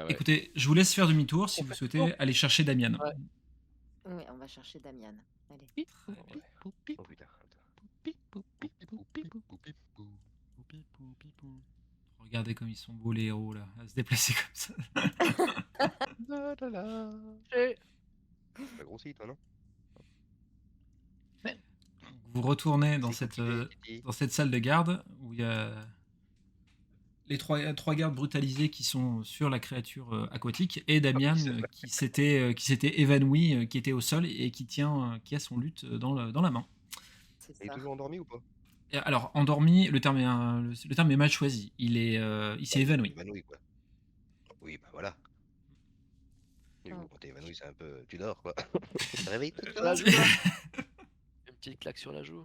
ouais. Écoutez, je vous laisse faire demi-tour si On vous fait tour. souhaitez aller chercher Damian. Ouais. Oui, on va chercher Damian. Allez. Ouais. Oh putain. Regardez comme ils sont beaux les héros là, à se déplacer comme ça. Et- T'as grossi toi, non? Vous retournez dans C'est cette, cultivé, Titi. dans cette salle de garde où il y a les trois gardes brutalisés qui sont sur la créature aquatique et Damian qui s'était évanoui, qui était au sol et qui a son luth dans la main. C'est Il est ça. toujours endormi ou pas? Et alors endormi, le terme est mal choisi. Il s'est évanoui. Évanoui, quoi. Oui, bah voilà. Du coup, quand t'es évanoui, c'est un peu... Tu dors, quoi. Réveille-toi. La joue, là. Une petite claque sur la joue.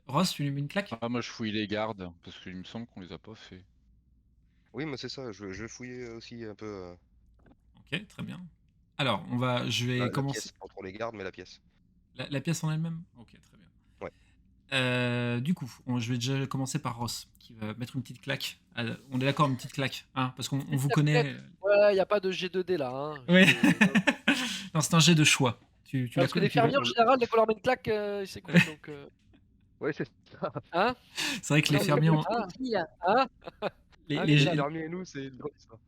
Ross, tu lui mets une claque? Ah, moi je fouille les gardes, parce qu'il me semble qu'on les a pas fait. Oui, mais c'est ça, je fouillais aussi un peu Ok, très bien. Alors, je vais la commencer. pièce, pas trop les gardes, mais la pièce. La pièce en elle-même? Ok, très bien. Ouais. Du coup, je vais déjà commencer par Ross, qui va mettre une petite claque. On est d'accord, une petite claque, hein, parce qu'on vous connaît. Ouais, y a pas de G2D là. Hein. Oui. Non, c'est un jet de choix. Tu la Parce que connais, les fermiers en général, dès qu'on leur met une claque, c'est cool. Donc, Ouais, c'est ça. hein C'est vrai que les Non, fermiers, mais ont- tranquille. Hein les, Ah, les- Les les fermiers et nous, c'est une drôle histoire.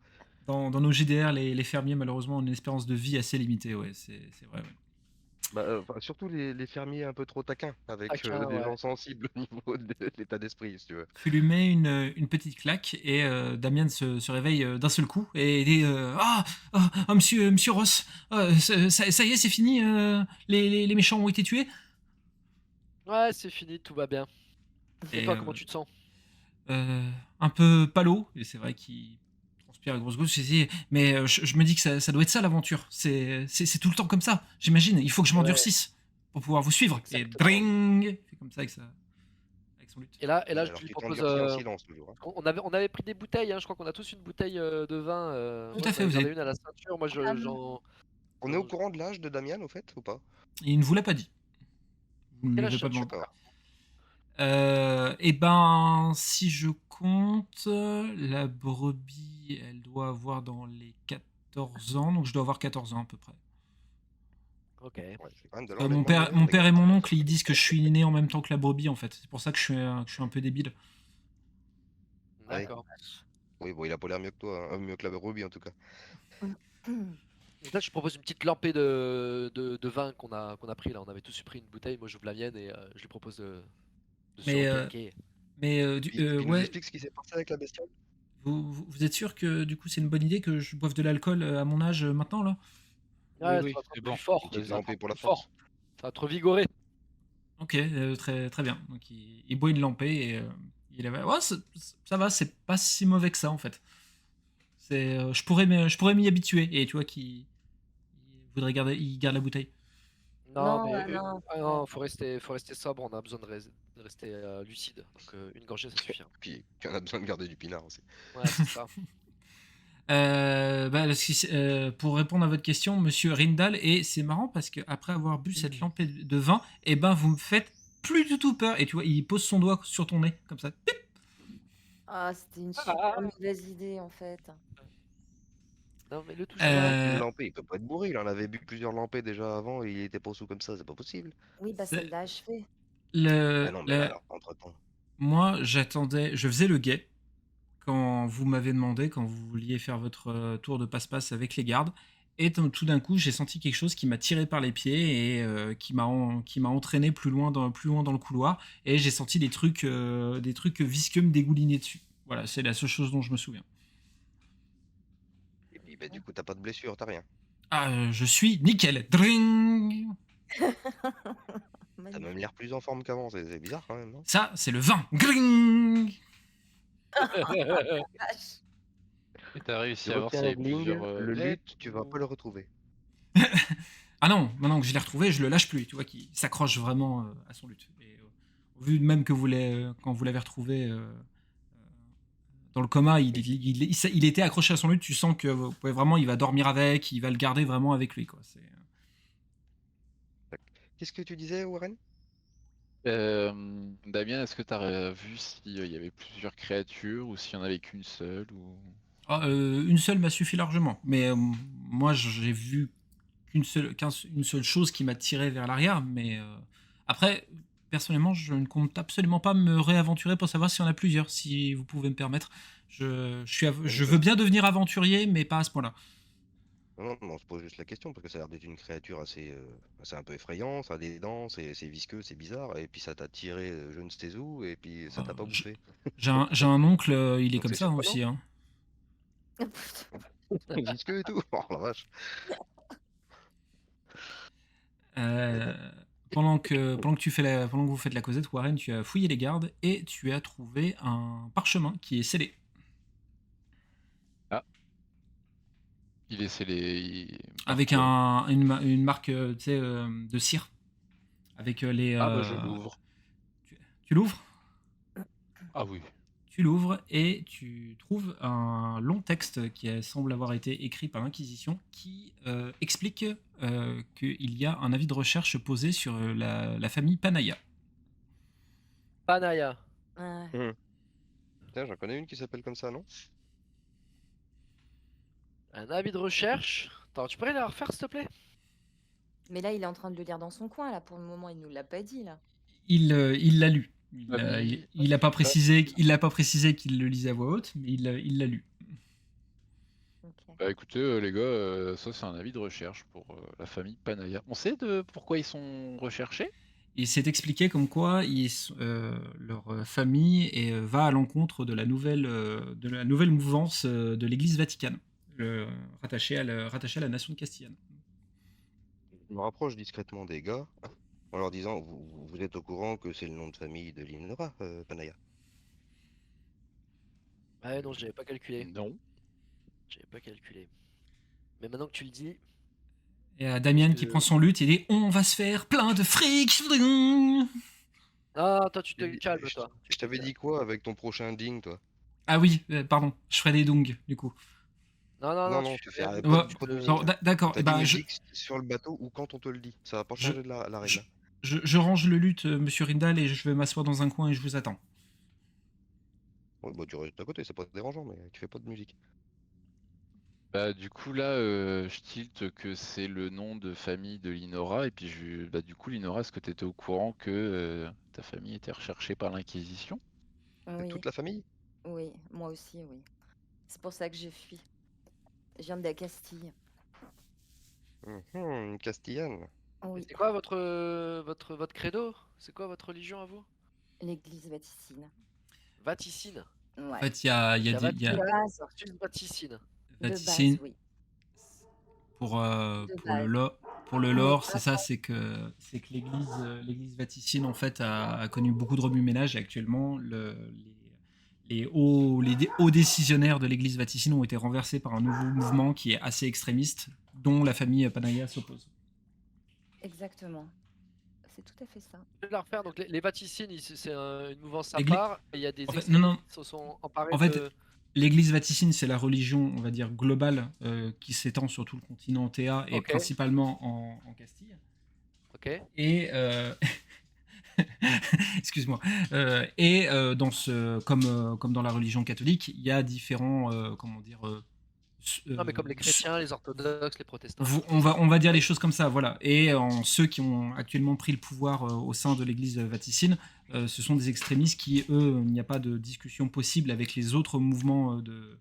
dans nos JDR, les fermiers, malheureusement, ont une espérance de vie assez limitée. Ouais, c'est vrai. Ouais. Bah, enfin, surtout les fermiers un peu trop taquins, avec Taquins, des ouais. gens sensibles au niveau de l'état d'esprit, si tu veux. Tu lui mets une petite claque et Damien se réveille d'un seul coup et il dit monsieur Ross, ça y est, c'est fini, les méchants ont été tués. Ouais, c'est fini, tout va bien. Et Et, toi, comment tu te sens? un peu palo, et c'est vrai qu'il transpire à grosses gouttes. Je dis, mais je me dis que ça doit être ça l'aventure. C'est tout le temps comme ça, j'imagine. Il faut que je m'endurcisse pour pouvoir vous suivre. Exactement. Et dring, il fait comme ça avec son lutte. Et là, je Alors lui qu'il propose. t'endurcit en silence, toujours. Hein. On avait pris des bouteilles, hein, je crois qu'on a tous une bouteille de vin. Tout Moi, à fait, j'en vous avais avez. une à la ceinture. Moi, Ah, j'en. On est au courant de l'âge de Damian, au fait, ou pas? Il ne vous l'a pas dit. Vous ne Quel lui âge avez pas as-tu demandé. D'accord. Eh ben, si je compte, la brebis, elle doit avoir dans les 14 ans, donc je dois avoir 14 ans à peu près. Ok. Ouais, c'est quand même de Mon l'enlèvement père, de mon les père gars. et mon oncle, ils disent que je suis né en même temps que la brebis, en fait. C'est pour ça que je suis un peu débile. Ouais. D'accord. Oui, bon, il a pas l'air mieux que toi, hein. Mieux que la Ruby en tout cas. Donc là, je te propose une petite lampée de vin qu'on a pris là. On avait tous pris une bouteille. Moi, j'ouvre la mienne et je lui propose de se Mais, requinquer. Il nous ouais, explique ce qui s'est passé avec la bestiole. vous êtes sûr que du coup c'est une bonne idée que je boive de l'alcool à mon âge maintenant là? Ouais, oui, ça va te c'est rendre bon. plus fort. Une petite ça va te lampée rendre pour la plus fort. force. Ça va te revigorer. Ok, très, très bien. Donc il boit une lampée et il avait. Ouais, ça va, c'est pas si mauvais que ça en fait. Je pourrais m'y habituer. Et tu vois qu'il il garde la bouteille. Non, Non, mais non. non, faut rester sobre. On a besoin de rester lucide. Donc une gorgée, ça suffit. Hein. Puis on a besoin de garder du pinard aussi. Ouais, c'est ça. Pour répondre à votre question, Monsieur Rindal, et c'est marrant parce que après avoir bu cette lampée de vin, eh ben vous me faites plus du tout peur. Et tu vois, il pose son doigt sur ton nez comme ça. Pip. Ah, c'était une super mauvaise idée en fait. Non, mais le touche Euh, Une lampée, il peut pas être bourré. Il en avait bu plusieurs lampées déjà avant et il était pas sous comme ça, c'est pas possible. Oui, bah ça C'est- l'a achevé. le, Ah non, mais le- alors, entre-temps. Moi, je faisais le guet quand vous m'avez demandé, quand vous vouliez faire votre tour de passe-passe avec les gardes. Et tout d'un coup, j'ai senti quelque chose qui m'a tiré par les pieds et qui m'a entraîné plus loin dans le couloir. Et j'ai senti des trucs visqueux me dégouliner dessus. Voilà, c'est la seule chose dont je me souviens. Et puis, bah, du coup, t'as pas de blessure, t'as rien. Ah, je suis nickel. Dring. T'as même l'air plus en forme qu'avant, c'est bizarre quand même, non? Ça, c'est le vin. Gring. Vache. Et t'as réussi Tu à voir s'il y retiens avait Gling, plusieurs le lettres lutte, tu vas pas le retrouver. Ah non, maintenant que je l'ai retrouvé, je le lâche plus. Tu vois qu'il s'accroche vraiment à son lutte. Et, vu même que quand vous l'avez retrouvé dans le coma, il était accroché à son lutte. Tu sens que vraiment, il va dormir avec, il va le garder vraiment avec lui. Quoi. Qu'est-ce que tu disais, Warren? Damien, est-ce que t'as vu s'il y avait plusieurs créatures ou s'il y en avait qu'une seule ou... Une seule m'a suffi largement. Mais moi, j'ai vu une seule chose qui m'a tiré vers l'arrière. Mais après, personnellement, je ne compte absolument pas me réaventurer pour savoir s'il y en a plusieurs, si vous pouvez me permettre. Je veux bien devenir aventurier, mais pas à ce point-là. Non, on se pose juste la question parce que ça a l'air d'être une créature assez un peu effrayante, ça a des dents, c'est visqueux, c'est bizarre, et puis ça t'a tiré je ne sais où, et puis ça t'a pas Je- bouffé. J'ai un oncle, il est Donc comme c'est ça surprenant. aussi. Hein. Visqueux et tout. Oh la vache. Euh, pendant que vous faites la causette, Warren, tu as fouillé les gardes et tu as trouvé un parchemin qui est scellé. Ah, il est scellé. Par Avec quoi? une marque tu sais, de cire. Avec les. Ah bah je l'ouvre. Tu l'ouvres. Ah oui. Tu l'ouvres et tu trouves un long texte qui semble avoir été écrit par l'Inquisition qui explique qu'il y a un avis de recherche posé sur la famille Panaya. Panaya. Ouais. Tiens, j'en connais une qui s'appelle comme ça, non? Un avis de recherche. Attends, tu pourrais la refaire s'il te plaît? Mais là, il est en train de le lire dans son coin, là, pour le moment, il nous l'a pas dit, là. Il l'a lu. Famille. Il n'a pas précisé qu'il le lisait à voix haute, mais il l'a lu. Ok. Bah écoutez les gars, ça c'est un avis de recherche pour la famille Panaya. On sait de pourquoi ils sont recherchés? Il s'est expliqué comme quoi leur famille va à l'encontre de la nouvelle mouvance de l'Église Vaticane, rattachée à la nation de Castillane. Je me rapproche discrètement des gars en leur disant, vous êtes au courant que c'est le nom de famille de Linora, Panaya? Ouais, non, j'avais pas calculé. Non. J'avais pas calculé. Mais maintenant que tu le dis, Et Damien Parce qui que- prend son luth et dit on va se faire plein de fric. ah, toi, tu te Et- calmes, je toi. je t'avais dit quoi avec ton prochain ding, toi? Ah oui, pardon, je ferai des dongs du coup. Non, non, Non, non, non, tu tu fais fais rien du pas tout, Ouais, de, tu pas de peux- musique là. d'accord. T'as dit Bah, musique sur le bateau ou quand on te le dit. Ça va pas je, changer la règle. Là. je range le luth, monsieur Rindal, et je vais m'asseoir dans un coin et je vous attends. Ouais, bah, tu restes à côté, c'est pas dérangeant, mais tu fais pas de musique. Bah du coup là je tilte que c'est le nom de famille de Linora et puis bah du coup Linora, est-ce que tu étais au courant que ta famille était recherchée par l'Inquisition? Oui, Toute la famille? oui, moi aussi, oui. C'est pour ça que j'ai fui. Je viens de la Castille. Une Castillane. Oui, C'est quoi votre credo? C'est quoi votre religion à vous? l'église vaticine. Vaticine. En Ouais. fait, il y a Il y a De base, versus vaticine. de Vaticine base, oui. pour De base. le Mais lore, c'est ça, avant, c'est que l'église Vaticine en fait a connu beaucoup de remue-ménage et actuellement les hauts décisionnaires de l'église Vaticine ont été renversés par un nouveau mouvement qui est assez extrémiste, dont la famille Panaya s'oppose. exactement. C'est tout à fait ça. Je vais la refaire. Donc les vaticines, c'est une mouvance à L'église- part. Et il y a des En fait, extrémistes non. qui se sont emparés En fait, de. l'église Vaticine, c'est la religion, on va dire, globale qui s'étend sur tout le continent Théa et Ok. principalement en Castille. Ok. Et excuse-moi. Comme dans la religion catholique, il y a différents comment dire. Non, mais comme les chrétiens, les orthodoxes, les protestants. On va dire les choses comme ça, voilà. Et ceux qui ont actuellement pris le pouvoir au sein de l'Église vaticine, ce sont des extrémistes qui, eux, il n'y a pas de discussion possible avec les autres mouvements de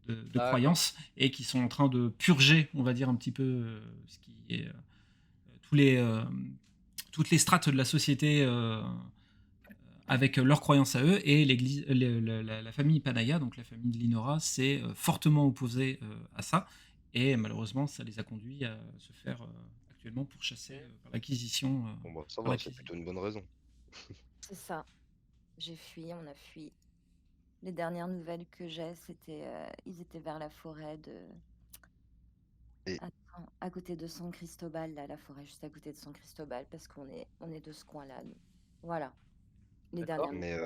D'accord. croyances et qui sont en train de purger, on va dire un petit peu, ce qui est toutes les strates de la société avec leurs croyances à eux, et la famille Panaya, donc la famille de Linora, s'est fortement opposée à ça, et malheureusement ça les a conduits à se faire actuellement pourchasser par l'acquisition. Bon, bah, ça par va, c'est l'acquisition. plutôt une bonne raison. C'est ça. J'ai fui, on a fui. Les dernières nouvelles que j'ai, ils étaient vers la forêt de. Et- Attends, à côté de San Cristobal, là, la forêt juste à côté de San Cristobal, parce on est de ce coin-là, nous. Voilà. Les D'accord. dernières Mais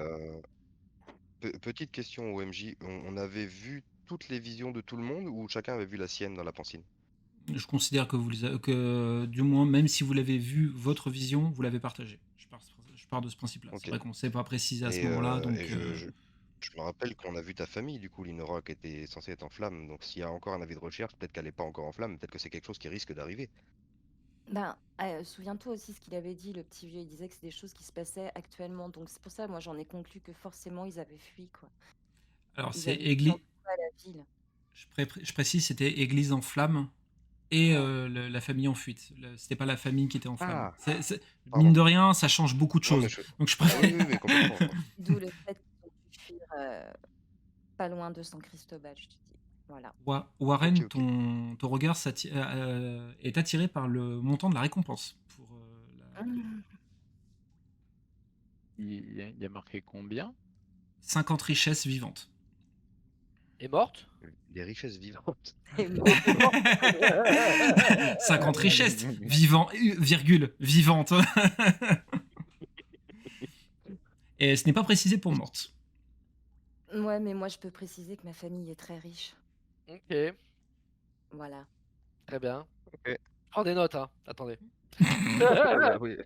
nouvelles. petite question au MJ, on avait vu toutes les visions de tout le monde ou chacun avait vu la sienne dans la pancine? Je considère que du moins, même si vous l'avez vu, votre vision, vous l'avez partagée. Je pars de ce principe-là. Ok. C'est vrai qu'on ne s'est pas précisé à ce Et, moment-là, euh, donc et Je me rappelle qu'on a vu ta famille, du coup, Linora, qui était censée être en flammes. Donc s'il y a encore un avis de recherche, peut-être qu'elle n'est pas encore en flamme, peut-être que c'est quelque chose qui risque d'arriver. Ben, souviens-toi aussi ce qu'il avait dit, le petit vieux. Il disait que c'est des choses qui se passaient actuellement. Donc c'est pour ça, moi, j'en ai conclu que forcément, ils avaient fui, quoi. Alors, Ils c'est avaient fui en tout cas à la ville. je précise, c'était église en flammes et Ouais. la famille en fuite. C'était pas la famille qui était en flammes. Ah, Mine pardon. de rien, ça change beaucoup de Non, mais choses. je... Donc, je Ah oui, préfère. oui, oui, complètement. D'où le fait qu'ils ont pu fuir pas loin de San Cristobal, je te dis. Voilà. Warren, Ok, ok. ton regard est attiré par le montant de la récompense pour Mmh. Il y a marqué combien? 50 richesses vivantes. Et morte? Des richesses vivantes. Et moi, 50 richesses virgule, vivantes. Et ce n'est pas précisé pour morte. ouais, mais moi, je peux préciser que ma famille est très riche. Ok, Voilà. très bien. Ok. Je prends des notes, hein. Attendez. Ah bah oui.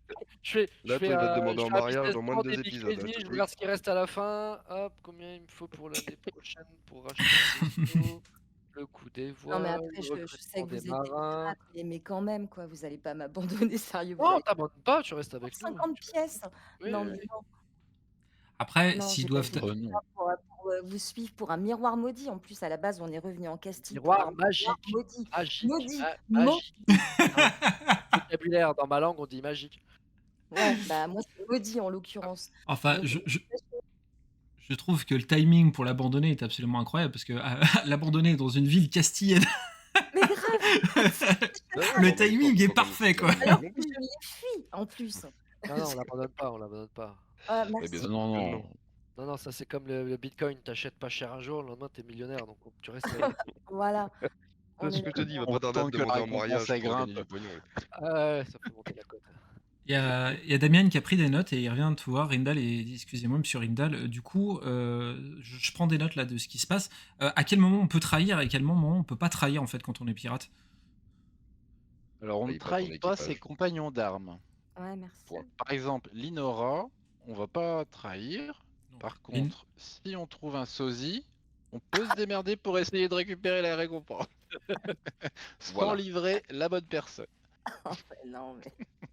Je Là, fais toi, il va te demander je en fais un mariage business dans moins plan de 2 débit épisodes, hein, je crédit, te je le dis. regarde ce qui reste à la fin. Hop, combien il me faut pour l'année prochaine pour racheter un vaisseau, le coût des Non, mais voiles, après, le je sais recrutement que des vous êtes des marins. pirates, mais quand même, quoi, vous allez pas m'abandonner, sérieux, vous Non, allez t'abandonnes pas, tu restes prendre avec nous. 50 pièces. Oui, Non, oui, mais oui. non, Après, non, s'ils j'ai pas doivent. fait tout ça Non. pour vous suivre pour un miroir maudit. En plus, à la base, on est revenu en Castille pour Miroir un miroir magique, maudit. magique, Maudit, magique. maudit. Hein, vocabulaire dans ma langue, on dit magique. Ouais, bah moi, c'est maudit en l'occurrence. Enfin, Donc, je trouve que le timing pour l'abandonner est absolument incroyable parce que l'abandonner dans une ville castilienne, mais grave, le timing est parfait quoi. alors que je l'ai fui en plus. Non, non, on l'abandonne pas, on l'abandonne pas. Ah, Mais bien merci. sûr Non, que non. non. Non, non, ça c'est comme le Bitcoin, t'achètes pas cher un jour, le lendemain t'es millionnaire, donc tu restes avec. Voilà, on C'est ce est que je te dis, il va En pas tarder à tant te que la demander en récompense, mariage elle pour gagner grimpe. du pognon. Ah ouais, ça fait monter la cote. Il y a Damien qui a pris des notes et il revient de te voir, Rindal, et dit excusez-moi, monsieur Rindal, du coup, je prends des notes là de ce qui se passe. À quel moment on peut trahir et à quel moment on peut pas trahir en fait quand on est pirate? Alors, on ne Trahis pas ton trahit pas ses équipage. compagnons d'armes. Ouais, merci. Par exemple, Linora, on va pas trahir. Non. Par contre, si on trouve un sosie, on peut se démerder pour essayer de récupérer la récompense. Sans Voilà. livrer la bonne personne. Non, mais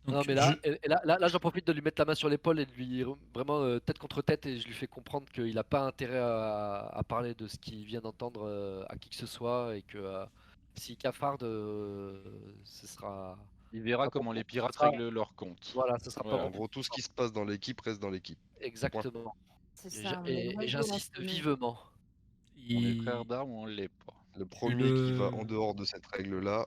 Donc, Non mais là, là j'en profite de lui mettre la main sur l'épaule et de lui vraiment tête contre tête et je lui fais comprendre qu'il n'a pas intérêt à parler de ce qu'il vient d'entendre à qui que ce soit et que s'il cafarde, ce sera. Il verra Ah, comment les pirates ça- règlent leur compte. Voilà, ce sera Voilà. pas En bon. gros, tout ce qui se passe dans l'équipe reste dans l'équipe. Exactement. c'est Et ça. mais moi, je vais j'insiste l'assumer. vivement. On est frères d'armes ou on l'est pas. Le premier qui va en dehors de cette règle-là,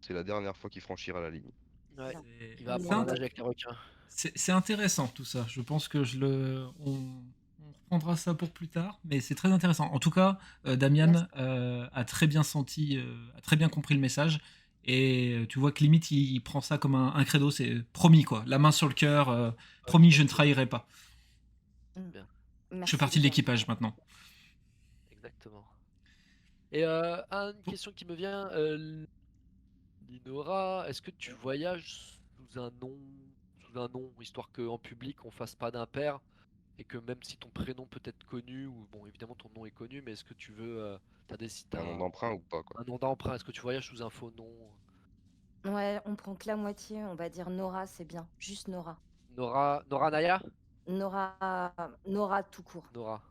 c'est la dernière fois qu'il franchira la ligne. Ouais. C'est- Il va Mais apprendre à non. nager avec les requins. C'est intéressant tout ça. Je pense que on reprendra ça pour plus tard, mais c'est très intéressant. En tout cas, Damian a très bien senti, a très bien compris le message. Et tu vois que limite, il prend ça comme un credo, c'est promis quoi, la main sur le cœur, promis, je ne trahirai pas. Bien. Je fais partie de l'équipage maintenant. Exactement. Et une question qui me vient, Linora, est-ce que tu voyages sous un nom, histoire qu'en public on fasse pas d'impair et que même si ton prénom peut être connu, ou bon évidemment ton nom est connu, mais est-ce que tu veux, t'as Un nom d'emprunt ou pas, quoi. un nom d'emprunt, est-ce que tu voyages sous un faux nom? Ouais, on prend que la moitié. On va dire Nora, c'est bien. Juste Nora. Nora Naya? Nora tout court. Nora.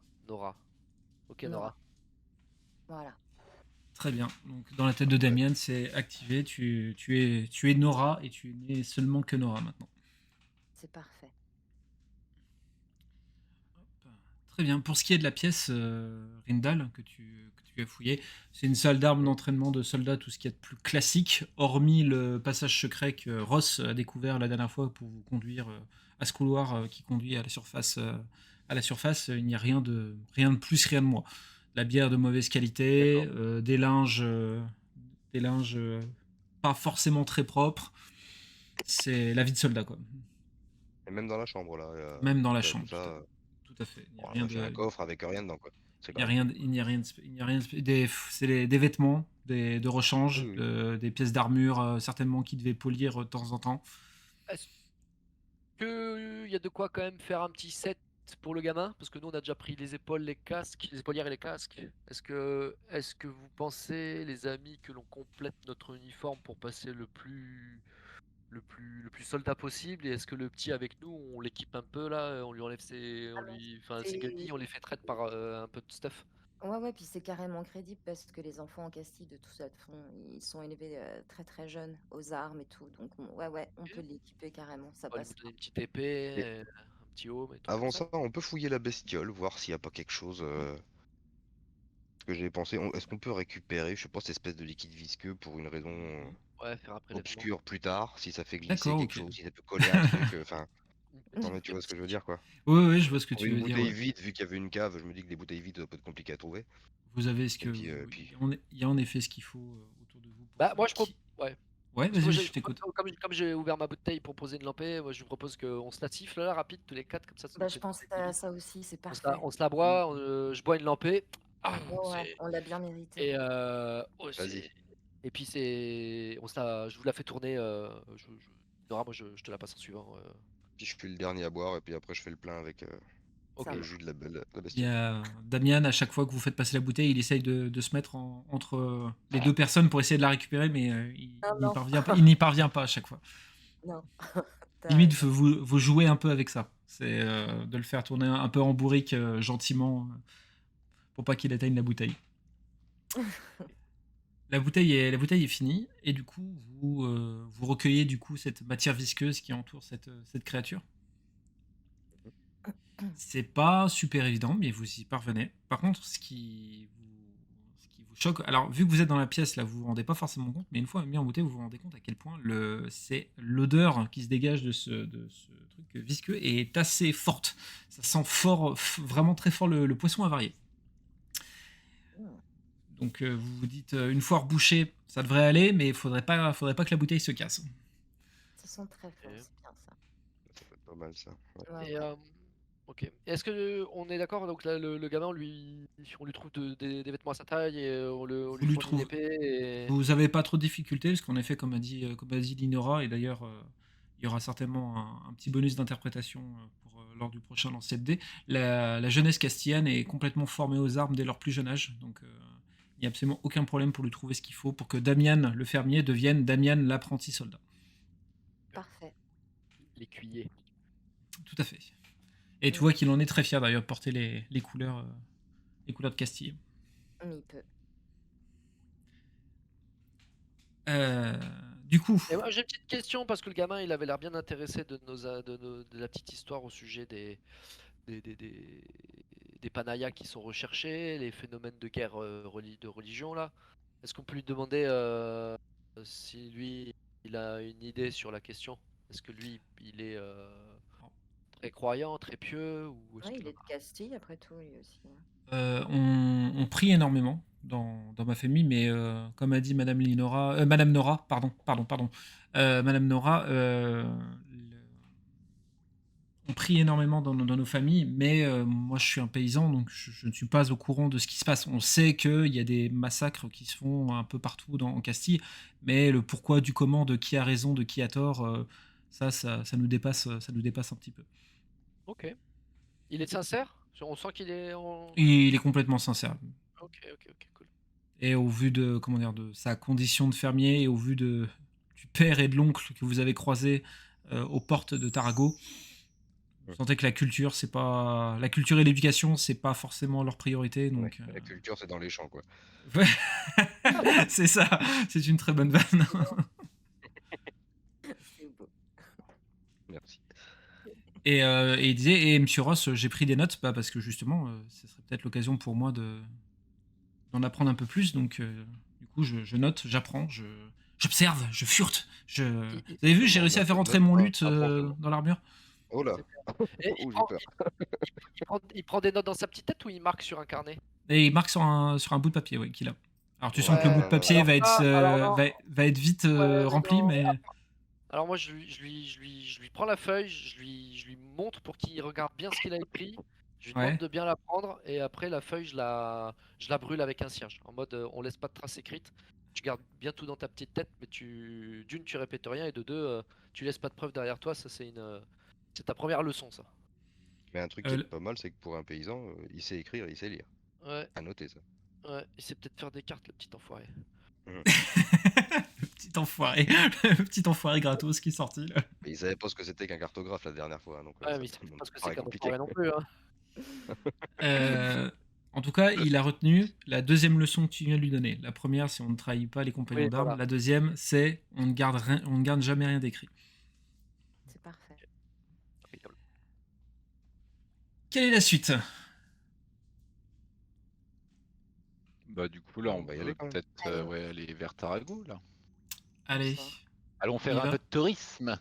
Ok Nora. Nora. Voilà. Très bien. Donc, dans la tête de Damien, c'est activé. Tu es Nora et tu n'es seulement que Nora maintenant. C'est parfait. Très bien. Pour ce qui est de la pièce, Rindal, que tu as fouillé, c'est une salle d'armes d'entraînement de soldats, tout ce qui est de plus classique, hormis le passage secret que Ross a découvert la dernière fois pour vous conduire à ce couloir qui conduit à la surface. Il n'y a rien de plus, rien de moins. La bière de mauvaise qualité, des linges pas forcément très propres. C'est la vie de soldat, quoi. Et même dans la chambre, là. Même dans la tout chambre, ça, tout à fait. Il n'y a bon, rien j'ai un de... coffre avec rien dedans, quoi. C'est Il n'y a grave. rien, il n'y a rien, il n'y a rien c'est des vêtements, de rechange, Oui, des pièces d'armure, certainement qui devaient polir de temps en temps. Est-ce que y a de quoi quand même faire un petit set pour le gamin? Parce que nous on a déjà pris les épaules, les casques, les épaulières et les casques. Est-ce que vous pensez, les amis, que l'on complète notre uniforme pour passer le plus soldat possible? Et est-ce que le petit avec nous, on l'équipe un peu là, on lui enlève ses guenilles, C'est- on les fait traître par un peu de stuff? Ouais, puis c'est carrément crédible parce que les enfants en Castille, de toute façon, ils sont élevés très très jeunes aux armes et tout. Donc, ouais, on peut l'équiper carrément, ça On va lui passe. donner une petite épée, Et un petit homme et tout comme avant ça. ça, on peut fouiller la bestiole, voir s'il n'y a pas quelque chose. Que j'ai pensé. Est-ce qu'on peut récupérer, je sais pas, cette espèce de liquide visqueux pour une raison Ouais, faire un prélèvement. obscure plus tard, si ça fait glisser D'accord, quelque ok. chose, si ça peut coller un truc. Enfin, Une non petite mais tu vois ce que je veux plastique. dire quoi. Oui, je vois ce que Pour tu une veux dire. bouteille Ouais. vide, vu qu'il y avait une cave, je me dis que des bouteilles vides, ça peut être compliqué à trouver. Vous avez ce Et que puis il y a en effet ce qu'il faut autour de vous pour Bah ça. moi je propose. Ouais. Ouais, Parce que moi, vas-y, je t'écoute. comme j'ai ouvert ma bouteille pour poser une lampée, moi je vous propose qu'on se la siffle là rapide tous les quatre, comme ça nous Bah, je fait pense 10 à minutes. ça aussi, c'est On se la, parfait. on se la boit, je bois une lampée. Ah, Ouais, on l'a bien mérité. et oh, vas-y. et puis je vous la fais tourner. Nora, moi je te la passe en suivant. Puis je fais le dernier à boire, et puis après je fais le plein avec Ok. Ça le marche. jus de la Il y bestiole. a Damian, à chaque fois que vous faites passer la bouteille, il essaye de se mettre entre les deux personnes pour essayer de la récupérer, mais Non. il n'y parvient pas à chaque fois. Non, t'as Limite, raison. vous jouez un peu avec ça. C'est de le faire tourner un peu en bourrique gentiment pour pas qu'il atteigne la bouteille. La bouteille est finie et du coup vous recueillez du coup cette matière visqueuse qui entoure cette créature. C'est pas super évident, mais vous y parvenez. Par contre, ce qui vous choque, alors vu que vous êtes dans la pièce là, vous vous rendez pas forcément compte, mais une fois mis en bouteille, vous vous rendez compte à quel point c'est l'odeur qui se dégage de ce truc visqueux est assez forte. Ça sent fort, vraiment très fort le poisson avarié. Donc vous vous dites une fois rebouché, ça devrait aller, mais faudrait pas que la bouteille se casse. Ça sent très fort, Ok. c'est bien ça. Ça peut être pas mal ça. Ouais. Ouais, Et ouais. ok. Est-ce que on est d'accord? Donc là, le gamin, on lui trouve des vêtements à sa taille et on Vous lui lui fournit une trouvez, épée. Et... vous avez pas trop de difficultés, parce qu'en effet, comme a dit Linora, et d'ailleurs, il y aura certainement un petit bonus d'interprétation lors du prochain lancer de dés. La jeunesse castillane est complètement formée aux armes dès leur plus jeune âge, donc il n'y a absolument aucun problème pour lui trouver ce qu'il faut pour que Damian, le fermier, devienne Damian, l'apprenti soldat. Parfait. L'écuyer. Tout à fait. Et tu vois qu'il en est très fier d'ailleurs de porter les couleurs de Castille. Mais il peut. Du coup, Et moi, j'ai une petite question parce que le gamin, il avait l'air bien intéressé de la petite histoire au sujet des panayas qui sont recherchés, les phénomènes de guerre de religion là. Est-ce qu'on peut lui demander si lui, il a une idée sur la question? Est-ce que lui, il est très croyant, très pieux ou est-ce Ouais, qu'il il en est de Castille, après tout, lui aussi. on prie énormément dans ma famille, mais comme a dit Madame Linora, Madame Nora, pardon, Madame Nora, on prie énormément dans nos familles, mais moi je suis un paysan, donc je ne suis pas au courant de ce qui se passe. On sait qu'il y a des massacres qui se font un peu partout en Castille, mais le pourquoi du comment, de qui a raison, de qui a tort, ça nous dépasse un petit peu. Ok. Il est sincère? On sent qu'il est Et il est complètement sincère. Ok, cool. Et au vu de sa condition de fermier et au vu du père et de l'oncle que vous avez croisés aux portes de Tarago, vous sentez que la culture et l'éducation, c'est pas forcément leur priorité. Ouais. Donc, La culture, c'est dans les champs quoi. ouais. C'est ça, c'est une très bonne vanne. C'est beau. Merci. Et il disait, et Monsieur Ross, j'ai pris des notes parce que justement, ce serait peut-être l'occasion pour moi d'en apprendre un peu plus. Donc, du coup, je note, j'apprends, j'observe, je furte. Vous avez vu, j'ai Bon, réussi à note, faire note entrer mon pas, luth apprends seulement. dans l'armure. Oh là, C'est bien. Et oh j'ai peur. il prend des notes dans sa petite tête ou il marque sur un carnet? Et il marque sur un bout de papier, ouais, qu'il a. Alors tu sens que le bout de Ouais, papier Alors ça, alors non. va être vite Ouais, mais rempli, non. mais Alors moi, je lui prends la feuille, je lui montre pour qu'il regarde bien ce qu'il a écrit. Je lui demande ouais. de bien la prendre et après la feuille, je la brûle avec un cierge. En mode, on laisse pas de traces écrites. Tu gardes bien tout dans ta petite tête, mais d'une, tu répètes rien et de deux, tu laisses pas de preuves derrière toi. Ça, c'est ta première leçon, ça. Mais un truc qui Euh, est le- pas mal, c'est que pour un paysan, il sait écrire, il sait lire. Ouais, À noter ça. ouais, il sait peut-être faire des cartes, le petit enfoiré. Mhm. Le petit enfoiré, le petit enfoiré gratos qui est sorti là. Et il savait pas ce que c'était qu'un cartographe la dernière fois, donc Ouais, ça mais il me sait pas ce que c'est paraît qu'un compliqué. enfoiré non plus, hein. Euh, En tout cas, il a retenu la deuxième leçon que tu viens de lui donner. La première, c'est on ne trahit pas les compagnons Oui, d'armes. voilà. La deuxième, c'est on ne garde rien, on ne garde jamais rien d'écrit. C'est parfait. Impeccable. Quelle est la suite? Bah du coup là On on va y peut aller quand même. peut-être Allez. ouais, aller vers Tarago là. Allez. Bonsoir. Allons y faire un va. peu de tourisme.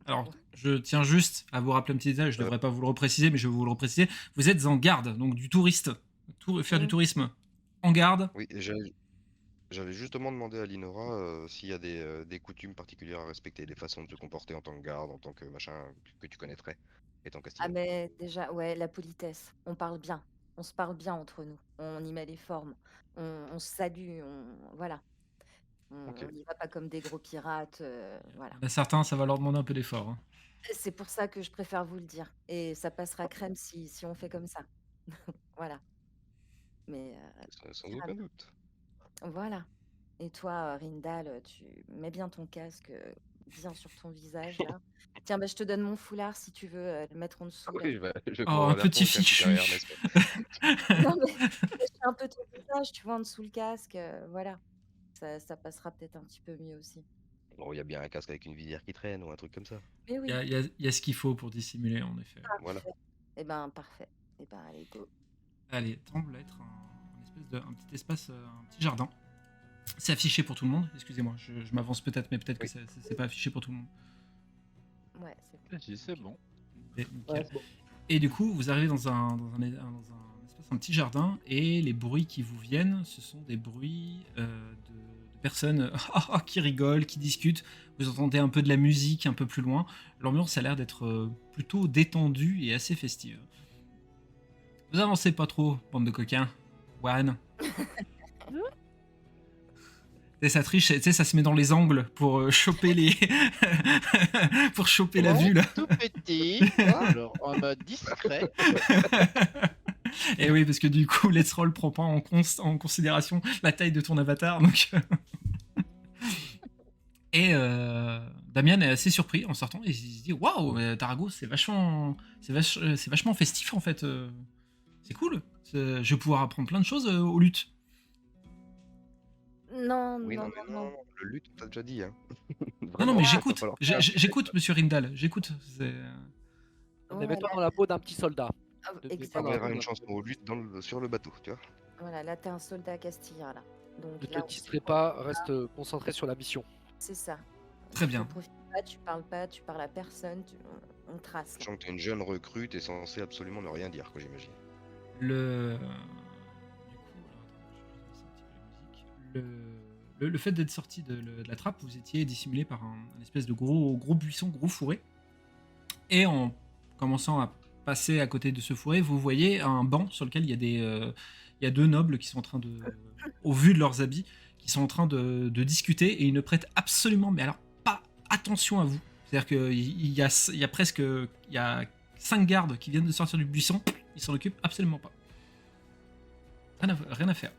Alors, je tiens juste à vous rappeler un petit détail, je ne devrais pas vous le repréciser, mais je vais vous le repréciser. Vous êtes en garde, donc du touriste. Faire du Mm. tourisme en garde. Oui, et j'avais justement demandé à Linora s'il y a des coutumes particulières à respecter, des façons de se comporter en tant que garde, en tant que machin, que tu connaîtrais, étant Ah Castillan. mais déjà, ouais, la politesse. On parle bien. On se parle bien entre nous. On y met les formes. On se salue. Voilà. Ok. On n'y va pas comme des gros pirates. Voilà. Il y en a certains, ça va leur demander un peu d'effort. Hein. C'est pour ça que je préfère vous le dire. Et ça passera crème si on fait comme ça. Voilà. Mais Sans grave. aucun doute. Voilà. Et toi, Rindal, tu mets bien ton casque bien sur ton visage là. Tiens, bah, je te donne mon foulard si tu veux le mettre en dessous là. Oui, je Oh, un cours vers petit toi, c'est un petit derrière, fichu. n'est-ce pas? Non mais cache un peu ton visage, tu vois, en dessous le casque. Voilà. Ça passera peut-être un petit peu mieux aussi. Bon, il y a bien un casque avec une visière qui traîne ou un truc comme ça. Mais Il y oui, a, il y a ce qu'il faut pour dissimuler, en effet. Voilà. parfait. Eh ben, parfait. Eh ben, allez, go. Allez, semble être un petit espace, un petit jardin. C'est affiché pour tout le monde. Excusez-moi, je m'avance peut-être, mais peut-être que Oui. c'est pas affiché pour tout le monde. Ouais, c'est bon. Vas-y, c'est bon. Nickel. Ouais, c'est bon. Et du coup, vous arrivez dans un espace, un petit jardin, et les bruits qui vous viennent, ce sont des bruits de personnes qui rigolent, qui discutent. Vous entendez un peu de la musique un peu plus loin. L'ambiance a l'air d'être plutôt détendue et assez festive. Vous avancez pas trop, bande de coquins. One. Et ça triche, tu sais, ça se met dans les angles pour choper les. pour choper la vue là. Tout petit, alors en mode discret. Et oui, parce que du coup, Let's Roll prend pas en considération la taille de ton avatar. Donc... Et Damien est assez surpris en sortant et il se dit waouh, Tarago, c'est vachement festif en fait. C'est cool. Je vais pouvoir apprendre plein de choses aux luttes. Non, Oui, non, non, non, mais non. non, le lutte, on t'a déjà dit. Hein. Non, Vraiment, mais va j'écoute. falloir- J'écoute, monsieur Rindal. J'écoute. On Ouais, met toi là, dans la peau d'un petit soldat. ah, Ne te mets pas On dans la exactement. verra peau une d'un- chanson aux luttes sur le bateau, tu vois. Voilà, là, t'es un soldat castillan, là. Donc Ne te là, on distrais se pas, reste concentré sur la mission. c'est ça. Très Tu bien. profites pas, tu parles à personne, on trace. Là. Sachant que t'es une jeune recrue, t'es censé absolument ne rien dire, quoi, j'imagine. Le. Du coup, alors, attends, je vais baisser un petit peu la musique. Le fait d'être sorti de la trappe, vous étiez dissimulé par un espèce de gros buisson, gros fourré. Et en commençant à passer à côté de ce fourré, vous voyez un banc sur lequel il y a deux nobles qui sont en train de, au vu de leurs habits, qui sont en train de discuter et ils ne prêtent absolument, mais alors pas attention à vous. C'est-à-dire qu'il y a presque, il y a 5 gardes qui viennent de sortir du buisson, ils s'en occupent absolument pas. Rien à faire.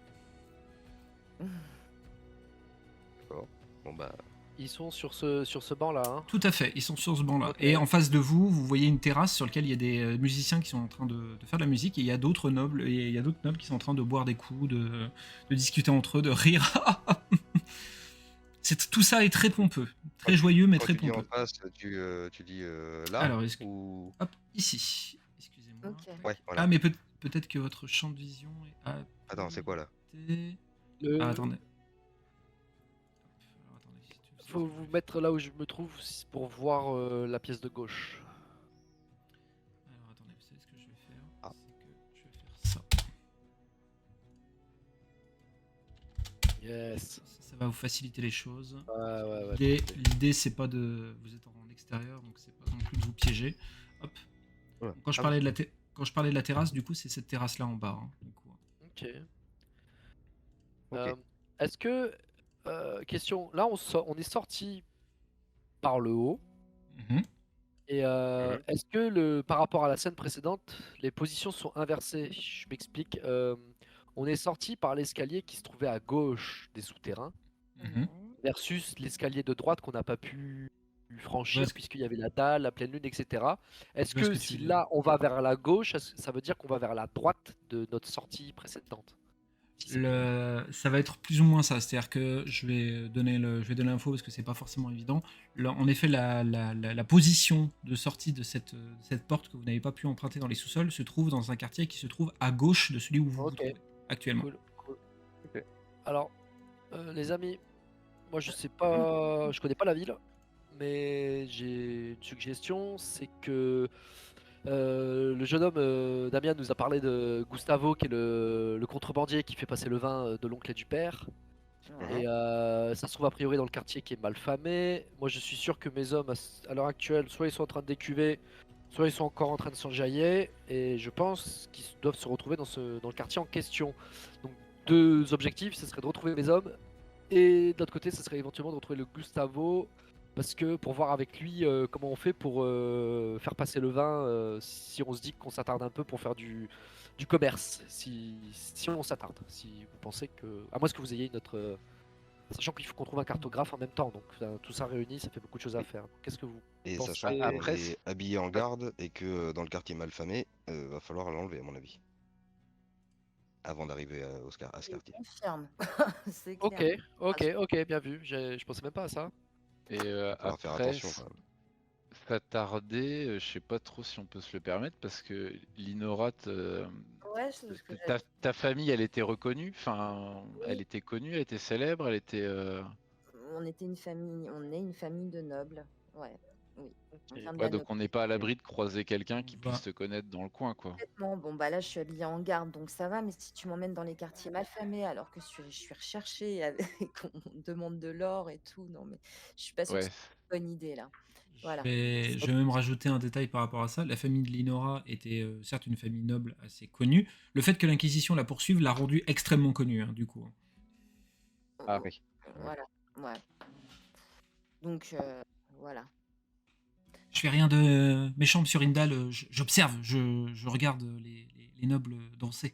Bon bah, Ils sont sur ce banc là. Hein. Tout à fait, ils sont sur ce banc-là. Ok. Et en face de vous, vous voyez une terrasse sur laquelle il y a des musiciens qui sont en train de faire de la musique et il y a d'autres nobles qui sont en train de boire des coups, de discuter entre eux, de rire. Tout ça est très pompeux, très joyeux mais quand très tu dis en pompeux. face, tu dis là Alors, ou... hop, ici. Excusez-moi. Ok. Ouais, voilà. Ah, mais peut-être que votre champ de vision est. Attends, c'est quoi là? Ah, attendez. Alors, attendez, si tu veux Faut vous mettre là où je me trouve pour voir la pièce de gauche. Alors, attendez, vous savez ce que je vais faire Ah. C'est que je vais faire ça. Yes. Ça va vous faciliter les choses. Ouais. L'idée, c'est pas de. Vous êtes en extérieur, donc c'est pas non plus de vous piéger. Hop. Voilà. Quand je parlais de la terrasse, du coup, c'est cette terrasse-là en bas. Hein, du coup. Ok. Ok. Est-ce que question là on est sorti par le haut Mhm. Et est-ce que par rapport à la scène précédente, les positions sont inversées? Je m'explique. On est sorti par l'escalier qui se trouvait à gauche des souterrains Mhm. Ouais. versus l'escalier de droite qu'on n'a pas pu Je vois franchir ce que, puisqu'il y avait la dalle, la pleine lune, etc. Est-ce je vois ce que que tu si veux dire. là on va vers la gauche, ça veut dire qu'on va vers la droite de notre sortie précédente? Si c'est plus clair. Ça va être plus ou moins ça, c'est-à-dire que je vais donner l'info parce que c'est pas forcément évident. En effet, la position de sortie de cette porte que vous n'avez pas pu emprunter dans les sous-sols se trouve dans un quartier qui se trouve à gauche de celui où vous vous Ok, trouvez actuellement. cool, cool. Ok. Alors, les amis, moi je sais Mhm. pas, je connais pas la ville, mais j'ai une suggestion, c'est que le jeune homme Damien nous a parlé de Gustavo, qui est le contrebandier qui fait passer le vin de l'oncle et du père. Ouais. Et ça se trouve a priori dans le quartier qui est mal famé. Moi je suis sûr que mes hommes à l'heure actuelle, soit ils sont en train de décuver, soit ils sont encore en train de s'enjailler. Et je pense qu'ils doivent se retrouver dans le quartier en question. Donc deux objectifs, ce serait de retrouver mes hommes. Et de l'autre côté, ce serait éventuellement de retrouver le Gustavo. Parce que pour voir avec lui comment on fait pour faire passer le vin, si on se dit qu'on s'attarde un peu pour faire du commerce, si on s'attarde, si vous pensez que... À moins que vous ayez une autre... Sachant qu'il faut qu'on trouve un cartographe en même temps, donc tout ça réuni, ça fait beaucoup de choses à faire. Donc, qu'est-ce que vous Et pensez? sachant qu'on Après, est habillé en garde et que dans le quartier malfamé, va falloir l'enlever à mon avis, avant d'arriver à ce Je quartier. confirme. C'est Ok, clair. ok, bien vu. Je pensais même pas à ça. et Va falloir faire après, attention quand même. s'attarder, je sais pas trop si on peut se le permettre parce que l'Inorat, Ouais, c'est ce que ta famille, elle était reconnue, enfin, elle Oui, était connue, elle était célèbre, elle était. on est une famille de nobles. Ouais, oui. On vient de Ouais, la donc on n'est pas à l'abri de croiser quelqu'un qui On puisse va, te connaître dans le coin, quoi. complètement. Bon, bah là, je suis habillée en garde, donc ça va. Mais si tu m'emmènes dans les quartiers malfamés, alors que je suis recherchée et qu'on me demande de l'or et tout, non, mais je suis pas sûre que Ouais. c'est une bonne idée là. Voilà. je vais même rajouter un détail par rapport à ça. La famille de Linora était certes une famille noble assez connue. Le fait que l'Inquisition la poursuive l'a rendue extrêmement connue, hein, du coup. Ah. Oui. Voilà. Ouais. Donc voilà. Je fais rien de méchant, monsieur Rindal. J'observe, je regarde les nobles danser.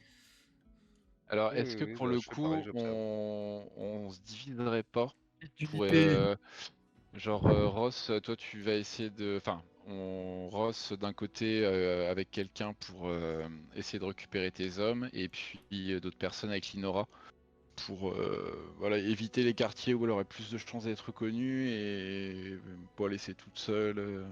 Alors, Oui, est-ce oui, que oui, pour bah, le je fais pareil, coup, j'observe. on se diviserait pas pour, D'unité. genre, Ross, toi, tu vas essayer de, enfin, Ross d'un côté avec quelqu'un pour essayer de récupérer tes hommes, et puis d'autres personnes avec Linora pour, voilà, éviter les quartiers où elle aurait plus de chances d'être reconnue et pas laisser toute seule.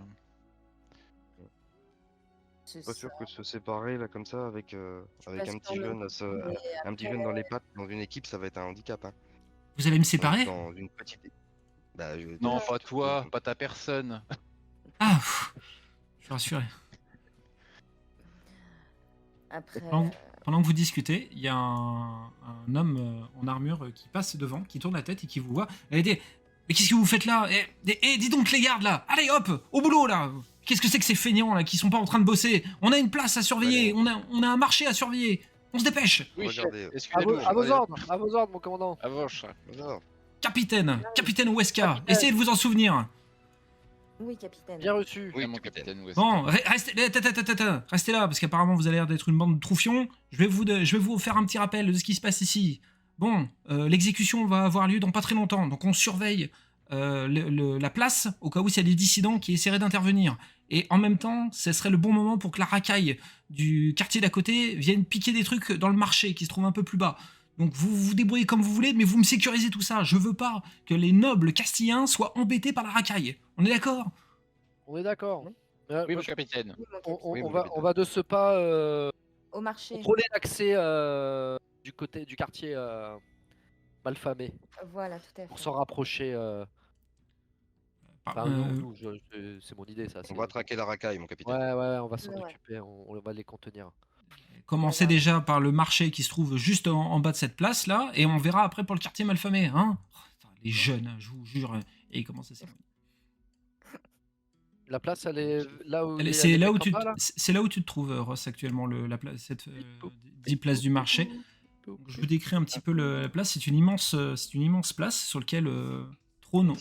C'est Pas ça. sûr que se séparer là comme ça avec, Je suis pas avec un petit sûre non jeune, plus, mais un petit après, jeune dans les pattes dans une équipe, ça va être un handicap, hein. Vous allez me On est séparer? dans une petite. Bah, Non, toi, pas surtout. toi, pas ta personne. Ah, je suis rassuré. après, Pendant que vous discutez, il y a un homme en armure qui passe devant, qui tourne la tête et qui vous voit. Et dit, mais qu'est-ce que vous faites là? Dis donc les gardes là! Allez hop! Au boulot là! Qu'est-ce que c'est que ces feignants là qui sont pas en train de bosser? On a une place à surveiller, Allez, on a un marché à surveiller! On se dépêche! Oui, chef, regardez, excusez-moi. À vos allez hop, ordres, à vos ordres, mon commandant. Avance. voilà. Capitaine Weska, Capitaine. essayez de vous en souvenir! oui, capitaine. Bien reçu. Oui, Mon capitaine. capitaine Wesker. Bon, restez là, parce qu'apparemment vous avez l'air d'être une bande de troufions. Je vais vous faire un petit rappel de ce qui se passe ici. Bon, l'exécution va avoir lieu dans pas très longtemps, donc on surveille la place au cas où il y a des dissidents qui essaieraient d'intervenir. Et en même temps, ce serait le bon moment pour que la racaille du quartier d'à côté vienne piquer des trucs dans le marché qui se trouve un peu plus bas. Donc vous vous débrouillez comme vous voulez, mais vous me sécurisez tout ça. Je veux pas que les nobles castillens soient embêtés par la racaille. On est d'accord? On est d'accord. Oui, Moi, mon capitaine. Oui, mon capitaine. Oui, on mon va, capitaine. on va de ce pas Au marché. contrôler l'accès du côté du quartier malfamé Voilà, tout à pour fait. s'en rapprocher. Enfin, nous, c'est mon idée, ça. On va traquer la racaille, mon capitaine. Ouais, on va s'en Ouais. occuper, on va les contenir. Commencez Voilà. déjà par le marché qui se trouve juste en bas de cette place là, et on verra après pour le quartier malfamé, hein. Oh, putain, les jeunes, je vous jure, et ils commencent à s'éloigner. La place, elle est là où Allez, il y a C'est les là mecs où en tu bas, là. c'est là où tu te trouves, Ross, actuellement, cette dit place du marché. Donc, je vous décris un petit peu la place. C'est une immense place sur laquelle trône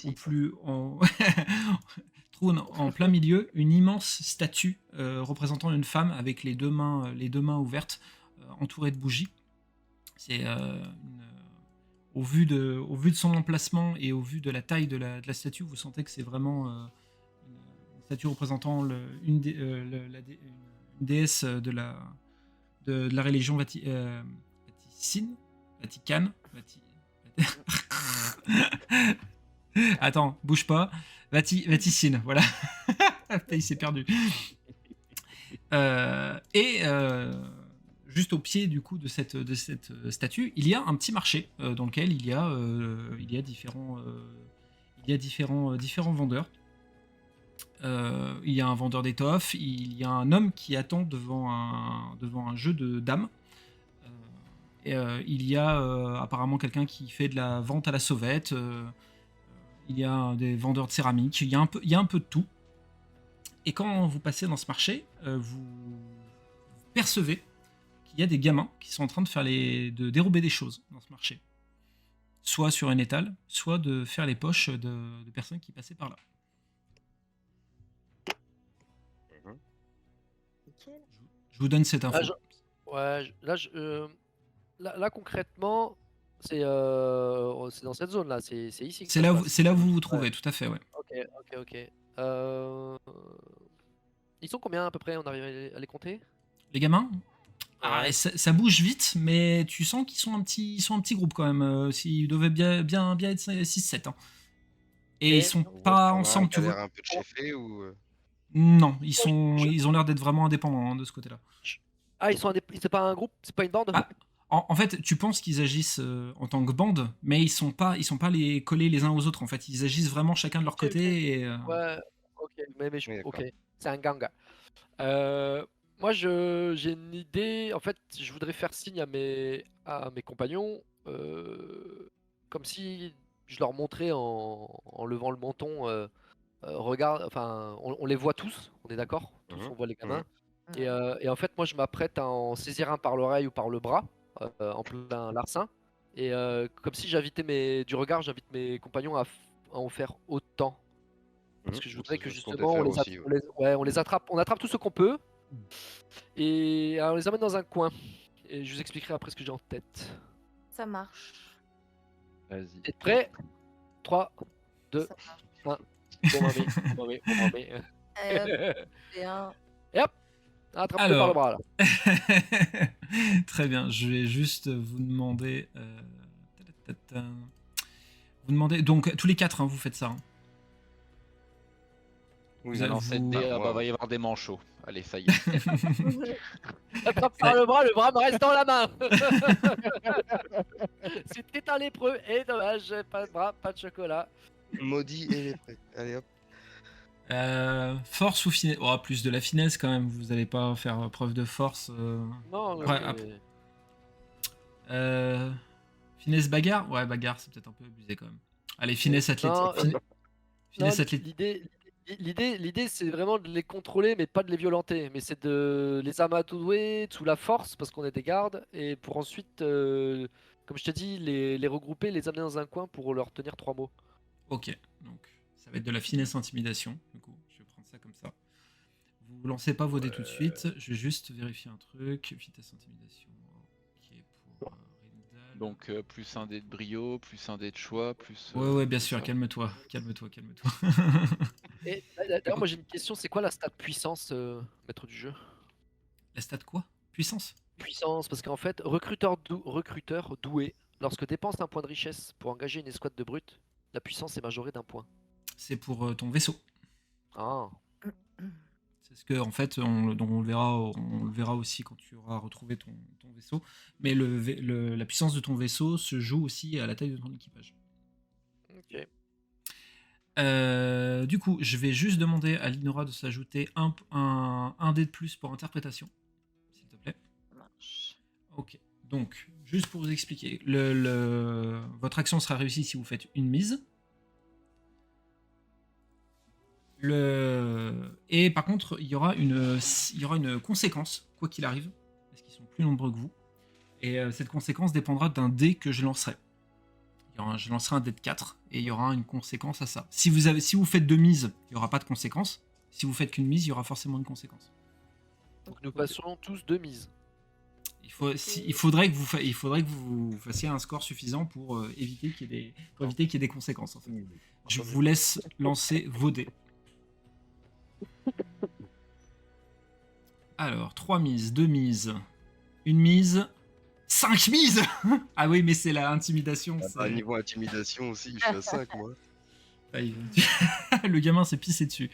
trône en plein milieu une immense statue représentant une femme avec les deux mains ouvertes, entourée de bougies. C'est au vu de son emplacement et au vu de la taille de la statue, vous sentez que c'est vraiment une statue représentant une déesse de la religion Vaticane. Attends, bouge pas. Vaticine, voilà. Il s'est perdu. Juste au pied du coup de cette statue, il y a un petit marché dans lequel il y a différents vendeurs. Il y a un vendeur d'étoffes, il y a un homme qui attend devant un jeu de dames. Il y a apparemment quelqu'un qui fait de la vente à la sauvette. Il y a des vendeurs de céramique. Il y a un peu de tout. Et quand vous passez dans ce marché, vous percevez qu'il y a des gamins qui sont en train de dérober des choses dans ce marché. Soit sur un étal, soit de faire les poches de personnes qui passaient par là. Nickel. Je vous donne cette info. Là, concrètement, c'est dans cette zone là, c'est ici que C'est ça là, se passe. c'est là où vous vous trouvez, tout à fait, ouais. Ok. Ils sont combien à peu près? On arrive à les compter? Les gamins, Ouais. ça bouge vite, mais tu sens qu'ils sont un petit groupe quand même. Ils devaient bien être 6-7. Hein. Et ils sont pas ensemble, tu vois. Un peu de cheffé ou Non, ils ont l'air d'être vraiment indépendants de ce côté-là. Ah, c'est pas un groupe, c'est pas une bande? Ah, en fait, tu penses qu'ils agissent en tant que bande, mais ils sont pas les collés les uns aux autres. En fait, ils agissent vraiment chacun de leur côté. Ok. Et, Ouais, ok, mais Oui, d'accord. ok, c'est un gang. Moi, j'ai une idée. En fait, je voudrais faire signe à mes compagnons, comme si je leur montrais en levant le menton. Regarde, enfin, on les voit tous, on est d'accord? Tous, on voit les gamins. Et en fait, moi, je m'apprête à en saisir un par l'oreille ou par le bras, en plein larcin. Et comme si j'invitais du regard, j'invite mes compagnons à en faire autant. Parce que je voudrais que justement, on les attrape, on attrape tout ce qu'on peut. Et on les amène dans un coin. Et je vous expliquerai après ce que j'ai en tête. Ça marche. Vas-y. T'es prêt? 3, 2, Ça marche. 1. Bon, mamie. Et un. Et hop! Attrape-le par le bras là. Très bien, je vais juste vous demander. Vous demandez. Donc, tous les 4, hein, vous faites ça. Hein. Oui, Vous- Alors, vous- 7D, Ah, moi, va y avoir des manchots. Allez, ça y est. Attrape par le bras me reste dans la main. C'était un lépreux et dommage, pas de bras, pas de chocolat. maudit et les prêts. Allez hop. Force ou finesse? Oh, plus de la finesse quand même, vous n'allez pas faire preuve de force. Non, Ouais, finesse bagarre? Ouais, bagarre, c'est peut-être un peu abusé quand même. Allez, finesse athlétique. Finesse athlétique. L'idée, c'est vraiment de les contrôler, mais pas de les violenter. Mais c'est de les amadouer sous la force, parce qu'on est des gardes, et pour ensuite, comme je te dis, les regrouper, les amener dans un coin pour leur tenir 3 mots. Ok, donc ça va être de la finesse intimidation. Du coup, je vais prendre ça comme ça. Vous lancez pas vos dés tout de suite. Je vais juste vérifier un truc. Vitesse intimidation. Ok, pour Rindal. Donc, plus un dé de brio, plus un dé de choix, plus. Ouais, bien c'est sûr, ça. calme-toi. Et d'ailleurs, moi j'ai une question, c'est quoi la stat puissance, maître du jeu? La stat quoi? Puissance? Puissance, parce qu'en fait, recruteur doué, lorsque dépense un point de richesse pour engager une escouade de brutes, la puissance est majorée d'un point. C'est pour ton vaisseau. Ah, C'est ce que, en fait, on le verra aussi quand tu auras retrouvé ton vaisseau. Mais la puissance de ton vaisseau se joue aussi à la taille de ton équipage. ok. Du coup, je vais juste demander à Linora de s'ajouter un dé de plus pour interprétation, s'il te plaît. Ça marche. Ok. Donc, juste pour vous expliquer, votre action sera réussie si vous faites une mise. Et par contre, il y aura une conséquence, quoi qu'il arrive, parce qu'ils sont plus nombreux que vous. Et cette conséquence dépendra d'un dé que je lancerai. Je lancerai un dé de 4 et il y aura une conséquence à ça. Si vous faites 2 mises, il n'y aura pas de conséquence. Si vous faites qu'une mise, il y aura forcément une conséquence. Donc nous passons tous 2 mises. Il faudrait que vous fassiez un score suffisant pour éviter qu'il y ait des conséquences. En fait. Je vous laisse lancer vos dés. Alors, 3 mises, 2 mises, 1 mise, 5 mises. Ah oui, mais c'est la intimidation. Niveau intimidation aussi, je suis à 5 moi. Le gamin s'est pissé dessus.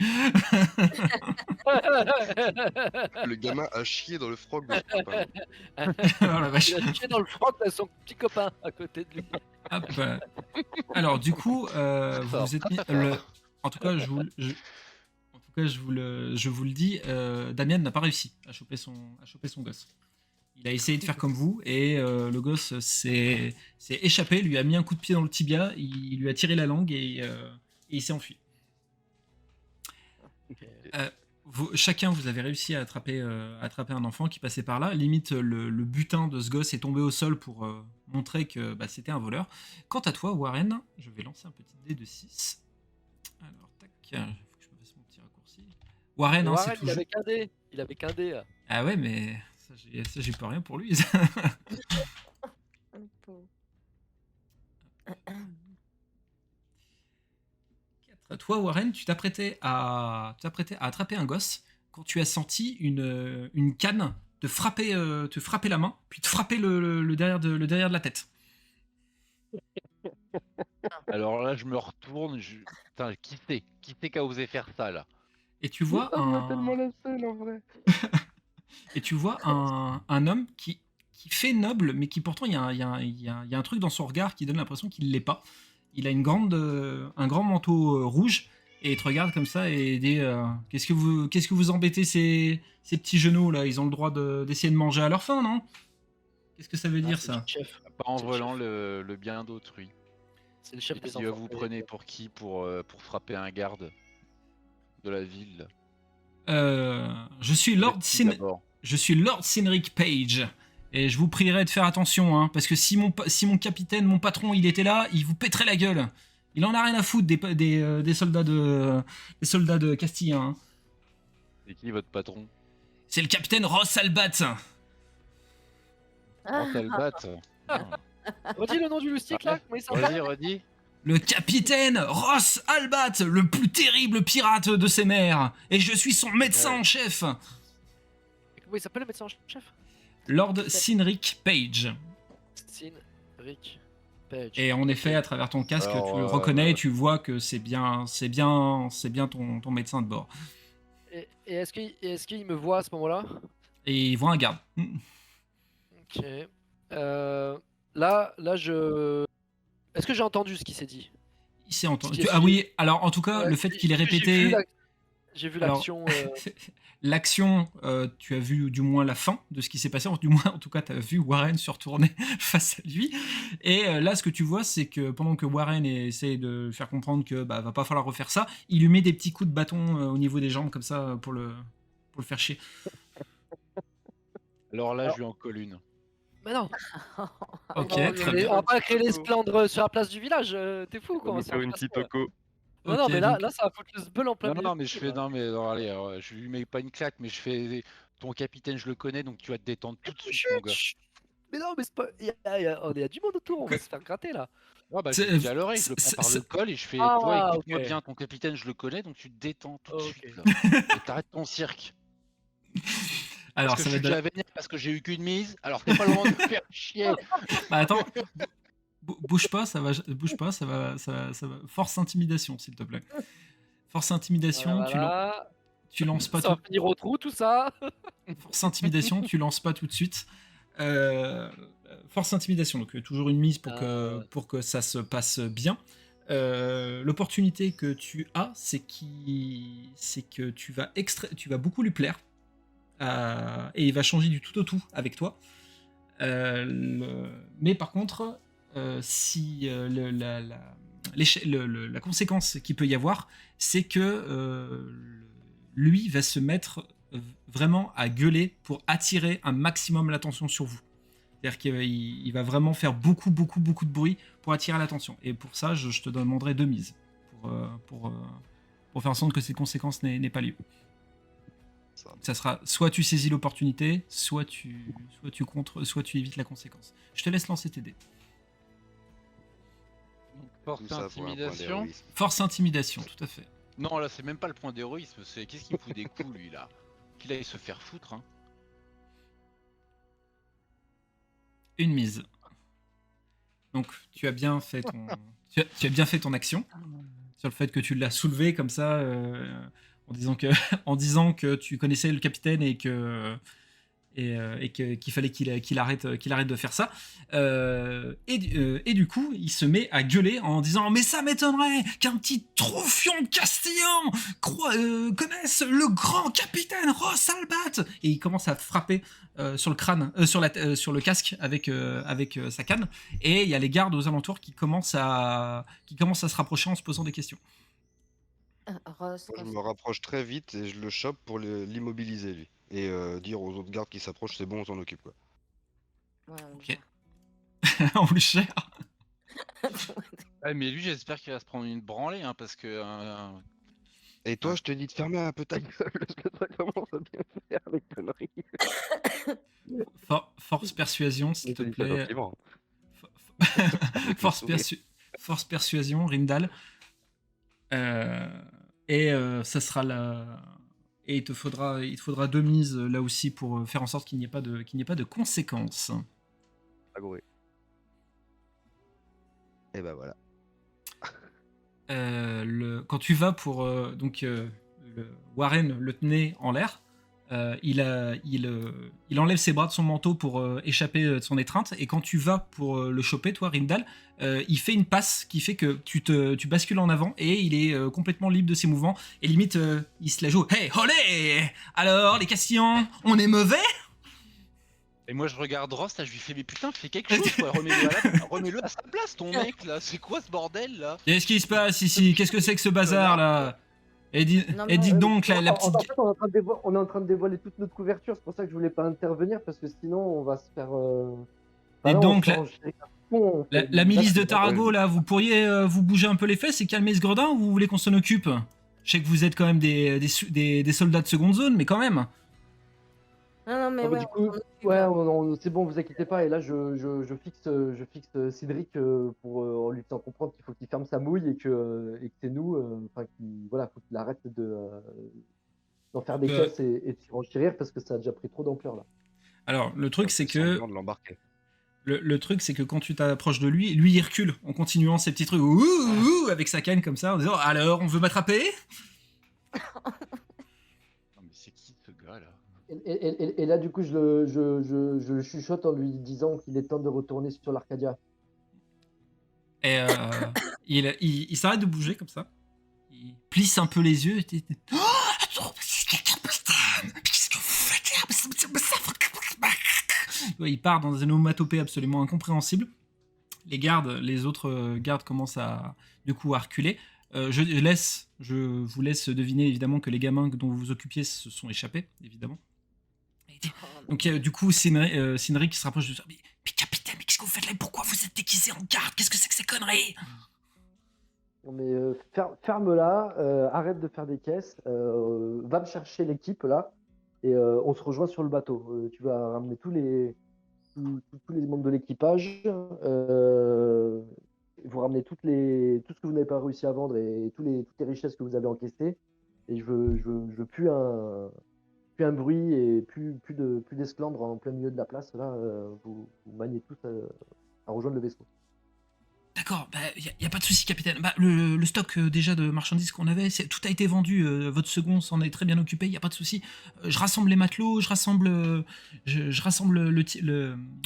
Le gamin a chié dans le frog de son copain. Oh la vache. Il a tué dans le front de son petit copain à côté de lui. Hop. Alors du coup, vous vous êtes mis. En tout cas, je vous le dis, Damien n'a pas réussi à choper son gosse. Il a essayé de faire comme vous et le gosse s'est échappé, lui a mis un coup de pied dans le tibia, il lui a tiré la langue et il s'est enfui. Chacun, vous avez réussi à attraper un enfant qui passait par là. Limite, le butin de ce gosse est tombé au sol pour montrer que c'était un voleur. Quant à toi, Warren, je vais lancer un petit dé de 6. Alors, tac, il faut que je me fasse mon petit raccourci. Warren, c'est toujours... il avait qu'un dé. Ah ouais, mais ça, j'ai pas rien pour lui. Toi, Warren, tu t'apprêtais à attraper un gosse quand tu as senti une canne te frapper la main, puis te frapper le derrière de la tête. Alors là, je me retourne. Putain, qui c'est qui a osé faire ça là? Et tu vois tellement la seule en vrai. Et tu vois un homme qui fait noble, mais qui pourtant, il y a un truc dans son regard qui donne l'impression qu'il ne l'est pas. Il a un grand manteau rouge et il te regarde comme ça et dit qu'est-ce que vous embêtez ces petits genoux là? Ils ont le droit d'essayer de manger à leur faim, non? Qu'est-ce que ça veut dire ça? Chef. Pas en volant le bien d'autrui. C'est le chef Et des puis, enfants. vous prenez pour qui pour frapper un garde de la ville? Je suis Lord Cynric Page. Et je vous prierai de faire attention, hein, parce que si mon capitaine, mon patron, il était là, il vous pèterait la gueule. Il en a rien à foutre des soldats de Castille. Hein. C'est qui votre patron? C'est le capitaine Ross Albat. Albat. Redis le nom du loustique là, comment il s'appelle? Redis. Le capitaine Ross Albat, le plus terrible pirate de ces mers. Et je suis son médecin en chef. Comment il s'appelle le médecin en chef? Lord Cynric Page. Cynric Page. Et en effet, à travers ton casque, tu le reconnais et tu vois que c'est bien ton médecin de bord. Et est-ce qu'il me voit à ce moment-là? Et il voit un garde. Ok. Là, est-ce que j'ai entendu ce qu'il s'est dit? Il s'est entendu. Ah oui, alors en tout cas, le fait qu'il ait répété... J'ai vu l'action. L'action, tu as vu du moins la fin de ce qui s'est passé, du moins en tout cas tu as vu Warren se retourner face à lui, et là ce que tu vois c'est que pendant que Warren essaie de faire comprendre que va pas falloir refaire ça, il lui met des petits coups de bâton au niveau des jambes comme ça pour le faire chier. Alors là, je lui en colle une. Mais non. Ok, Non, très bien. on va pas créer l'esclandre sur la place du village, t'es fou quoi. Une petite toco. Non, Ok, mais là donc- ça va foutre le sbeul en plein milieu. Non, mais je fais. Non, mais alors, allez, alors, je lui mets pas une claque, mais je fais. Ton capitaine, je le connais, donc tu vas te détendre tout de suite, mon gars. Mais non, mais c'est pas. Il y a du monde autour, on va se faire gratter là. Ah bah, je C'est- lui dis à l'oreille, je le prends par le col et je fais. Ah, Toi, écoute-moi ok. bien, ton capitaine, je le connais, donc tu te détends tout de Ok. suite là. Et t'arrêtes ton cirque. Alors Parce que ça je va suis être... déjà vénère parce que j'ai eu qu'une mise, alors t'es pas le moment de me faire chier. Bah, attends, bouge pas, ça va, force intimidation s'il te plaît. Force intimidation, Voilà. tu lances pas Ça tout... va finir au trou tout ça. Force intimidation, tu lances pas tout de suite. Force intimidation, donc toujours une mise pour que ça se passe bien. L'opportunité que tu as, c'est que tu vas beaucoup lui plaire. Et il va changer du tout au tout avec toi. Mais par contre, si la conséquence qu'il peut y avoir, c'est que lui va se mettre vraiment à gueuler pour attirer un maximum l'attention sur vous. C'est-à-dire qu'il va vraiment faire beaucoup de bruit pour attirer l'attention. Et pour ça, je te demanderai 2 mises pour faire en sorte que cette conséquence n'ait pas lieu. Ça sera soit tu saisis l'opportunité, soit tu évites la conséquence. Je te laisse lancer tes dés. Donc, Tout force ça pour un point intimidation. d'héroïsme. Force intimidation, tout à fait. Non, là, c'est même pas le point d'héroïsme. C'est qu'est-ce qu'il me fout des coups, lui, là. Qu'il aille se faire foutre, hein. Une mise. Donc tu as bien fait tu as bien fait ton action sur le fait que tu l'as soulevé comme ça en disant que tu connaissais le capitaine et qu'il fallait qu'il arrête de faire ça. Et du coup, il se met à gueuler en disant « Mais ça m'étonnerait qu'un petit troufion de Castillan connaisse le grand capitaine Ross Albat !» Et il commence à frapper sur le crâne, sur le casque avec sa canne. Et il y a les gardes aux alentours qui commencent à se rapprocher en se posant des questions. Ross, Moi, je me rapproche très vite et je le chope pour l'immobiliser, lui. Et dire aux autres gardes qui s'approchent, c'est bon, on s'en occupe, quoi. ouais, on le Ok. gère. On le gère. Ouais, mais lui, j'espère qu'il va se prendre une branlée, hein, parce que... Et toi, je te dis de fermer un peu ta gueule, parce que ça commence à bien faire avec conneries. Force persuasion, s'il te Je te dis ça plaît. gentiment. Force persuasion, Rindal. Ça sera la. Et il te faudra 2 mises là aussi pour faire en sorte qu'il n'y ait pas de conséquences. Agoré. Et bah voilà. Quand tu vas pour Warren le tenait en l'air, il enlève ses bras de son manteau pour échapper de son étreinte, et quand tu vas pour le choper, toi Rindal, il fait une passe qui fait que tu bascules en avant et il est complètement libre de ses mouvements et limite il se la joue. Hey, olé! Alors les Castillans, on est mauvais? Et moi, je regarde Ross, là, je lui fais, mais putain, fais quelque chose, quoi. Remets-le à sa place, ton mec, là. C'est quoi ce bordel, là? Qu'est-ce qui se passe ici? Qu'est-ce que c'est que ce bazar là? Et dites donc la petite. En fait, on est en train de dévoiler toute notre couverture, c'est pour ça que je voulais pas intervenir, parce que sinon on va se faire. Et là, donc, on se range à fond, on fait la une milice de bataille. Tarago, là, vous pourriez vous bouger un peu les fesses et calmer ce gredin, ou vous voulez qu'on s'en occupe? Je sais que vous êtes quand même des soldats de seconde zone, mais quand même. Non, mais Ah bah, ouais, du on coup, s'en occupe, ouais, là. c'est bon, vous inquiétez pas. Et là, je fixe Cédric pour en lui faisant comprendre qu'il faut qu'il ferme sa mouille et que c'est nous, enfin, voilà, faut qu'il arrête d'en faire des Euh, caisses et de s'y renchérir parce que ça a déjà pris trop d'ampleur là. Alors, le truc, c'est que. Semblant de l'embarquer. Le truc, c'est que quand tu t'approches de lui, il recule en continuant ses petits trucs ouh, ouh, avec sa canne comme ça, en disant alors, on veut m'attraper? Non, mais c'est qui, ce gars, là? Et là, du coup, je le chuchote en lui disant qu'il est temps de retourner sur l'Arcadia. Et il s'arrête de bouger comme ça. Il plisse un peu les yeux. Oh, attends, qu'est-ce que vous faites là? Ouais, il part dans une onomatopée absolument incompréhensible. Les autres gardes commencent à reculer. Je vous laisse deviner évidemment que les gamins dont vous vous occupiez se sont échappés, évidemment. Donc du coup, Cynric qui se rapproche de ça. Mais capitaine, mais qu'est-ce que vous faites là? Pourquoi vous êtes déguisé en garde? Qu'est-ce que c'est que ces conneries? Non, mais ferme-la, arrête de faire des caisses, va me chercher l'équipe là, et on se rejoint sur le bateau. Tu vas ramener tous les membres de l'équipage, vous ramenez tout ce que vous n'avez pas réussi à vendre et toutes les richesses que vous avez encaissées. Et je veux plus un bruit et plus d'esclandre en plein milieu de la place. Là, vous maniez tous à rejoindre le vaisseau. D'accord, y a pas de souci, capitaine. Le stock déjà de marchandises qu'on avait, tout a été vendu. Votre second s'en est très bien occupé, y a pas de souci. Je rassemble les matelots, je rassemble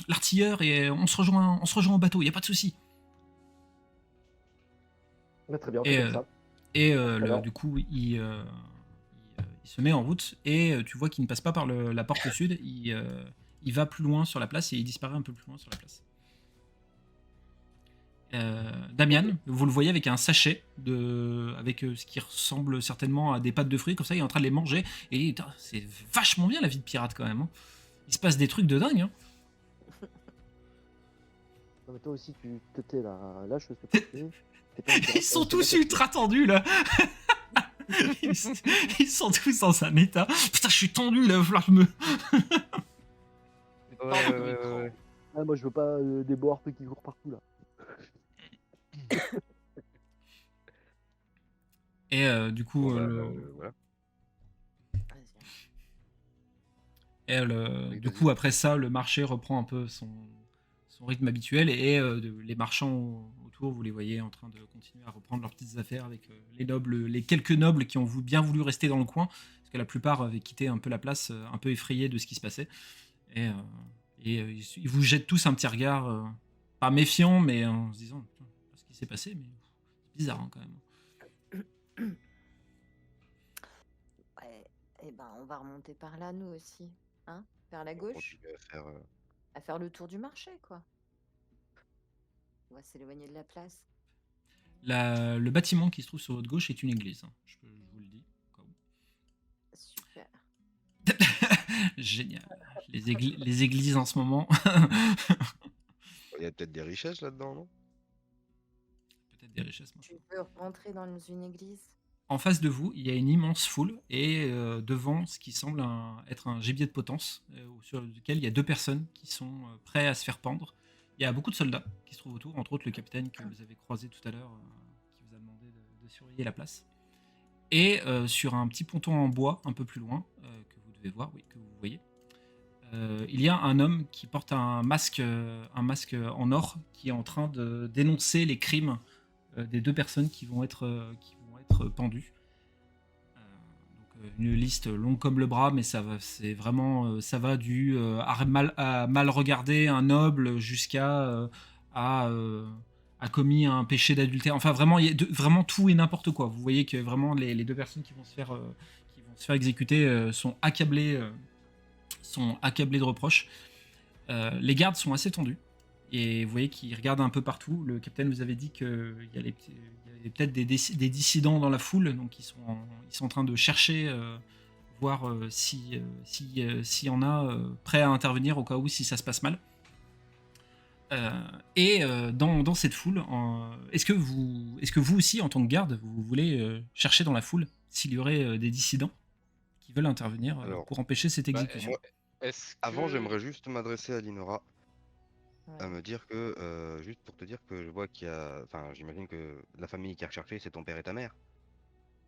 l'artilleur et on se rejoint au bateau. Y a pas de souci. Ouais, très bien, on fait comme ça. Et Alors. du coup, il se met en route et tu vois qu'il ne passe pas par la porte sud. Il va plus loin sur la place et il disparaît un peu plus loin sur la place. Damian, vous le voyez avec un sachet avec ce qui ressemble certainement à des pâtes de fruits, comme ça il est en train de les manger et c'est vachement bien la vie de pirate quand même, hein. Il se passe des trucs de dingue, hein. Non, mais toi aussi, tu te tais là. Lâche ce papier. Fais ton Ils sont tous silence. ultra tendus là. Ils ils sont tous dans un état. Putain, je suis tendu là, il va falloir que je me. Ouais. Ah, moi, je veux pas des beaux harpes qui courent partout là. Et du coup, Bon, bah, voilà. Vas-y. et Oui, du vas-y. coup, après ça, le marché reprend un peu son rythme habituel et les marchands autour, vous les voyez en train de continuer à reprendre leurs petites affaires avec les nobles, les quelques nobles qui ont bien voulu rester dans le coin, parce que la plupart avaient quitté un peu la place, un peu effrayés de ce qui se passait. Et ils vous jettent tous un petit regard, pas méfiant, mais en se disant, putain, je sais pas ce qui s'est passé, mais c'est bizarre hein, quand même. Ouais, et ben on va remonter par là nous aussi, hein, vers la gauche, Continuer à faire. à faire le tour du marché quoi. On va s'éloigner de la place. Le bâtiment qui se trouve sur votre gauche est une église, hein, je vous le dis. au cas où. Super. Génial. Les églises en ce moment. Il y a peut-être des richesses là-dedans, non? Peut-être des richesses. Tu veux rentrer dans une église? En face de vous, il y a une immense foule et devant ce qui semble être un gibier de potence sur lequel il y a 2 personnes qui sont prêts à se faire pendre. Il y a beaucoup de soldats qui se trouvent autour, entre autres le capitaine que vous avez croisé tout à l'heure, qui vous a demandé de surveiller la place. Et sur un petit ponton en bois un peu plus loin, que vous devez voir, oui, que vous voyez, il y a un homme qui porte un masque en or qui est en train de dénoncer les crimes des 2 personnes qui vont être pendues. Donc, une liste longue comme le bras, mais c'est vraiment, ça va du à mal regarder un noble jusqu'à a commis un péché d'adultère. Enfin, vraiment, il y a vraiment tout et n'importe quoi. Vous voyez que vraiment les 2 personnes qui vont se faire exécuter sont accablées de reproches. Les gardes sont assez tendus. Et vous voyez qu'ils regardent un peu partout. Le capitaine vous avait dit qu'il y avait peut-être des dissidents dans la foule. Donc ils sont en train de chercher, voir s'il y en a prêts à intervenir au cas où si ça se passe mal. Dans cette foule, est-ce que vous aussi, en tant que garde, vous voulez chercher dans la foule s'il y aurait des dissidents qui veulent intervenir Alors, pour empêcher cette exécution? moi, Est-ce avant, que... j'aimerais juste m'adresser à Linora, à Ouais. me dire que, juste pour te dire que je vois qu'il y a, enfin, j'imagine que la famille qui est recherchée, c'est ton père et ta mère.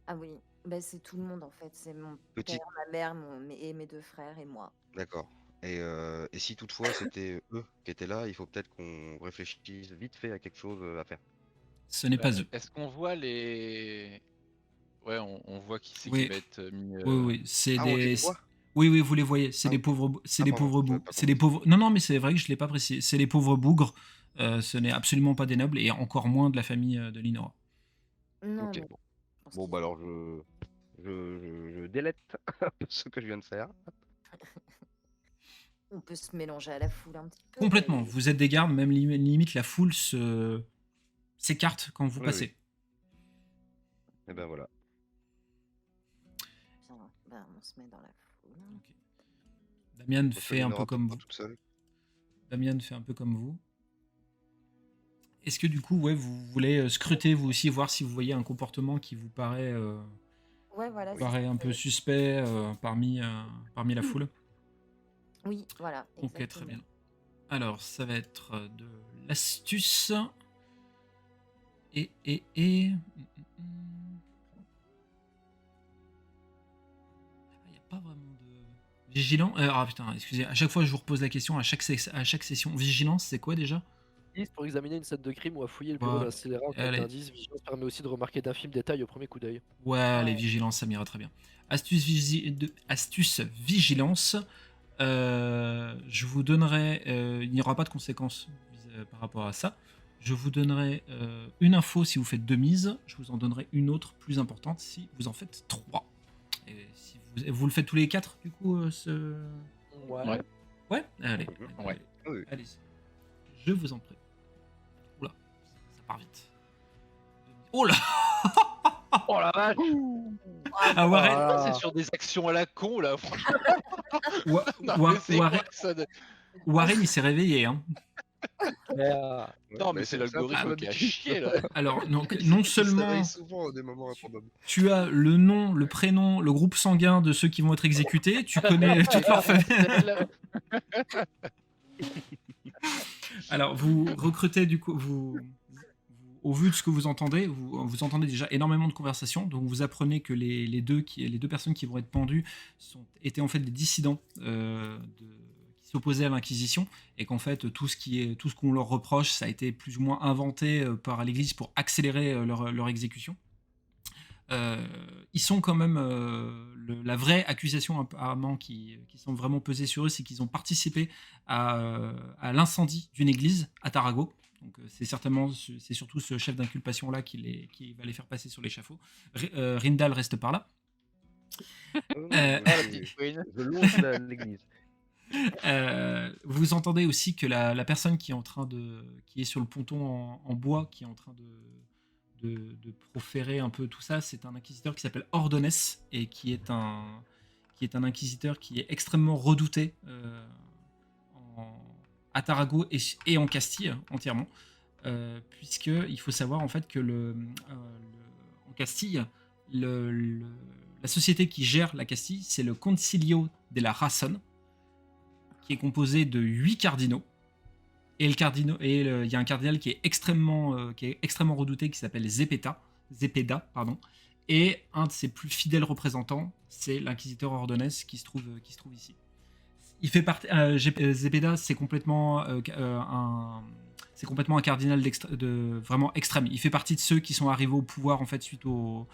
Ah oui, bah, c'est tout le monde en fait. C'est mon Petit, père, ma mère, et mes 2 frères et moi. d'accord. Et si toutefois c'était eux qui étaient là, il faut peut-être qu'on réfléchisse vite fait à quelque chose à faire. Ce n'est pas eux. Est-ce qu'on voit les... Ouais, on voit qui c'est qui Oui, va être mis... oui, c'est Ah, on des. les voit? Oui, vous les voyez. C'est Ah, des ok. pauvres, c'est Ah, des pardon, pauvres j'avais bougres. pas C'est des compris. pauvres. Non, mais c'est vrai que je l'ai pas précisé. C'est des pauvres bougres. Ce n'est absolument pas des nobles et encore moins de la famille de Linora. Non, Ok, mais bon. je pense Bon, qu'ils bah alors je délète ce que je viens de faire. on peut se mélanger à la foule un petit peu. Complètement. Vous êtes des gardes, même limite la foule s'écarte quand vous Oui, passez. Et ben voilà. Bien, ben, on se met dans la foule. Ok. Damian Parce que fait un peu Linora comme part vous. toute seule. Damian fait un peu comme vous. Est-ce que du coup, ouais, vous voulez scruter vous aussi, voir si vous voyez un comportement qui vous paraît, Ouais, voilà. paraît un peu suspect parmi la foule? Oui, voilà. Ok, très Exactement. bien. Alors, ça va être de l'astuce. Il n'y a pas vraiment de... Vigilant. Ah putain, excusez, à chaque fois je vous repose la question, à chaque session. Vigilance, c'est quoi déjà? Pour examiner une scène de crime ou à fouiller le bureau Voilà. d'un scélérat en cas Allez. d'indice, vigilance permet aussi de remarquer d'infimes détails au premier coup d'œil. Ouais, les Ouais. vigilances, ça m'ira très bien. Astuce vigilance. Je vous donnerai... il n'y aura pas de conséquences par rapport à ça. Je vous donnerai une info si vous faites 2 mises. Je vous en donnerai une autre plus importante si vous en faites 3. Et si vous le faites tous les 4 du coup Ouais. Ouais. Allez. Ouais. Oui. Allez. Je vous en prie. Oula, ça part vite. Oh là. Oh la vache! Ah, Warren, Ah, c'est sur des actions à la con là, franchement. Non, mais c'est Warren, quoi ça Warren, il s'est réveillé. Hein. Claire. Non, mais mais c'est c'est un peu l'algorithme son qui a habitude. chié là. Alors, donc, Il non se seulement réveille souvent à des moments improbables. tu as le nom, le prénom, le groupe sanguin de ceux qui vont être exécutés, tu connais toute leur famille. Alors, vous recrutez du coup, au vu de ce que vous entendez, vous entendez déjà énormément de conversations. Donc, vous apprenez que les deux personnes qui vont être pendues étaient en fait des dissidents qui s'opposaient à l'Inquisition, et qu'en fait tout ce qu'on leur reproche, ça a été plus ou moins inventé par l'Église pour accélérer leur exécution. Ils sont quand même la vraie accusation apparemment qui semble vraiment peser sur eux, c'est qu'ils ont participé à l'incendie d'une église à Tarago. Donc c'est surtout ce chef d'inculpation là qui va les faire passer sur l'échafaud. Rindal reste par là. Ah, je longe l'église. Vous entendez aussi que la personne qui est sur le ponton en bois, qui est en train de proférer un peu tout ça, c'est un inquisiteur qui s'appelle Ordonnes, et qui est un inquisiteur qui est extrêmement redouté à Tarago et en Castille entièrement, puisque il faut savoir en fait que en Castille, la société qui gère la Castille, c'est le Concilio de la Razón, qui est composé de 8 cardinaux. Et il y a un cardinal qui est extrêmement redouté, qui s'appelle Zepeda, pardon. Et un de ses plus fidèles représentants, c'est l'inquisiteur Ordonnes qui se trouve ici. Il fait partie. Zepeda, c'est complètement un cardinal vraiment extrême. Il fait partie de ceux qui sont arrivés au pouvoir en fait suite au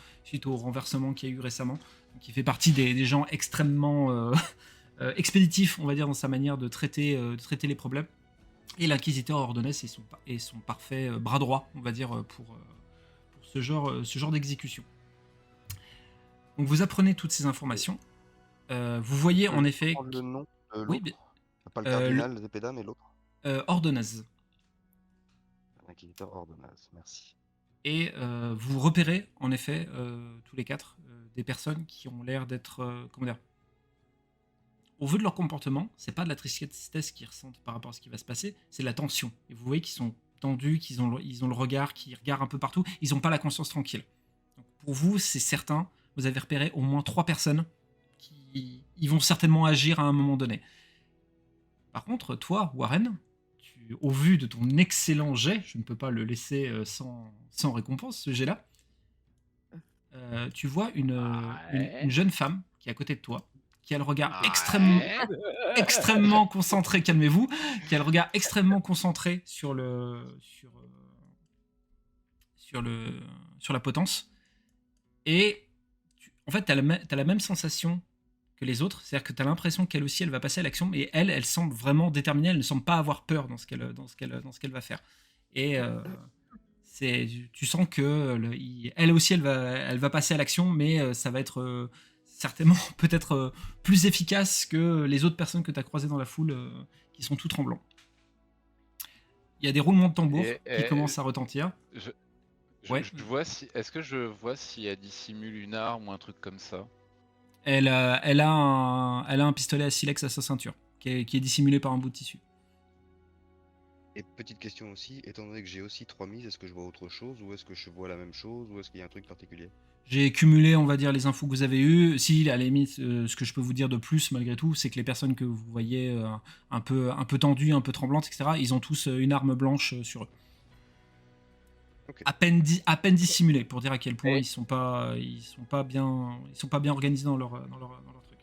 renversement qu'il y a eu récemment. Donc, il fait partie des gens extrêmement expéditifs, on va dire, dans sa manière de traiter les problèmes. Et l'inquisiteur Ordonnes est son parfait bras droit, on va dire, pour ce genre d'exécution. Donc vous apprenez toutes ces informations. Vous voyez en effet... Prendre le nom de Oui, l'autre. Pas le cardinal Zepeda, mais l'autre. Ordonnes. L'inquisiteur Ordonnes, merci. Et vous repérez en effet tous les quatre des personnes qui ont l'air d'être... comment dire, au vu de leur comportement, c'est pas de la tristesse qu'ils ressentent par rapport à ce qui va se passer, c'est de la tension. Et vous voyez qu'ils sont tendus, qu'ils ont le regard qui regarde un peu partout, ils n'ont pas la conscience tranquille. Donc pour vous, c'est certain, vous avez repéré au moins 3 personnes qui ils vont certainement agir à un moment donné. Par contre, toi, Warren, au vu de ton excellent jet, je ne peux pas le laisser sans récompense, ce jet-là, tu vois une jeune femme qui est à côté de toi, qui a le regard extrêmement concentré, calmez-vous, qui a le regard extrêmement concentré sur la potence. Et en fait, tu as la même sensation que les autres, c'est-à-dire que tu as l'impression qu'elle aussi, elle va passer à l'action, mais elle semble vraiment déterminée, elle ne semble pas avoir peur dans ce qu'elle va faire. Et tu sens que elle aussi, elle va passer à l'action, mais ça va être certainement peut-être plus efficace que les autres personnes que tu as croisées dans la foule qui sont tout tremblants. Il y a des roulements de tambour qui commencent à retentir. Est-ce que je vois si elle dissimule une arme ou un truc comme ça? Elle a un pistolet à silex à sa ceinture qui est dissimulé par un bout de tissu. Et petite question aussi, étant donné que j'ai aussi 3 mises, est-ce que je vois autre chose, ou est-ce que je vois la même chose, ou est-ce qu'il y a un truc particulier? J'ai cumulé, on va dire, les infos que vous avez eues. Si, à la limite, ce que je peux vous dire de plus, malgré tout, c'est que les personnes que vous voyez un peu tendues, un peu tremblantes, etc., ils ont tous une arme blanche sur eux. Okay. À peine dissimulés, pour dire à quel point ils sont pas bien organisés dans leur truc.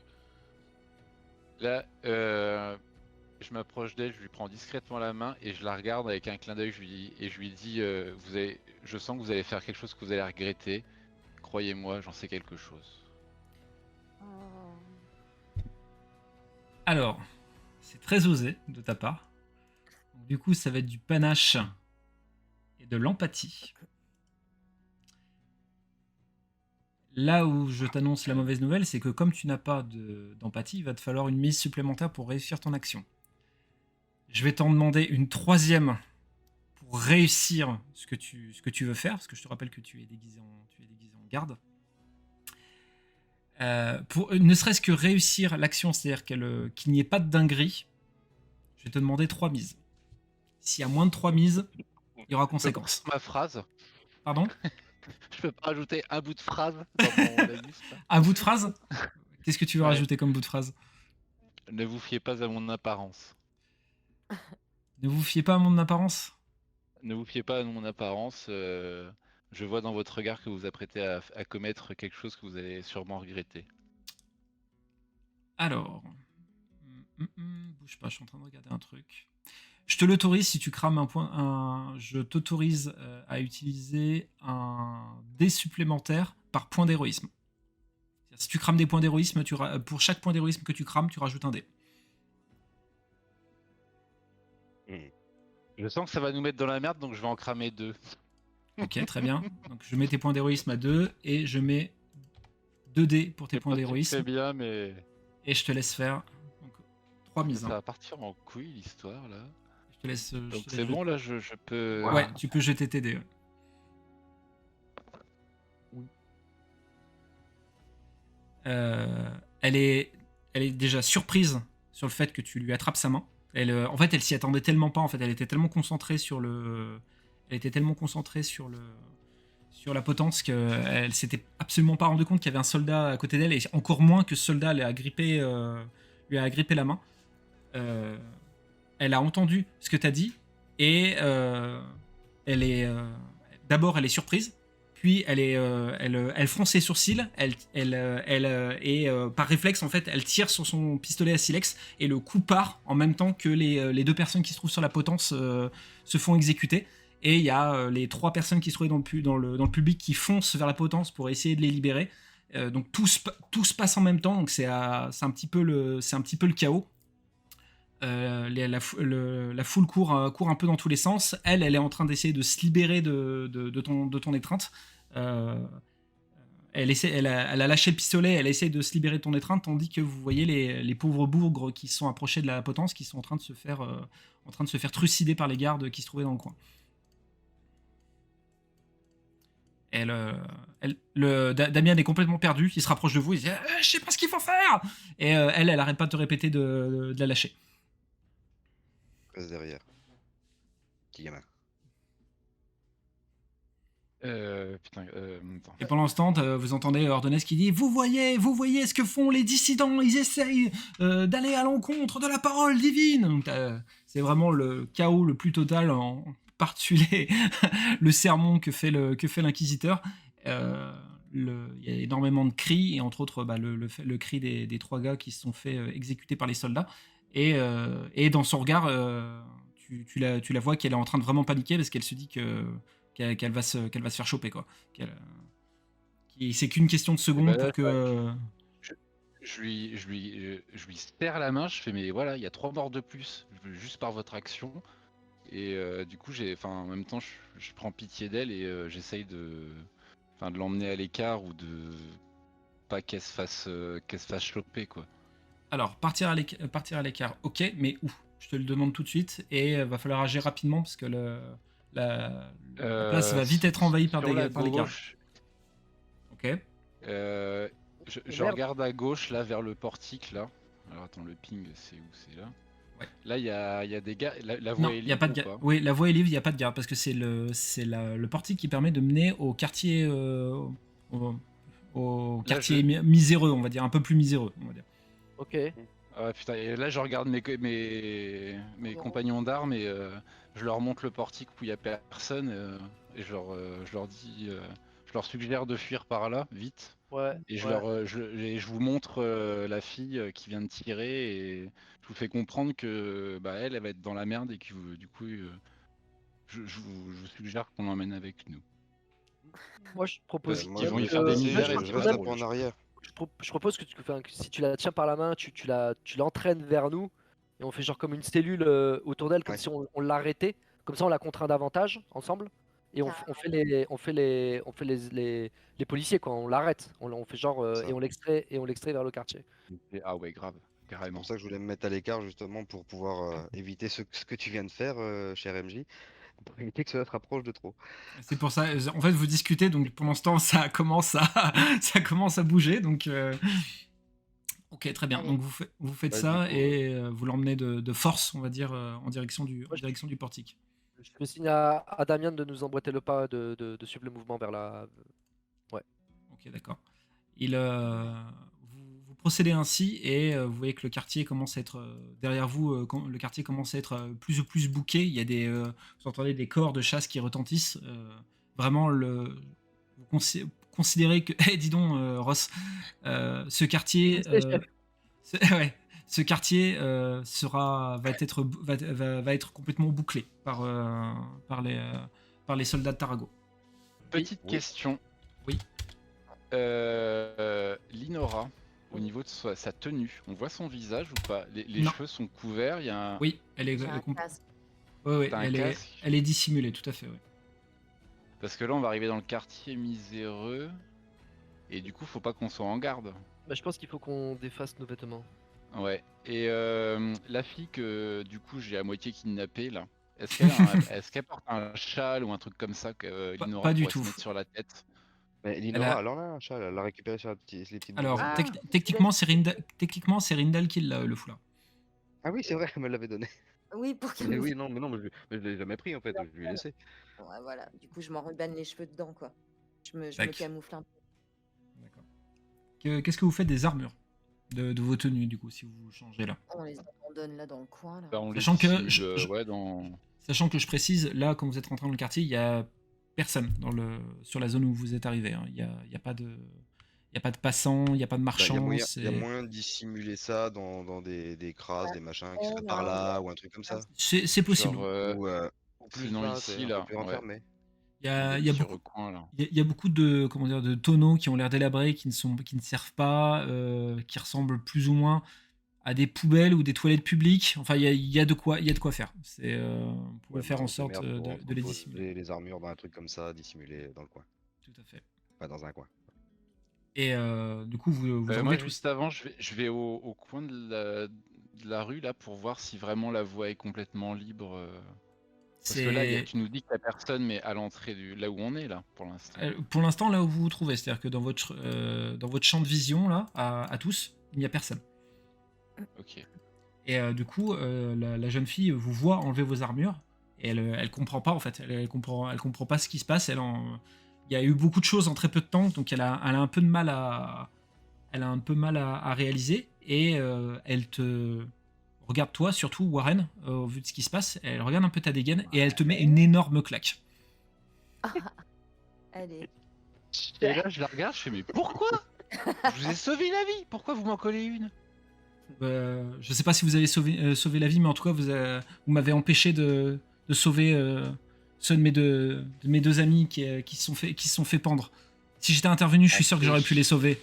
Là, je m'approche d'elle, je lui prends discrètement la main et je la regarde avec un clin d'œil. Je lui dis, je sens que vous allez faire quelque chose que vous allez regretter. Croyez-moi, j'en sais quelque chose. Alors, c'est très osé de ta part. Donc, du coup, ça va être du panache et de l'empathie. Là où je t'annonce la mauvaise nouvelle, c'est que comme tu n'as pas d'empathie, il va te falloir une mise supplémentaire pour réussir ton action. Je vais t'en demander une 3e pour réussir ce que tu veux faire, parce que je te rappelle que tu es déguisé en garde. Pour ne serait-ce que réussir l'action, c'est-à-dire qu'il n'y ait pas de dinguerie, je vais te demander 3 mises. S'il y a moins de 3 mises, il y aura Je peux conséquence. ma phrase. Pardon? Je peux pas rajouter un bout de phrase dans la liste. Un bout de phrase? Qu'est-ce que tu veux Ouais. rajouter comme bout de phrase? Ne vous fiez pas à mon apparence. Ne vous fiez pas à mon apparence? Ne vous fiez pas à mon apparence. Je vois dans votre regard que vous vous apprêtez à commettre quelque chose que vous allez sûrement regretter. Alors. Bouge pas, je suis en train de regarder un truc. Je te l'autorise si tu crames un point. Je t'autorise à utiliser un dé supplémentaire par point d'héroïsme. Si tu crames des points d'héroïsme, pour chaque point d'héroïsme que tu crames, tu rajoutes un dé. Je sens que ça va nous mettre dans la merde, donc je vais en cramer 2. Ok, très bien. Donc je mets tes points d'héroïsme à 2 et je mets 2 dés pour tes points C'est d'héroïsme. bien, mais Et je te laisse faire 3 mises. ça va partir en couille l'histoire là. Je te laisse. Donc c'est bon là, je peux. Ouais, tu peux jeter tes dés. Elle est déjà surprise sur le fait que tu lui attrapes sa main. En fait, elle s'y attendait tellement pas. En fait, elle était tellement concentrée sur la potence qu'elle s'était absolument pas rendu compte qu'il y avait un soldat à côté d'elle, et encore moins que ce soldat lui a agrippé la main. Elle a entendu ce que tu as dit, et d'abord elle est surprise, puis elle fronce ses sourcils, et par réflexe en fait elle tire sur son pistolet à silex, et le coup part en même temps que les 2 personnes qui se trouvent sur la potence se font exécuter. Et il y a les 3 personnes qui se trouvaient dans le public qui foncent vers la potence pour essayer de les libérer. Donc tout se passe en même temps, donc c'est un petit peu le chaos. La foule court un peu dans tous les sens. Elle est en train d'essayer de se libérer de ton étreinte. Elle a lâché le pistolet, elle essaie de se libérer de ton étreinte, tandis que vous voyez les pauvres bourgres qui se sont approchés de la potence, qui sont en train de se faire trucider par les gardes qui se trouvaient dans le coin. Damien est complètement perdu, il se rapproche de vous, il dit je sais pas ce qu'il faut faire, et elle arrête pas de te répéter de la lâcher. Reste derrière. Petit gamin. Attends. Et pendant ce temps, vous entendez Ordonez qui dit vous voyez ce que font les dissidents, ils essayent d'aller à l'encontre de la parole divine. Donc, c'est vraiment le chaos le plus total par-dessus le sermon que fait l'inquisiteur. Il y a énormément de cris, et entre autres le cri des 3 gars qui se sont fait exécuter par les soldats, et dans son regard tu la vois qu'elle est en train de vraiment paniquer, parce qu'elle se dit qu'elle va se faire choper, quoi. C'est qu'une question de secondes pour que... Je lui serre la main, je fais mais voilà, il y a 3 morts de plus, juste par votre action. Et du coup, en même temps, je prends pitié d'elle, et j'essaye de l'emmener à l'écart, ou de pas qu'elle se fasse choper, quoi. Alors, partir à l'écart, ok, mais où? Je te le demande tout de suite, et va falloir agir rapidement, parce que la place va vite être envahie par les gardes. Ok. Je regarde à gauche, là, vers le portique, là. Alors attends, le ping, c'est où? C'est là. Ouais. Là, il y a des gars. La voie Non, est il n'y a libre pas de ou garde. pas? Oui, la voie est libre, il n'y a pas de garde, parce que c'est le portique qui permet de mener au quartier, au quartier miséreux, on va dire, un peu plus miséreux, on va dire. Ok. Ah putain, et là je regarde mes compagnons d'armes, et je leur montre le portique où il n'y a personne, et je leur dis, je leur suggère de fuir par là, vite. Ouais. Et ouais. je vous montre la fille qui vient de tirer, et je vous fais comprendre que elle va être dans la merde, et que du coup je vous suggère qu'on l'emmène avec nous. Moi je propose. Moi, Ils je vont y vais faire des passer, misères, et je tout reste ça. un peu en arrière. Je propose que si tu la tiens par la main, tu l'entraînes vers nous, et on fait genre comme une cellule autour d'elle, comme Ouais. si on l'arrêtait. Comme ça, on la contraint davantage ensemble, et on fait les policiers, quoi. On l'arrête, on fait genre Ça. et on l'extrait vers le quartier. Ah ouais, grave, C'est carrément. pour ça que je voulais me mettre à l'écart, justement, pour pouvoir éviter ce que tu viens de faire, cher MJ, pour éviter que cela se rapproche de trop. C'est pour ça, en fait, vous discutez, donc pour l'instant, ça commence à bouger, donc... Ok, très bien. Allez. Donc vous faites Bah, du ça coup, et vous l'emmenez de force, on va dire, en direction Moi, du portique. je fais signe à Damien de nous emboîter le pas, de suivre le mouvement vers la. Ouais. Ok, d'accord. Vous procédez ainsi et vous voyez que le quartier commence à être derrière vous. Le quartier commence à être plus ou plus bouqué. Il y a vous entendez des corps de chasse qui retentissent. Vraiment, considérez que, eh, dis donc, Ross, ce quartier, ouais, ce quartier va être complètement bouclé par les soldats de Tarago. Petite Oui. question. Oui. Linora, au niveau de sa tenue, on voit son visage ou pas? Les Non. cheveux sont couverts, il y a un... Oui, elle est J'ai un casque. ouais, T'as un elle casque? est dissimulée, tout à fait. Ouais. Parce que là, on va arriver dans le quartier miséreux, et du coup, faut pas qu'on soit en garde. Bah, je pense qu'il faut qu'on défasse nos vêtements. Ouais. Et la fille que, du coup, j'ai à moitié kidnappée, là, est-ce qu'elle porte un châle ou un truc comme ça que Pas Linora du pourrait tout. se mettre sur la tête? Mais Elle Linora, a- elle en a un chat, elle l'a récupéré sur les petites boules Alors, d'oreilles. techniquement, c'est Rindal qui l'a, le foulard. Ah oui, c'est vrai, elle me l'avait donné. Oui, pour qu'elle Mais me oui, non, mais je l'ai jamais pris en fait, je lui ai laissé. Ouais, voilà. Du coup, je m'en rebane les cheveux dedans, quoi. Je me Tac. camoufle un peu. D'accord. Qu'est-ce que vous faites des armures de vos tenues, du coup, si vous changez là? On les abandonne là dans le coin, là. Bah, on les Sachant que dissimule, ouais, dans... Sachant que je précise, là, quand vous êtes rentré dans le quartier, il y a personne sur la zone où vous êtes arrivé. Hein. Il y a pas de passants, il n'y a pas de Bah, il y a marchands. moyen, c'est- y a moyen de dissimuler ça dans des crasses, des machins qui seraient par là, ou un truc comme ça. C'est possible. Genre, Ou plus sinon bas, ici, un peu là, plus ouais. renfermé. Il y a, des il y a petits beaucoup, recoins, là. il y a beaucoup de, comment dire, de tonneaux qui ont l'air délabrés, qui ne servent pas, qui ressemblent plus ou moins à des poubelles ou des toilettes publiques. Enfin, il y a de quoi faire. Vous pouvez Ouais, faire en on se sorte démerde pour de les dissimuler. entreposer les armures dans un truc comme ça, dissimulé dans le coin. Tout à fait. Pas dans un coin. Et du coup, vous Moi, enlevez tout. juste avant, je vais au coin de la rue, là, pour voir si vraiment la voie est complètement libre. Parce que là, tu nous dis qu'il n'y a personne, mais à l'entrée là où on est, là, pour l'instant. Pour l'instant, là où vous vous trouvez, c'est-à-dire que dans votre champ de vision, là, à tous, il n'y a personne. Ok. Et du coup, la jeune fille vous voit enlever vos armures, et elle comprend pas, en fait. Elle comprend pas ce qui se passe. Il y a eu beaucoup de choses en très peu de temps, donc elle a un peu de mal à réaliser, et elle te regarde toi, surtout Warren, au vu de ce qui se passe. Elle regarde un peu ta dégaine, et elle te met une énorme claque. Allez. Et là, je la regarde, je fais, mais pourquoi? Je vous ai sauvé la vie, pourquoi vous m'en collez une? Je sais pas si vous avez sauvé la vie, mais en tout cas, vous m'avez empêché de sauver ceux de mes deux amis qui se sont fait pendre. Si j'étais intervenu, je suis sûr que j'aurais pu les sauver.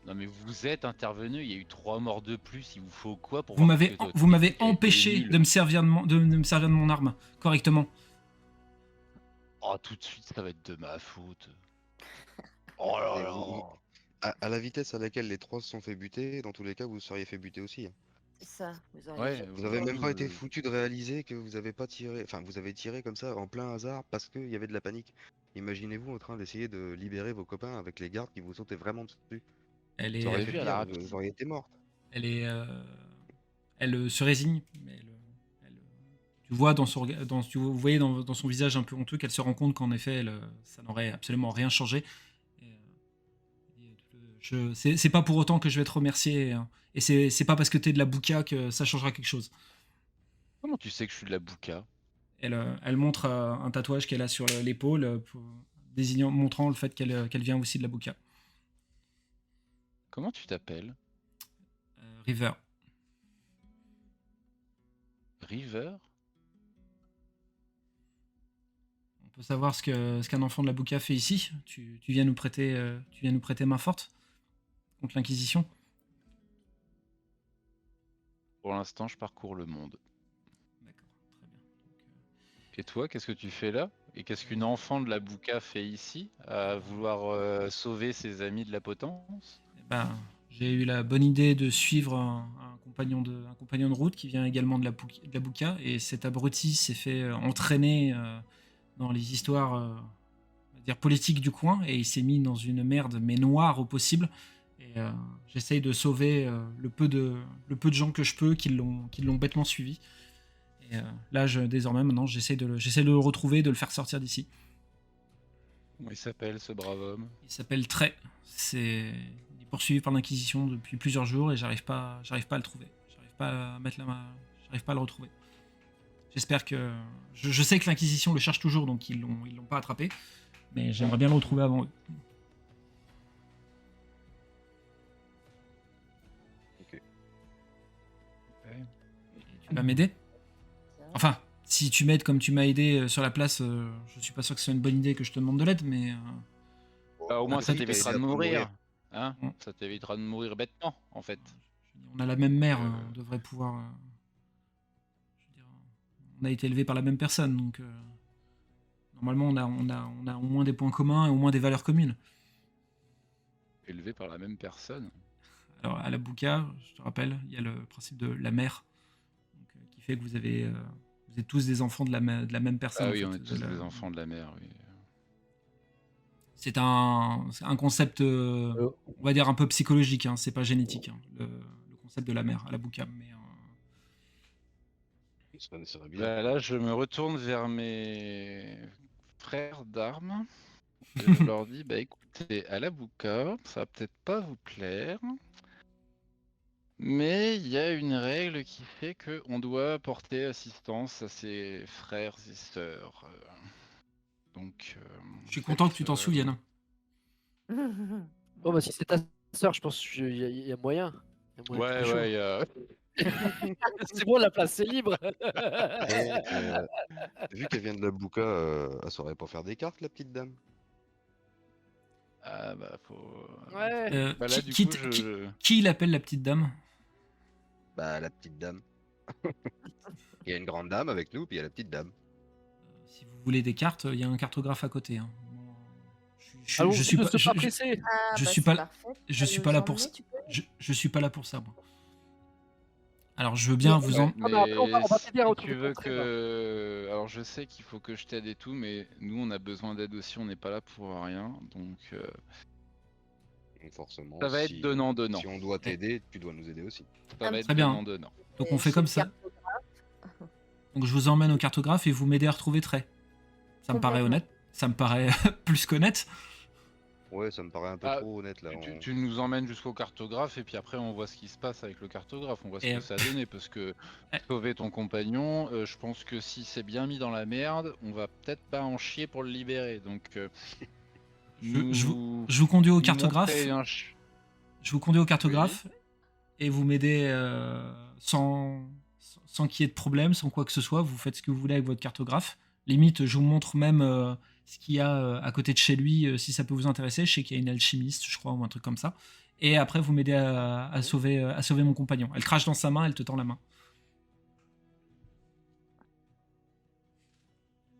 Non mais vous êtes intervenu, il y a eu 3 morts de plus, il vous faut quoi pour Vous voir m'avez que votre vous m'avez technique a été empêché nulle? de me servir de me servir de mon arme correctement. Oh, tout de suite, ça va être de ma faute. Oh là Et là. à la vitesse à laquelle les trois se sont fait buter, dans tous les cas, vous seriez fait buter aussi. Hein. C'est ça. Vous auriez Ouais, fait- Vous avez même pas été foutu de réaliser que vous avez pas tiré, enfin vous avez tiré comme ça en plein hasard parce qu'il y avait de la panique. Imaginez-vous en train d'essayer de libérer vos copains avec les gardes qui vous sautaient vraiment dessus. Elle Ça est aurait T'aurais fait vu à pire, la rapide. vous auriez été morte. Elle se résigne, mais tu vois vous voyez dans son visage un peu honteux qu'elle se rend compte qu'en effet ça n'aurait absolument rien changé. C'est pas pour autant que je vais te remercier, hein. Et c'est pas parce que t'es de la bouca que ça changera quelque chose. Comment tu sais que je suis de la bouca? Elle montre un tatouage qu'elle a sur l'épaule, montrant le fait qu'elle vient aussi de la bouca. Comment tu t'appelles? River. River? On peut savoir ce qu'un enfant de la bouca fait ici. Tu viens nous prêter main forte contre l'Inquisition. Pour l'instant, je parcours le monde. D'accord, très bien. Et toi, qu'est-ce que tu fais là? Et qu'est-ce qu'une enfant de la bouca fait ici, à vouloir sauver ses amis de la potence? J'ai eu la bonne idée de suivre un compagnon de route qui vient également de la bouca, et cet abruti s'est fait entraîner dans les histoires on va dire politiques du coin, et il s'est mis dans une merde mais noire au possible, et Et, j'essaye de sauver le peu de gens que je peux qui l'ont bêtement suivi. Et là, désormais, maintenant, j'essaie de le retrouver, de le faire sortir d'ici. Comment il s'appelle ce brave homme? Il s'appelle Trey. Il est poursuivi par l'Inquisition depuis plusieurs jours et j'arrive pas à le trouver. J'arrive pas à mettre j'arrive pas à le retrouver. J'espère que... Je sais que l'Inquisition le cherche toujours, donc ils l'ont pas attrapé. Mais j'aimerais bien le retrouver avant eux. Ok. Tu vas m'aider? Enfin, si tu m'aides comme tu m'as aidé sur la place, je suis pas sûr que ce soit une bonne idée que je te demande de l'aide, mais... Bah, au moins ça Après, t'évitera de aider à pas mourir. Hein Mm. Ça t'évitera de mourir bêtement, en fait. on a la même mère, on devrait pouvoir... je veux dire, on a été élevé par la même personne, donc... normalement, on a au moins des points communs et au moins des valeurs communes. Élevé par la même personne. Alors, à la Bouka, je te rappelle, il y a le principe de la mère, donc, qui fait que vous êtes tous des enfants de la même personne. Ah en oui, fait, on est tous de la- des enfants de la mer, oui. C'est un concept, on va dire, un peu psychologique, hein, c'est pas génétique, hein, le concept de la mère à la Bouka. Mais, Ça serait bien. Bah, là, je me retourne vers mes frères d'armes. Et je leur dis, bah écoutez, à la Bouka, ça va peut-être pas vous plaire. Mais il y a une règle qui fait qu'on doit porter assistance à ses frères et sœurs. Donc, je suis en content fait, que tu t'en souviennes. Bon, bah, si c'est ta sœur, je pense qu'il y a moyen. Il y a moyen que Ouais, t'es chaud. ouais, C'est bon, la place est libre. Vu qu'elle vient de la Bouka, elle saurait pas faire des cartes, la petite dame. ah bah faut. Ouais. Bah là, Qui, du coup, qui l'appelle la petite dame? Bah, la petite dame. Il y a une grande dame avec nous, puis il y a la petite dame. Si vous voulez des cartes, il y a un cartographe à côté. Hein. Allons, Je suis ne pas, se pas presser. je bah, suis c'est pas, parfait. je Tu suis vas pas nous là pour emmener, ça. tu peux Je suis pas là pour ça, moi. Alors, je veux bien vous en. Non, mais après, on va t'aider à si retrouver tu ton veux frère. que. Alors, je sais qu'il faut que je t'aide et tout, mais nous, on a besoin d'aide aussi, on n'est pas là pour rien. Donc, Donc forcément, ça va être donnant-donnant. si on doit t'aider, tu dois nous aider aussi. Ça va être Très bien. donnant-donnant. Donc, on fait comme ça. Donc, je vous emmène au cartographe et vous m'aidez à retrouver Trey. Ça me paraît Complètement. honnête. Ça me paraît plus qu'honnête. Ouais, ça me paraît un peu Ah, trop honnête là. Tu nous emmènes jusqu'au cartographe et puis après on voit ce qui se passe avec le cartographe, on voit ce Et, que ça a donné parce que sauver ton compagnon, je pense que si c'est bien mis dans la merde, on va peut-être pas en chier pour le libérer. Donc je vous conduis au cartographe. montrer Je vous conduis au cartographe et vous m'aidez sans qu'il y ait de problème, sans quoi que ce soit. Vous faites ce que vous voulez avec votre cartographe. Limite, je vous montre même ce qu'il y a à côté de chez lui, si ça peut vous intéresser. Je sais qu'il y a une alchimiste, je crois, ou un truc comme ça. Et après, vous m'aidez à sauver mon compagnon. Elle crache dans sa main, elle te tend la main.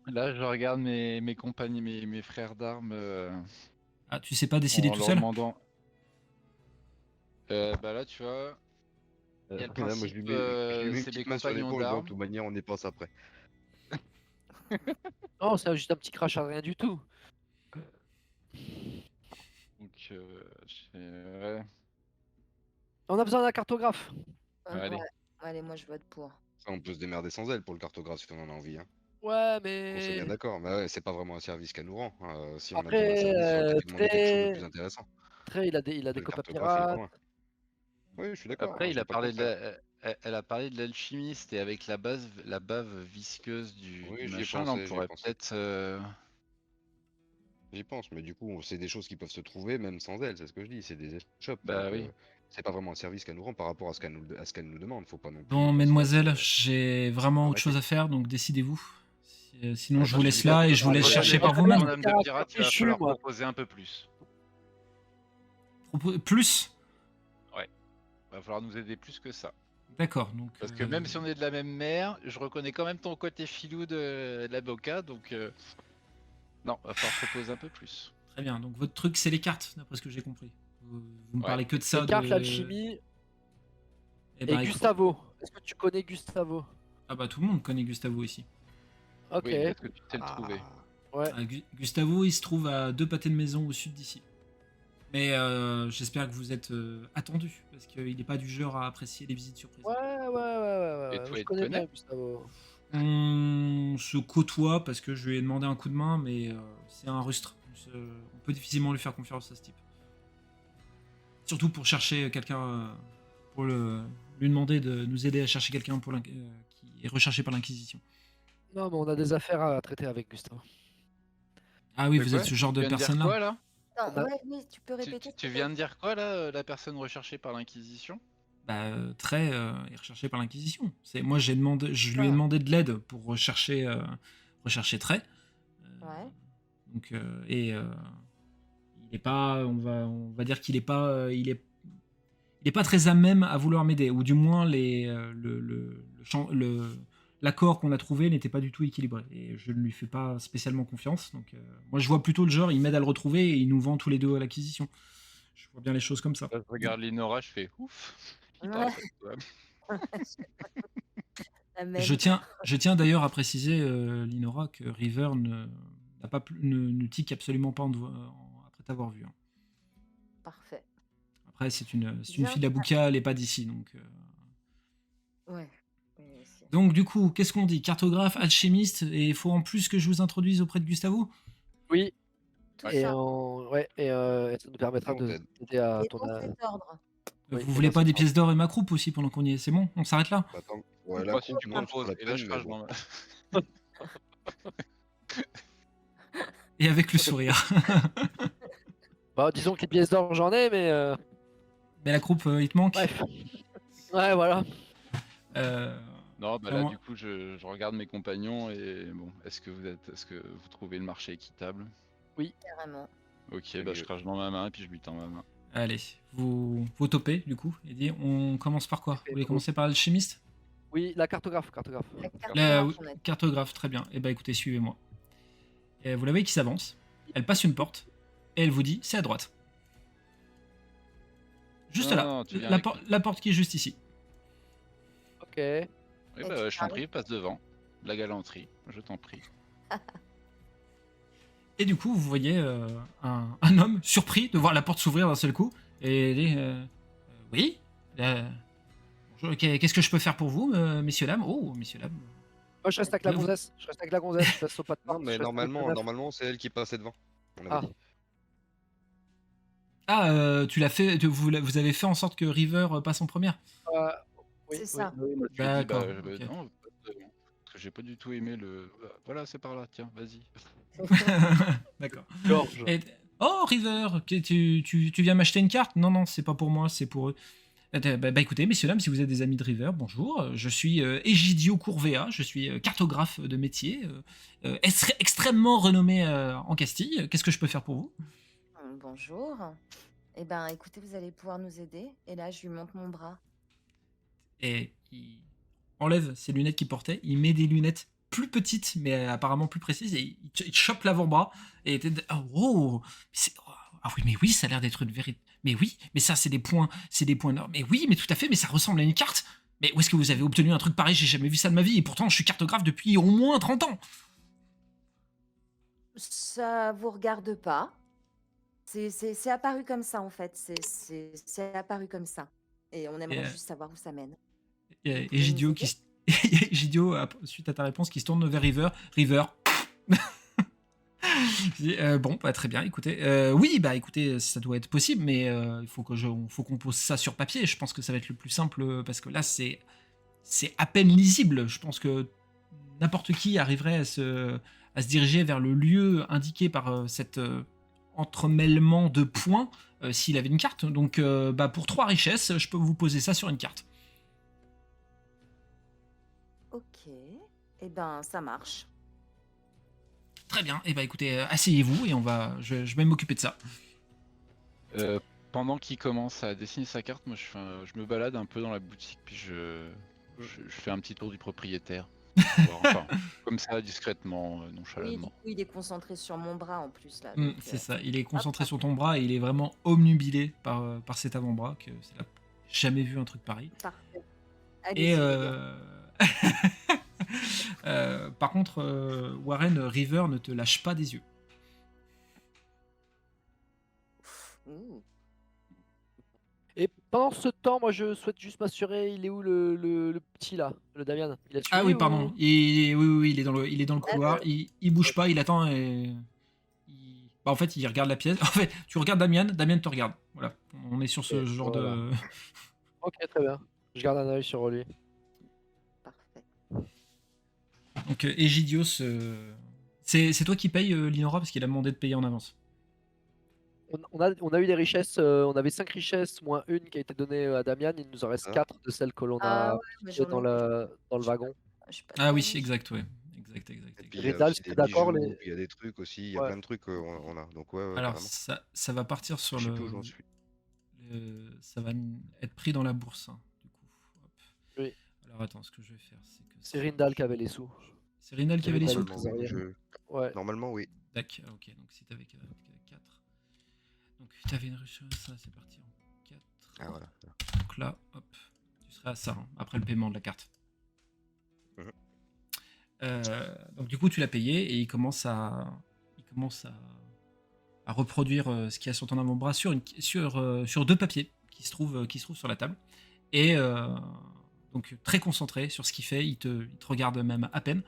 Là, je regarde mes compagnons, mes frères d'armes. Ah, tu sais pas décider en tout leur seul? demandant. Bah là, tu vois. Il y a le Là, moi, principe, je lui mets une c'est petite mes main sur compagnons l'épaule. Bon, de d'armes. toute manière, on y pense après. Non, c'est juste un petit crash à rien du tout. Donc, ouais. On a besoin d'un cartographe. Allez. Allez, moi je vote pour. Ça, on peut se démerder sans elle pour le cartographe si on en a envie. Hein. Ouais, On s'est bien mais. d'accord. Mais ouais, c'est pas vraiment un service qu'elle nous rend. Si on a Après, besoin d'un service, il aurait peut-être demander quelque chose de plus intéressant. Trey, il a des Le copains cartographe, il est pas pirates. loin. Oui, je suis d'accord. Après, hein, il je a dis pas le parlé de contraire. elle a parlé de l'alchimiste et avec la bave visqueuse Oui, du j'y ai machin, là, on pensé, j'y ai pourrait pensé. peut-être. J'y pense, mais du coup, c'est des choses qui peuvent se trouver même sans elle, c'est ce que je dis, c'est des échoppes. Bah donc, oui. c'est pas vraiment un service qu'elle nous rend par rapport à ce qu'elle nous demande. Faut pas non plus. Bon, qu'on se mesdemoiselles, laisse, j'ai vraiment autre arrêter. chose à faire, donc décidez-vous. Sinon, Ah, je bah, vous je laisse dis là pas et que je vous dans laisse le chercher par cadre vous-même. Madame de pirate, il va Fichu, falloir moi. proposer un peu plus. Plus? Il va falloir nous aider plus que ça. D'accord, donc... Parce que même si on est de la même mère, je reconnais quand même ton côté filou de l'avocat, donc non, va falloir proposer un peu plus. Très bien, donc votre truc, c'est les cartes, d'après ce que j'ai compris. Vous me Ouais. parlez que de ça. Les cartes, de... l'alchimie Eh et ben, écoute- Gustavo. Est-ce que tu connais Gustavo? Ah bah tout le monde connaît Gustavo ici. Ok, Oui, est-ce que tu sais le trouver? ouais. Gustavo, il se trouve à 2 pâtés de maison au sud d'ici. Mais j'espère que vous êtes attendu, parce qu'il n'est pas du genre à apprécier les visites surprises. Ouais. Et toi, Je il te connais bien connaît? Gustavo. On se côtoie parce que je lui ai demandé un coup de main, mais c'est un rustre. On peut difficilement lui faire confiance à ce type. Surtout pour chercher quelqu'un, pour lui demander de nous aider à chercher quelqu'un qui est recherché par l'Inquisition. Non, mais on a des affaires à traiter avec Gustavo. Ah oui, Mais vous quoi? êtes ce genre Tu de viens de dire personne-là. quoi là? Non, On a- ouais, oui, tu peux répéter. Tu viens de dire quoi là, la personne recherchée par l'Inquisition? Bah, Trey est recherché par l'Inquisition. Moi, je lui ai Ah. demandé de l'aide pour rechercher Trey. Ouais. Donc, il est pas, on va dire qu'il est pas, il est pas très à même à vouloir m'aider, ou du moins l'accord qu'on a trouvé n'était pas du tout équilibré, et je ne lui fais pas spécialement confiance. Donc, moi, je vois plutôt le genre, il m'aide à le retrouver et il nous vend tous les deux à l'acquisition. Je vois bien les choses comme ça. Je regarde Linora, je fais ouf. Il parle avec toi. Amen. Je tiens d'ailleurs à préciser, Linora, que River ne tique absolument pas après t'avoir vu. Hein. Parfait. Après, c'est une Bien. fille d'Abouka, elle n'est pas d'ici. Ouais. Oui, aussi. Donc, du coup, qu'est-ce qu'on dit? Cartographe, alchimiste, et il faut en plus que je vous introduise auprès de Gustavo? Oui, Tout et, ça. et ça nous permettra On de t'aide. t'aider à Et ton. dans cet ordre. Oui, Vous et voulez dans pas cet des ordre. pièces d'or et ma croupe aussi pendant qu'on y est? C'est bon? On s'arrête là? Attends, ouais, la Moi, si coupe, tu non, c'est proposes, pas la et là peine, je mais crache bon. dans ma... Et avec le sourire. Bah, disons que les pièces d'or, j'en ai, mais. Mais la croupe, il te manque? Bref. Ouais, voilà. Non, bah là Vraiment. du coup je regarde mes compagnons et bon, est-ce que vous trouvez le marché équitable? Carrément. Ok, bah je crache dans ma main et puis je lui tends ma main. Allez, vous topez, du coup, et dit, on commence par quoi? Vous voulez commencer par l'alchimiste? Oui, la cartographe. La La cartographe, on a dit. cartographe, très bien. Et bah écoutez, suivez-moi. Et vous la voyez qui s'avance, elle passe une porte, et elle vous dit, c'est à droite. Juste Non, là, non, tu viens la, avec por- la porte qui est juste ici. Ok. Oui, Et bah tu je t'en arrives. prie, passe devant. La galanterie, je t'en prie. Et du coup, vous voyez un homme surpris de voir la porte s'ouvrir d'un seul coup, et il dit, oui, bonjour, qu'est-ce que je peux faire pour vous, messieurs, dames? Oh, messieurs, dames. Moi, je reste avec la Vous- gonzesse. Je reste au pas de Non, porte. mais je reste avec le neuf. normalement, c'est elle qui passait devant. On avait Ah. dit. Ah, tu l'as fait, vous avez fait en sorte que River passe en première? Oui, C'est ça. Oui, moi je lui ai dit, D'accord, bah, ok. non, passe devant. Parce que j'ai pas du tout aimé le... Voilà, c'est par là, tiens, vas-y. D'accord. George. Et- Oh, River, tu viens m'acheter une carte? Non, non, c'est pas pour moi, c'est pour eux. Bah, écoutez, messieurs, dames, si vous êtes des amis de River, bonjour. Je suis Egidio Courvea, je suis cartographe de métier, extrêmement renommé en Castille. Qu'est-ce que je peux faire pour vous? Bonjour. Eh ben, écoutez, vous allez pouvoir nous aider. Et là, je lui montre mon bras. Et il enlève ses lunettes qu'il portait, il met des lunettes plus petites, mais apparemment plus précises, et il chope l'avant-bras, et était oh, ah oui, mais oui, ça a l'air d'être une vérité. Mais oui, mais ça, c'est des points d'or. Mais oui, mais tout à fait, mais ça ressemble à une carte. Mais où est-ce que vous avez obtenu un truc pareil? J'ai jamais vu ça de ma vie, et pourtant, je suis cartographe depuis au moins 30 ans. Ça vous regarde pas. C'est apparu comme ça, en fait. C'est apparu comme ça. Et on aimerait juste savoir où ça mène. Et pouvez Egidio, nous qui Egidio, suite à ta réponse, qui se tourne vers River. River. Je dis, bon, bah, très bien, écoutez. Oui, bah écoutez, ça doit être possible, mais il faut qu'on pose ça sur papier. Je pense que ça va être le plus simple, parce que là, c'est à peine lisible. Je pense que n'importe qui arriverait à se diriger vers le lieu indiqué par cet entremêlement de points s'il avait une carte. Donc, bah, pour 3 richesses, je peux vous poser ça sur une carte. Ok. Eh ben, ça marche. Très bien. Et bah écoutez, asseyez-vous et je vais m'occuper de ça. Pendant qu'il commence à dessiner sa carte, moi je me balade un peu dans la boutique, puis je fais un petit tour du propriétaire. Enfin, comme ça, discrètement, Oui, du nonchalamment. coup, il est concentré sur mon bras en plus, là. Donc, C'est ça. Il est concentré hop. sur ton bras et il est vraiment omnubilé par cet avant-bras. Que c'est jamais vu un truc pareil. Parfait. Et Allez-y, les gars. par contre, Warren, River ne te lâche pas des yeux. Ouh. Et pendant ce temps, moi je souhaite juste m'assurer, il est où le petit là, le Damian? Il a Ah tué oui, ou... pardon. Oui, il est dans le couloir. Il bouge pas, il attend et. Bah, en fait, il regarde la pièce. En fait, tu regardes Damien te regarde. Voilà. On est sur ce Ok, genre voilà. de. Ok, très bien. Je garde un œil sur lui. Parfait. Donc, Egidios. C'est toi qui payes Linora parce qu'il a demandé de payer en avance. On a eu des richesses, on avait 5 richesses moins une qui a été donnée à Damian, il nous en reste Ah. 4 de celles que l'on Ah a ouais, mais piochées j'en ai. dans le wagon. Je suis pas Ah trop oui, riche. exact, ouais. Exact. Et puis il y a Rindal, aussi si des t'es d'accord, bijoux, les... puis il y a des trucs aussi, il y a Ouais. plein de trucs qu'on a. Donc ouais, Alors, carrément. ça va partir sur Je sais plus où j'en suis. ça va être pris dans la bourse, hein, du coup. Hop. Oui. Alors attends, ce que je vais faire, c'est que C'est Rindal qui avait les sous. C'est Rindal qui avait les sous. Rindal. Normalement, oui. Ouais. Normalement, oui. D'accord, ok. Donc si t'avais 4. Donc t'avais une richesse, ça c'est parti en 4. Ah voilà. Donc là, hop, tu serais à ça, hein, après le paiement de la carte. Mhm. Donc du coup, tu l'as payé et il commence à reproduire ce qu'il y a sur ton avant-bras sur 2 papiers qui se trouvent sur la table. Et donc très concentré sur ce qu'il fait, il te regarde même à peine.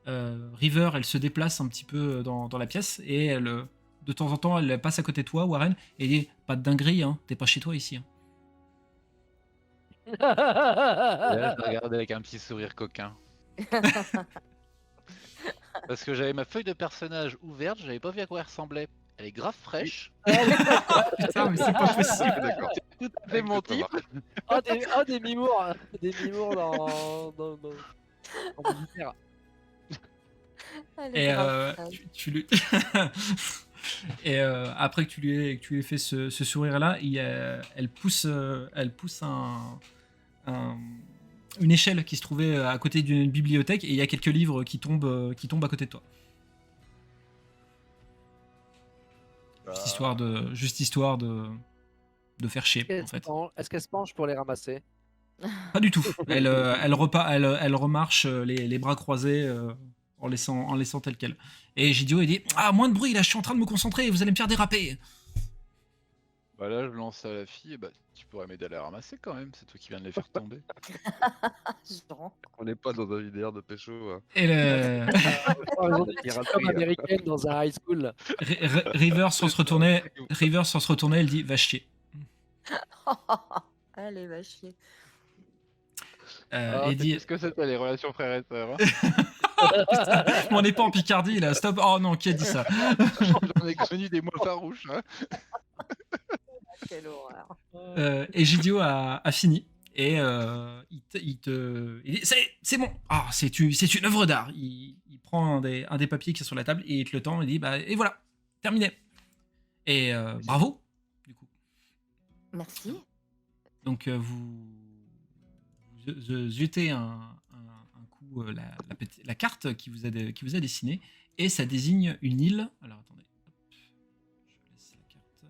River, elle se déplace un petit peu dans la pièce et elle, de temps en temps, elle passe à côté de toi, Warren, et dit pas de dinguerie, hein, t'es pas chez toi ici. Hein. Et là, je regardais avec un petit sourire coquin. Parce que j'avais ma feuille de personnage ouverte, j'avais pas vu à quoi elle ressemblait. Elle est grave fraîche. Putain, mais c'est pas possible. D'accord. Tout à fait mon type. Des mimours, des mimours dans l'univers. Elle Et est grave fraîche. tu lui. Et après que tu lui aies fait ce sourire-là, elle pousse une échelle qui se trouvait à côté d'une bibliothèque et il y a quelques livres qui tombent à côté de toi. Juste histoire de faire chier, en fait. Est-ce qu'elle se penche pour les ramasser? Pas du tout. Elle remarche les bras croisés en laissant tel quel. Et Gidio, il dit ah, moins de bruit, là, je suis en train de me concentrer, vous allez me faire déraper. Bah là, je lance à la fille, bah tu pourrais m'aider à les ramasser quand même, c'est toi qui viens de les faire tomber. Genre. On n'est pas dans un JDR de pécho. Hein. Et Comme américaine dans un high school. River, sans se retourner, elle dit va chier. Allez, va chier. Ah, et dit qu'est-ce que c'était les relations frères et sœurs, hein? on n'est pas en Picardie là, stop. Oh non, qui a dit ça? J'en ai connu des mots farouches. Hein. Quelle horreur. Et Gidio a fini. Et il dit c'est bon. Ah, c'est une œuvre d'art. Il prend un des papiers qui est sur la table et il te le tend. Il dit bah et voilà, terminé. Et bravo du coup. Merci. Donc vous jetez un coup la carte qui vous a dessinée et ça désigne une île. Alors attendez, hop, je laisse la carte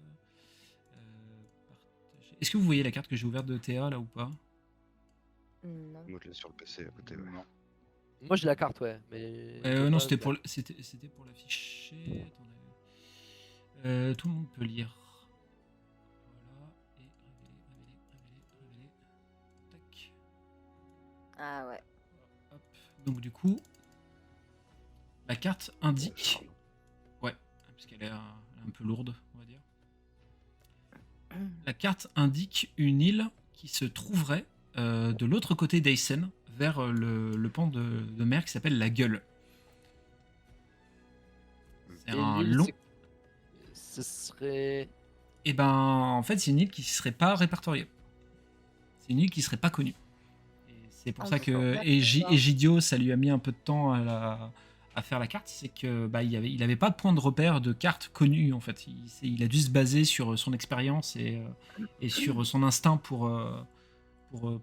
partager. Est-ce que vous voyez la carte que j'ai ouverte de Théa là ou pas? Non. Moi, je l'ai sur le PC à côté. Ouais. Non. Moi j'ai la carte, ouais. Mais Non, c'était pour l'afficher. Attendez. Tout le monde peut lire. Voilà. Et révéler. Tac. Ah ouais. Hop. Donc du coup, la carte indique. Ouais, parce qu'elle est un peu lourde, on va dire. La carte indique une île qui se trouverait de l'autre côté d'Aysen, vers le pan de mer qui s'appelle la Gueule. C'est un long. Ce serait. Et ben, en fait, c'est une île qui ne serait pas répertoriée. C'est une île qui ne serait pas connue. Et c'est pour ça que Egidio, ça lui a mis un peu de temps à faire la carte. C'est que bah, il avait pas de point de repère de carte connue, en fait. Il a dû se baser sur son expérience et sur son instinct pour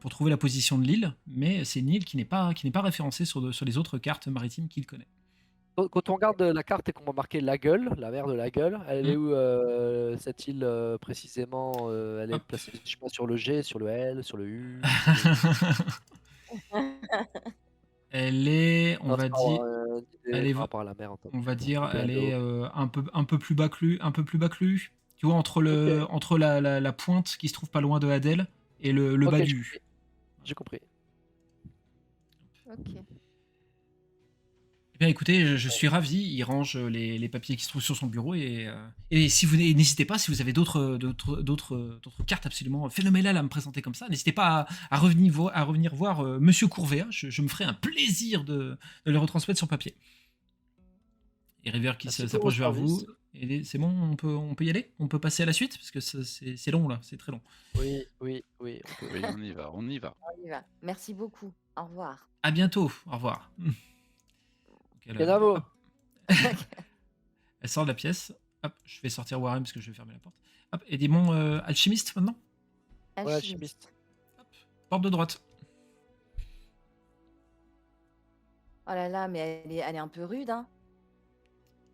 trouver la position de l'île. Mais c'est une île qui n'est pas référencée sur les autres cartes maritimes qu'il connaît. Quand on regarde la carte et qu'on va marquer la Gueule, la mer de la Gueule, elle est où cette île précisément? Elle est placée, je sais pas, sur le G, sur le L, sur le U. Elle est, on va dire, elle est, par rapport à la mer. on va dire, elle est un peu plus bas que lui, Tu vois, entre la pointe qui se trouve pas loin de Adèle et le Ok, bas j'ai du compris. U. J'ai compris. Ok. Eh bien, écoutez, je suis ravi. Il range les papiers qui se trouvent sur son bureau et si vous n'hésitez pas, si vous avez d'autres cartes absolument phénoménales à me présenter comme ça, n'hésitez pas à revenir voir Monsieur Courvéa. Je me ferai un plaisir de le retransmettre sur papier. Et River qui Merci pour s'approche vos vers vous. services. Et c'est bon, on peut y aller? On peut passer à la suite? Parce que c'est long là, c'est très long. Oui, on peut. Oui, on y va, on y va. On y va. Merci beaucoup. Au revoir. À bientôt, au revoir. Donc, Kenavo. hop, elle sort de la pièce. Hop, je vais sortir Warren parce que je vais fermer la porte. Hop, et des bons alchimistes maintenant. Ouais, Alchimiste. alchimiste. Hop, porte de droite. Oh là là, mais elle est un peu rude, hein.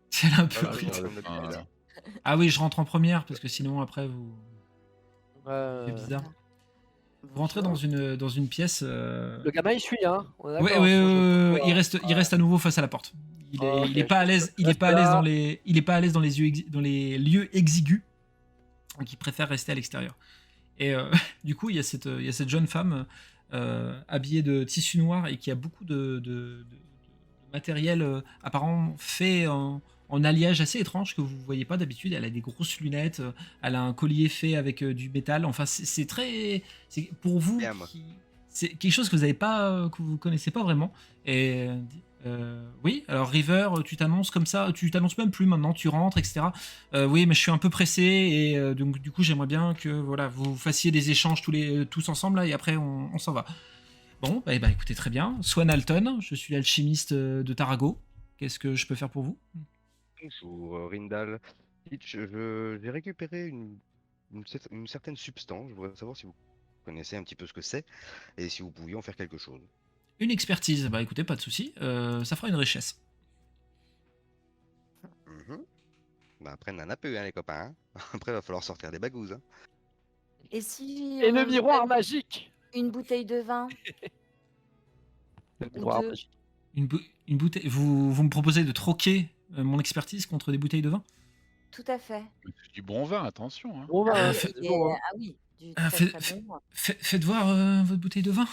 C'est un peu Voilà, rude. comme d'habitude. là. Ah oui, je rentre en première parce que sinon après vous. C'est Ouais. bizarre. Vous rentrez dans une pièce. Le gamin il suit, hein. On est Ouais, d'accord. ouais, Moi, je il reste à nouveau face à la porte. Il est, Ok, il est pas à l'aise. Il est reste pas à l'aise là. dans les lieux exigus. Donc il préfère rester à l'extérieur. Et du coup, il y a cette jeune femme habillée de tissu noir et qui a beaucoup de matériel apparemment fait en alliage assez étrange que vous ne voyez pas d'habitude. Elle a des grosses lunettes, elle a un collier fait avec du métal. Enfin, c'est très. C'est pour vous. Bien, moi. C'est quelque chose que vous avez pas, que vous connaissez pas vraiment. Et oui, alors River, tu t'annonces comme ça, tu t'annonces même plus maintenant, tu rentres, etc. Oui, mais je suis un peu pressé et donc du coup j'aimerais bien que voilà vous fassiez des échanges tous ensemble là et après on s'en va. Bon, bah, écoutez très bien. Swan Alton, je suis l'alchimiste de Tarago. Qu'est-ce que je peux faire pour vous? Bonjour, Rindal. Dites, j'ai récupéré une certaine substance. Je voudrais savoir si vous connaissez un petit peu ce que c'est et si vous pouviez en faire quelque chose. Une expertise, bah écoutez, pas de souci, ça fera une richesse. Mhm. Bah, après, on en a peu, hein, les copains. Hein. Après, il va falloir sortir des bagouses. Hein. Et si Et le on miroir donne magique. une bouteille de vin Le ou miroir deux? magique. Une bouteille. Vous me proposez de troquer mon expertise contre des bouteilles de vin? Tout à fait. C'est du bon vin, attention. Hein. Bon, bah, Ah, c'est Et, bon, hein. oui, du Ah, très très bon. faites voir votre bouteille de vin.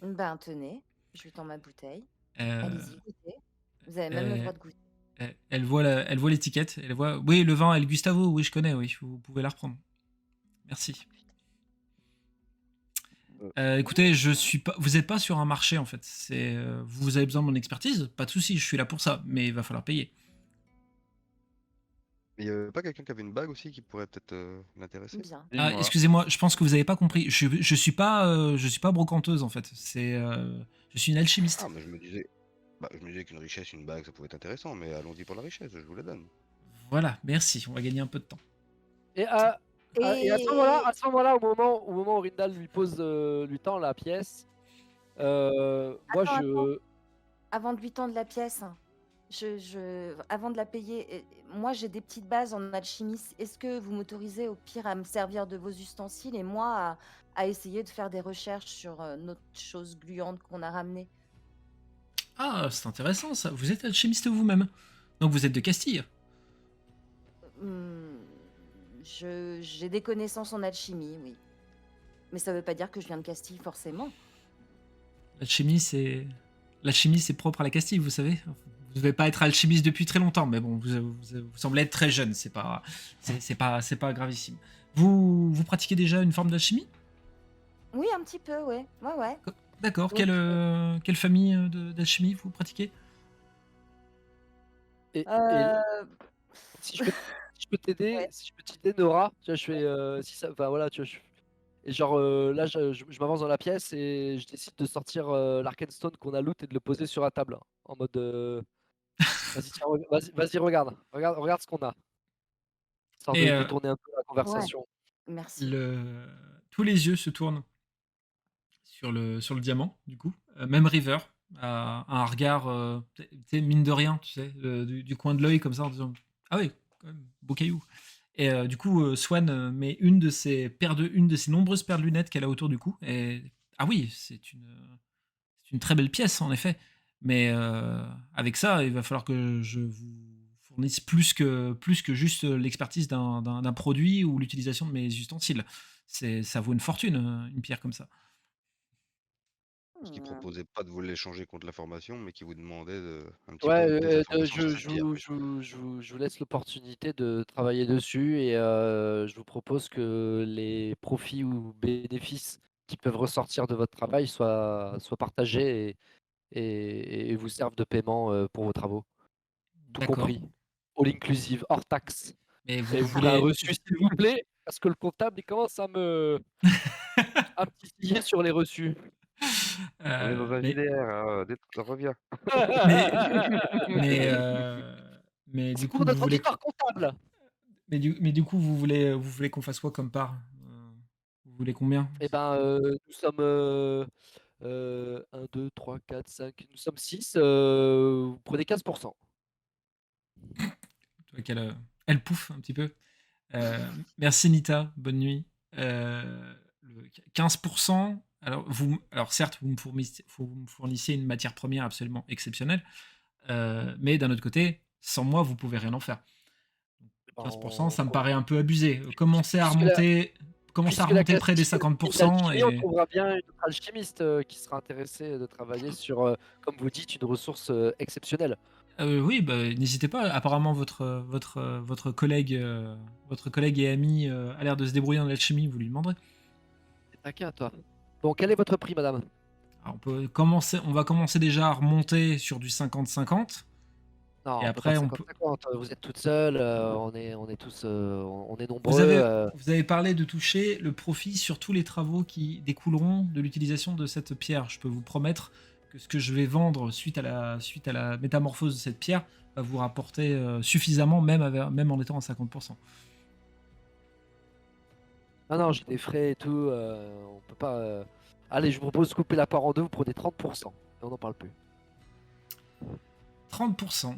Ben tenez, je lui tends ma bouteille. Euh, Allez-y, goûtez. Vous avez même le droit de goûter. Elle voit l'étiquette. Elle voit. Oui, le vin El Gustavo. Oui, je connais. Oui, vous pouvez la reprendre. Merci. Écoutez, je suis pas. Vous n'êtes pas sur un marché en fait. Vous avez besoin de mon expertise. Pas de souci, je suis là pour ça. Mais il va falloir payer. Il n'y a pas quelqu'un qui avait une bague aussi qui pourrait peut-être l'intéresser? Bien. Ah, Dis-moi. excusez-moi. Je pense que vous n'avez pas compris. Je suis pas brocanteuse en fait. Je suis une alchimiste. Ah, mais je me disais qu'une richesse, une bague, ça pouvait être intéressant, mais allons-y pour la richesse, je vous la donne. Voilà, merci. On va gagner un peu de temps. Et à Et ce moment-là, au moment où Rindal lui tend la pièce, moi Attends. Avant de lui tendre la pièce, avant de la payer, moi j'ai des petites bases en alchimie. Est-ce que vous m'autorisez au pire à me servir de vos ustensiles et moi à essayer de faire des recherches sur notre chose gluante qu'on a ramenée? Ah, c'est intéressant ça. Vous êtes alchimiste vous-même. Donc vous êtes de Castille. J'ai des connaissances en alchimie, oui. Mais ça veut pas dire que je viens de Castille forcément. L'alchimie, c'est propre à la Castille, vous savez. Vous devez pas être alchimiste depuis très longtemps, mais bon, vous semblez être très jeune. C'est pas gravissime. Vous pratiquez déjà une forme d'alchimie? Oui, un petit peu, ouais. Ouais. D'accord. Donc, Quelle famille d'alchimie vous pratiquez? et euh, si je peux t'aider, Ouais. si je peux t'aider, Nora, tu vois, je fais si ça, enfin voilà, tu vois, et genre là, je m'avance dans la pièce et je décide de sortir l'Arkenstone qu'on a loot et de le poser sur la table, hein, en mode vas-y, tiens, vas-y, regarde ce qu'on a, histoire Et de détourner un peu la conversation. Merci. tous les yeux se tournent sur le diamant, du coup. Même River a un regard, tu sais, mine de rien, tu sais, du coin de l'œil comme ça en disant ah oui, quand même, beau caillou. Et du coup, Swan met une de ses nombreuses paires de lunettes qu'elle a autour du cou. Et ah oui, c'est une très belle pièce en effet. Mais avec ça, il va falloir que je vous fournisse plus que juste l'expertise d'un produit ou l'utilisation de mes ustensiles. Ça vaut une fortune, une pierre comme ça. Parce qu'ils Hmm. proposaient pas de vous l'échanger contre la formation, mais qu'ils vous demandaient un petit Ouais, peu des informations sur je, cette je, pierre. vous, je, vous, je vous laisse l'opportunité de travailler dessus et je vous propose que les profits ou bénéfices qui peuvent ressortir de votre travail soient partagés et vous servent de paiement pour vos travaux. Tout D'accord. compris. All inclusive, hors taxe. Mais Et vous vous voulez un voulez reçu, s'il vous plaît, parce que le comptable, il commence à me titiller sur les reçus. On est dans un mais JDR, hein, reviens. mais mais mais C'est du pour coup, vous notre voulez auditoire comptable. mais du coup, vous voulez qu'on fasse quoi comme part? Vous voulez combien? Eh ben, nous sommes 1, 2, 3, 4, 5, nous sommes 6. Vous prenez 15%. Tu vois elle pouffe un petit peu. Merci Nita, bonne nuit. Le 15%, alors certes, vous me fournissez une matière première absolument exceptionnelle, mais d'un autre côté, sans moi, vous pouvez rien en faire. Ben, 15%, ça me paraît un peu abusé. Commencer à puisque la, remonter, commencer à puisque la remonter près des classique est 50% d'alchimie, on et trouvera bien une autre alchimiste qui sera intéressée de travailler sur, comme vous dites, une ressource exceptionnelle. oui, bah, n'hésitez pas. Apparemment, votre collègue et ami a l'air de se débrouiller en alchimie. Vous lui demanderez. C'est taquin, toi. Bon, quel est votre prix, madame? Alors, on va commencer déjà à remonter sur du 50-50. Non, Et on peut pas après, 50-50. Vous êtes toute seule, on est tous, on est vous nombreux. avez, vous avez parlé de toucher le profit sur tous les travaux qui découleront de l'utilisation de cette pierre. Je peux vous promettre que ce que je vais vendre suite à la métamorphose de cette pierre va vous rapporter suffisamment, même en étant à 50%. Ah non, j'ai des frais et tout. On peut pas. Allez, je vous propose de couper la part en deux. Vous prenez 30%. Et on n'en parle plus. 30%.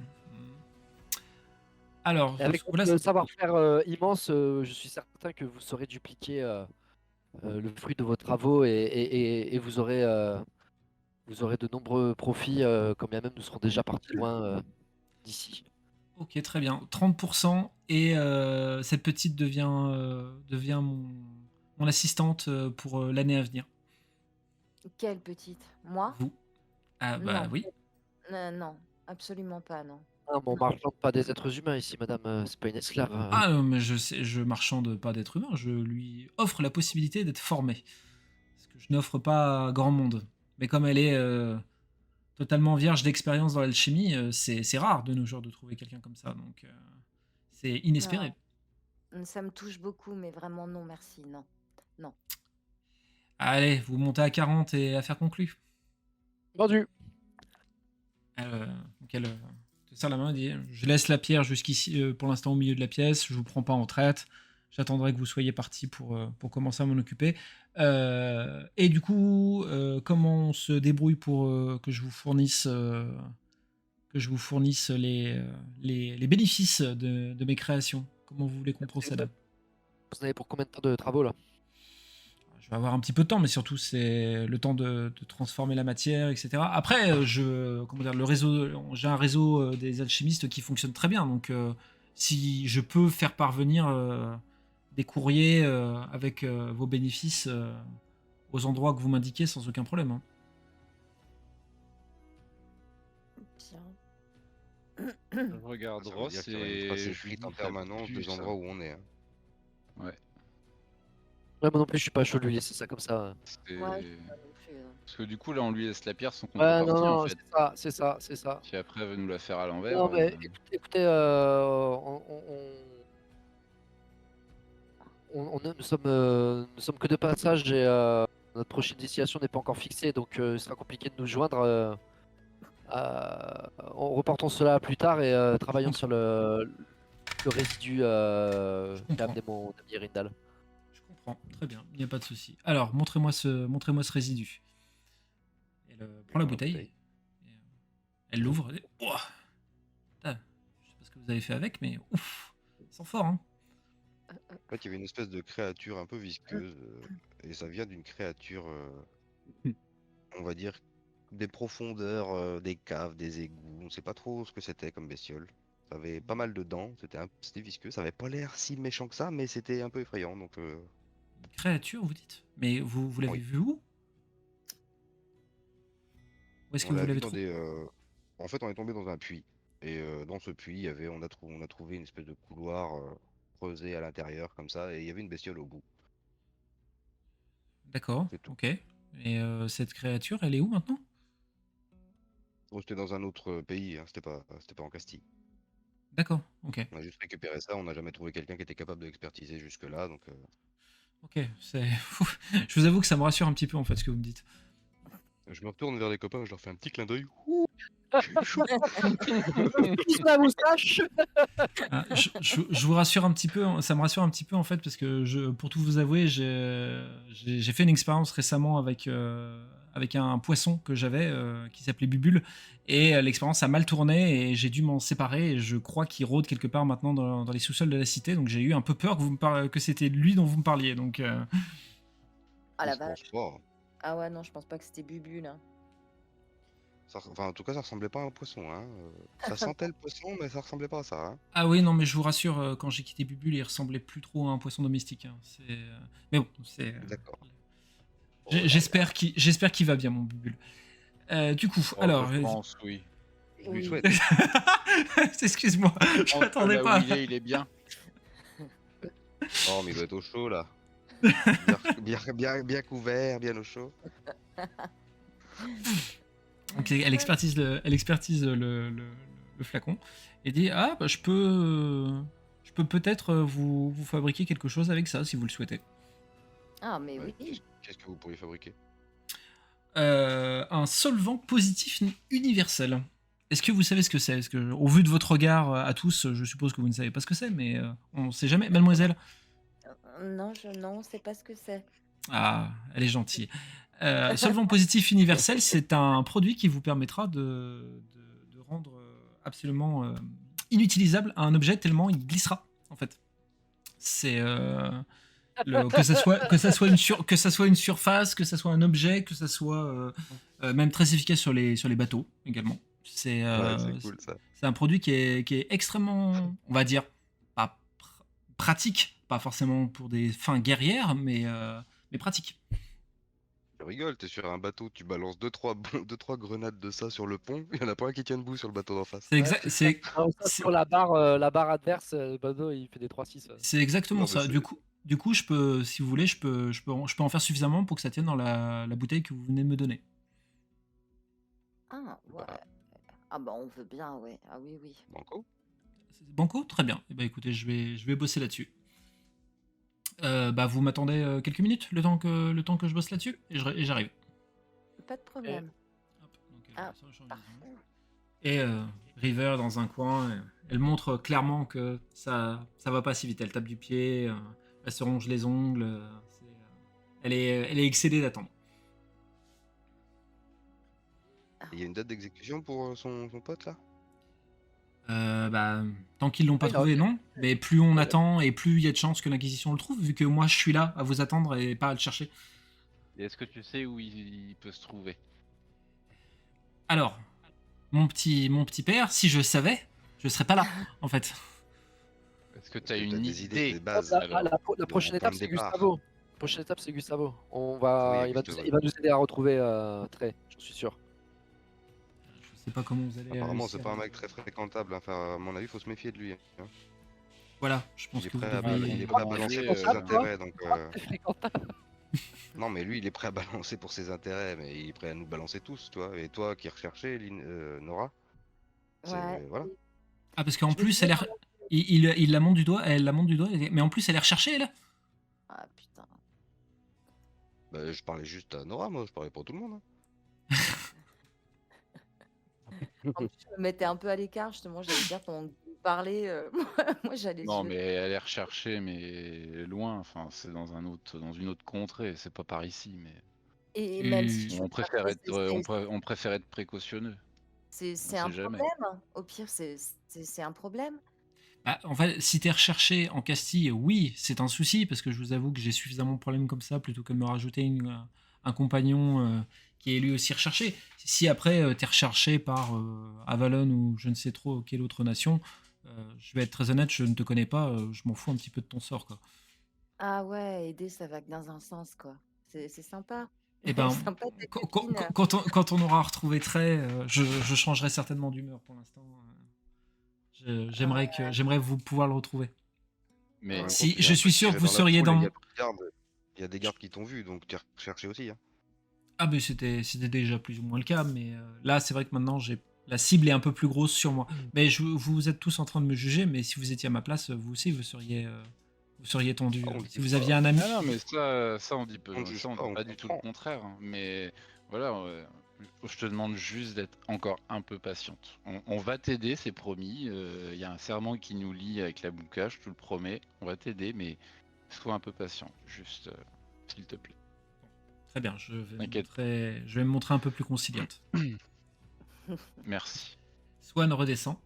Alors, Et avec voilà, votre savoir-faire immense, je suis certain que vous saurez dupliquer le fruit de vos travaux et vous aurez de nombreux profits, quand bien même nous serons déjà partis loin d'ici. ok, très bien. 30% et cette petite devient mon assistante pour l'année à venir. Quelle petite? Moi? Vous. Ah bah Non. oui. Non, absolument pas, non. Ah, mais on marchande pas des êtres humains ici, madame. C'est pas une esclave. Ah, mais je sais, je marchande pas d'être humain, je lui offre la possibilité d'être formé. Ce que je n'offre pas à grand monde. Mais comme elle est totalement vierge d'expérience dans l'alchimie, c'est rare de nos jours de trouver quelqu'un comme ça, donc c'est inespéré. Ça me touche beaucoup, mais vraiment non, merci, non. Non. Allez, vous montez à 40 et affaire conclue. Vendu. Donc elle te serre la main et dit je laisse la pierre jusqu'ici pour l'instant au milieu de la pièce, je vous prends pas en traite, j'attendrai que vous soyez parti pour commencer à m'en occuper. Et du coup, comment on se débrouille pour que je vous fournisse les bénéfices de mes créations? Comment vous voulez qu'on procède? Vous avez pour combien de temps de travaux là? Je vais avoir un petit peu de temps, mais surtout c'est le temps de transformer la matière, etc. Après, comment dire, j'ai un réseau des alchimistes qui fonctionne très bien, donc si je peux faire parvenir des courriers avec vos bénéfices aux endroits que vous m'indiquez sans aucun problème, hein. Bien. Je regarde Ça veut dire Ross qu'il y aura une et trace je écrite lui en dis permanence plus des ça. endroits où on est. Hein. Ouais. Ouais, moi non plus, je suis pas chaud de lui laisser ça comme ça. C'est- Ouais, je sais pas non plus, hein. Parce que du coup, là, on lui laisse la pierre sans Ouais, non, contrepartie en non, fait. c'est ça. Puis après, elle veut nous la faire à l'envers. Non, mais écoutez, nous sommes que de passage et notre prochaine destination n'est pas encore fixée, donc il sera compliqué de nous joindre. Reportons cela à plus tard et travaillons sur le résidu qu'a amené mon ami Rindal. Je comprends, très bien, il n'y a pas de souci. Alors, montrez-moi ce résidu. Elle prend la bouteille, et, elle l'ouvre, et... Ouah, putain, je sais pas ce que vous avez fait avec, mais ouf, ça sent fort, hein. En fait, il y avait une espèce de créature un peu visqueuse, et ça vient d'une créature, on va dire, des profondeurs, des caves, des égouts. On sait pas trop ce que c'était comme bestiole. Ça avait pas mal de dents, c'était visqueux, ça avait pas l'air si méchant que ça, mais c'était un peu effrayant, donc Créature, vous dites? Mais vous l'avez oui. vu où? Où est-ce On que vous l'a vu l'avez dans trouvé? des. En fait, on est tombé dans un puits. Et dans ce puits, on a trouvé une espèce de couloir creusé à l'intérieur, comme ça, et il y avait une bestiole au bout. D'accord, C'est tout. ok. Et cette créature, elle est où maintenant? Bon, c'était dans un autre pays, hein, c'était pas en Castille. D'accord, ok. On a juste récupéré ça, on n'a jamais trouvé quelqu'un qui était capable de l'expertiser jusque-là, donc Ok, c'est. Je vous avoue que ça me rassure un petit peu en fait ce que vous me dites. je me retourne vers les copains, je leur fais un petit clin d'œil. J'ai eu chaud. Pisse la moustache. Ah, je vous rassure un petit peu, ça me rassure un petit peu en fait parce que pour tout vous avouer, j'ai fait une expérience récemment avec un poisson que j'avais qui s'appelait Bubule et l'expérience a mal tourné et j'ai dû m'en séparer et je crois qu'il rôde quelque part maintenant dans les sous-sols de la cité, donc j'ai eu un peu peur que c'était lui dont vous me parliez, donc Ah la Je pense vache. pas. Ah ouais, non, je pense pas que c'était Bubule, hein. Enfin, en tout cas, ça ressemblait pas à un poisson, hein. Ça sentait le poisson, mais ça ressemblait pas à ça, hein. ah oui, non, mais je vous rassure, quand j'ai quitté Bubule, il ressemblait plus trop à un poisson domestique, hein. Mais bon, D'accord. Oh là là. j'espère qu'il va bien, mon Bubule. Du coup, Oh, alors, je pense, oui. Je lui Oui. souhaite. excuse-moi, je Je pense que m'attendais là pas. où il est bien. Oh, mais il doit être au chaud, là. Bien couvert, bien au chaud. Donc, elle expertise le flacon et dit ah bah, je peux peut-être vous fabriquer quelque chose avec ça si vous le souhaitez. Ah, mais Ouais, oui. qu'est-ce que vous pourriez fabriquer? Un solvant positif universel. Est-ce que vous savez ce que c'est? Parce que au vu de votre regard à tous, je suppose que vous ne savez pas ce que c'est, mais on ne sait jamais. Mademoiselle. Non, non, c'est pas ce que c'est. Ah, elle est gentille. Solvant positif universel, c'est un produit qui vous permettra de rendre absolument inutilisable un objet tellement il glissera, en fait. C'est que ça soit une surface, que ça soit un objet, que ça soit même très efficace sur les bateaux également. Ouais, c'est cool ça. C'est un produit qui est extrêmement, on va dire, pas pratique, pas forcément pour des fins guerrières, mais pratique. Je rigole, t'es sur un bateau, tu balances 2-3 grenades de ça sur le pont, il y en a pas un qui tient debout sur le bateau d'en face. C'est exact, ça sur la barre adverse, le bateau il fait des 3-6. c'est exactement Non, mais ça. c'est- Du coup, je peux, si vous voulez, je peux en faire suffisamment pour que ça tienne dans la bouteille que vous venez de me donner. Ah, ouais. Bah. Ah, bah, on veut bien, ouais. Ah, oui, oui. Banco? Banco, très bien. Eh ben, écoutez, je vais bosser là-dessus. Bah, vous m'attendez quelques minutes, le temps que je bosse là-dessus, et j'arrive. Pas de problème. Hop, donc, Ah, ça, je change parfait. les angles. Et River dans un coin, elle montre clairement que ça va pas si vite. Elle tape du pied, elle se ronge les ongles. Elle est excédée d'attendre. Il y a une date d'exécution pour son pote là? Bah, tant qu'ils l'ont pas Oui, trouvé, non. Mais plus on attend et plus il y a de chances que l'Inquisition le trouve, vu que moi je suis là à vous attendre et pas à le chercher. Et est-ce que tu sais où il peut se trouver? Alors, mon petit père, si je savais, je serais pas là, en fait. Est-ce que tu Est-ce as que t'as une des idées, idée? des bases? La prochaine Point étape de c'est départ. Gustavo. La prochaine étape c'est Gustavo. Oui, Il va nous aider à retrouver Trey, j'en suis sûr. Je sais pas comment vous allez. Apparemment, c'est réussir pas un à- mec très fréquentable, hein. Enfin, à mon avis, faut se méfier de lui, hein. Voilà, je pense Il est que vous prêt à, devriez- il est prêt à Ah, balancer oui, pour ses fréquentable, toi intérêts, donc Très fréquentable. non, mais lui, il est prêt à balancer pour ses intérêts, mais il est prêt à nous balancer tous, toi. Et toi qui recherchais, Nora, Ouais. voilà. Ah, parce qu'en Je me plus, disais elle a... comment- il la monte du doigt, elle la monte du doigt, mais en plus, elle est recherchée, elle. Ah, putain. Bah, je parlais juste à Nora, moi, je parlais pour tout le monde, hein. En plus, je me mettais un peu à l'écart, justement. J'allais dire, pendant que vous parlez, moi, j'allais. Non, mais elle est recherchée, mais loin. Enfin, c'est dans une autre contrée. C'est pas par ici, mais Et même si je on veux pas préfère rester, être, on préfère être précautionneux. c'est On un sait jamais. problème. Au pire, c'est un problème. Bah, en fait, si t'es recherché en Castille, oui, c'est un souci, parce que je vous avoue que j'ai suffisamment de problèmes comme ça, plutôt que de me rajouter un compagnon qui est lui aussi recherché. Si après t'es recherché par Avalon ou je ne sais trop quelle autre nation, Je vais être très honnête, je ne te connais pas, je m'en fous un petit peu de ton sort, quoi. Ah ouais, aider, ça va que dans un sens, quoi. C'est sympa. Et ben, Sympa ta quand, copine. quand on aura retrouvé Trey, je changerai certainement d'humeur pour l'instant. J'aimerais vous pouvoir le retrouver. En Mais même temps, Si, tu je viens suis sûr que tirer vous dans la seriez foule et dans. il y a des gardes qui t'ont vu, donc tu es recherché aussi. Hein. Ah, mais c'était déjà plus ou moins le cas, mais là, c'est vrai que maintenant, la cible est un peu plus grosse sur moi. Mais vous êtes tous en train de me juger, mais si vous étiez à ma place, vous aussi, vous seriez tendu. Ah, on ne Si juge vous aviez pas. un ami. Ah non, mais ça on dit On ne juge ça on pas, dit on pas du tout le comprend. contraire, hein. Mais voilà, je te demande juste d'être encore un peu patiente. On va t'aider, c'est promis. Il y a un serment qui nous lie avec la boucage, je te le promets. On va t'aider, mais sois un peu patient, juste s'il te plaît. Très bien, je vais T'inquiète. me montrer un peu plus conciliante. Merci. Swan redescend.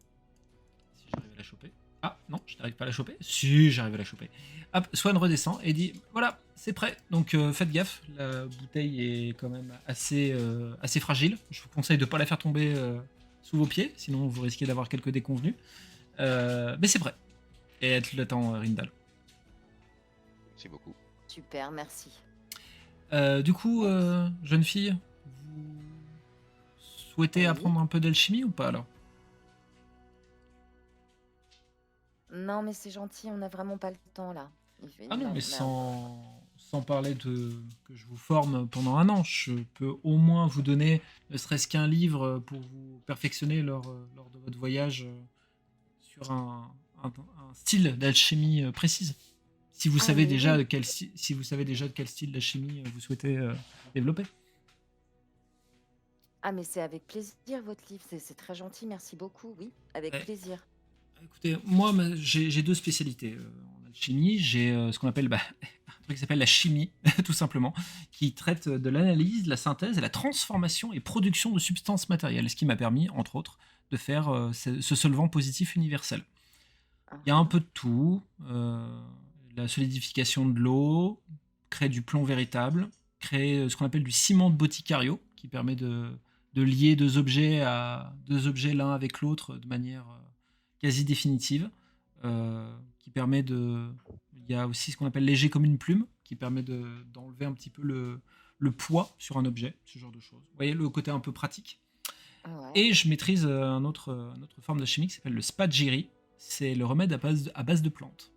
Si j'arrive à la choper. Ah, non, je n'arrive pas à la choper. Si, j'arrive à la choper. Hop, Swan redescend et dit voilà, c'est prêt. Donc faites gaffe, la bouteille est quand même assez fragile. Je vous conseille de ne pas la faire tomber sous vos pieds, sinon vous risquez d'avoir quelques déconvenus. Mais c'est prêt. Et elle te l'attend, Rindal. Merci beaucoup. Super, merci. Du coup, jeune fille, vous souhaitez Oui. apprendre un peu d'alchimie ou pas alors? Non, mais c'est gentil, on n'a vraiment pas le temps là. Ah non, on a- mais on a- sans parler de que je vous forme pendant un an, je peux au moins vous donner ne serait-ce qu'un livre pour vous perfectionner lors de votre voyage sur un style d'alchimie précise. Si vous Ah, savez mais déjà oui. de si vous savez déjà de quel style d'alchimie vous souhaitez développer. Ah, mais c'est avec plaisir votre livre, c'est très gentil, merci beaucoup, oui, avec Ouais. plaisir. Écoutez, moi j'ai deux spécialités en alchimie. J'ai ce qu'on appelle un truc qui s'appelle la chimie, tout simplement, qui traite de l'analyse, la synthèse, et la transformation et production de substances matérielles, ce qui m'a permis, entre autres, de faire ce solvant positif universel. Il y a un peu de tout, la solidification de l'eau, créer du plomb véritable, créer ce qu'on appelle du ciment de Boticario, qui permet de lier deux objets l'un avec l'autre de manière quasi définitive, qui permet de... Il y a aussi ce qu'on appelle léger comme une plume, qui permet d'enlever un petit peu le poids sur un objet, ce genre de choses. Vous voyez le côté un peu pratique. Ouais. Et je maîtrise une autre forme de chimie qui s'appelle le Spadgiri. C'est le remède à base de plantes.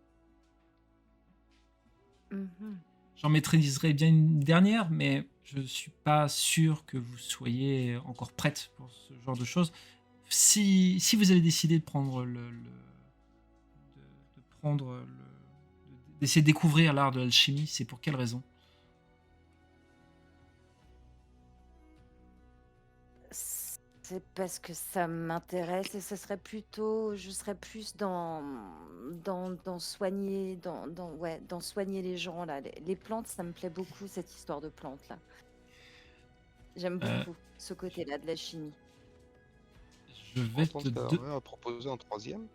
Mhm. J'en maîtriserai bien une dernière, mais je ne suis pas sûr que vous soyez encore prête pour ce genre de choses. Si vous avez décidé de prendre d'essayer de découvrir l'art de l'alchimie, c'est pour quelle raison? C'est parce que ça m'intéresse et ce serait plutôt, je serais plus dans soigner, dans soigner les gens là. Les plantes, ça me plaît beaucoup cette histoire de plantes là. J'aime beaucoup ce côté-là de la chimie. Je vais te à proposer en troisième.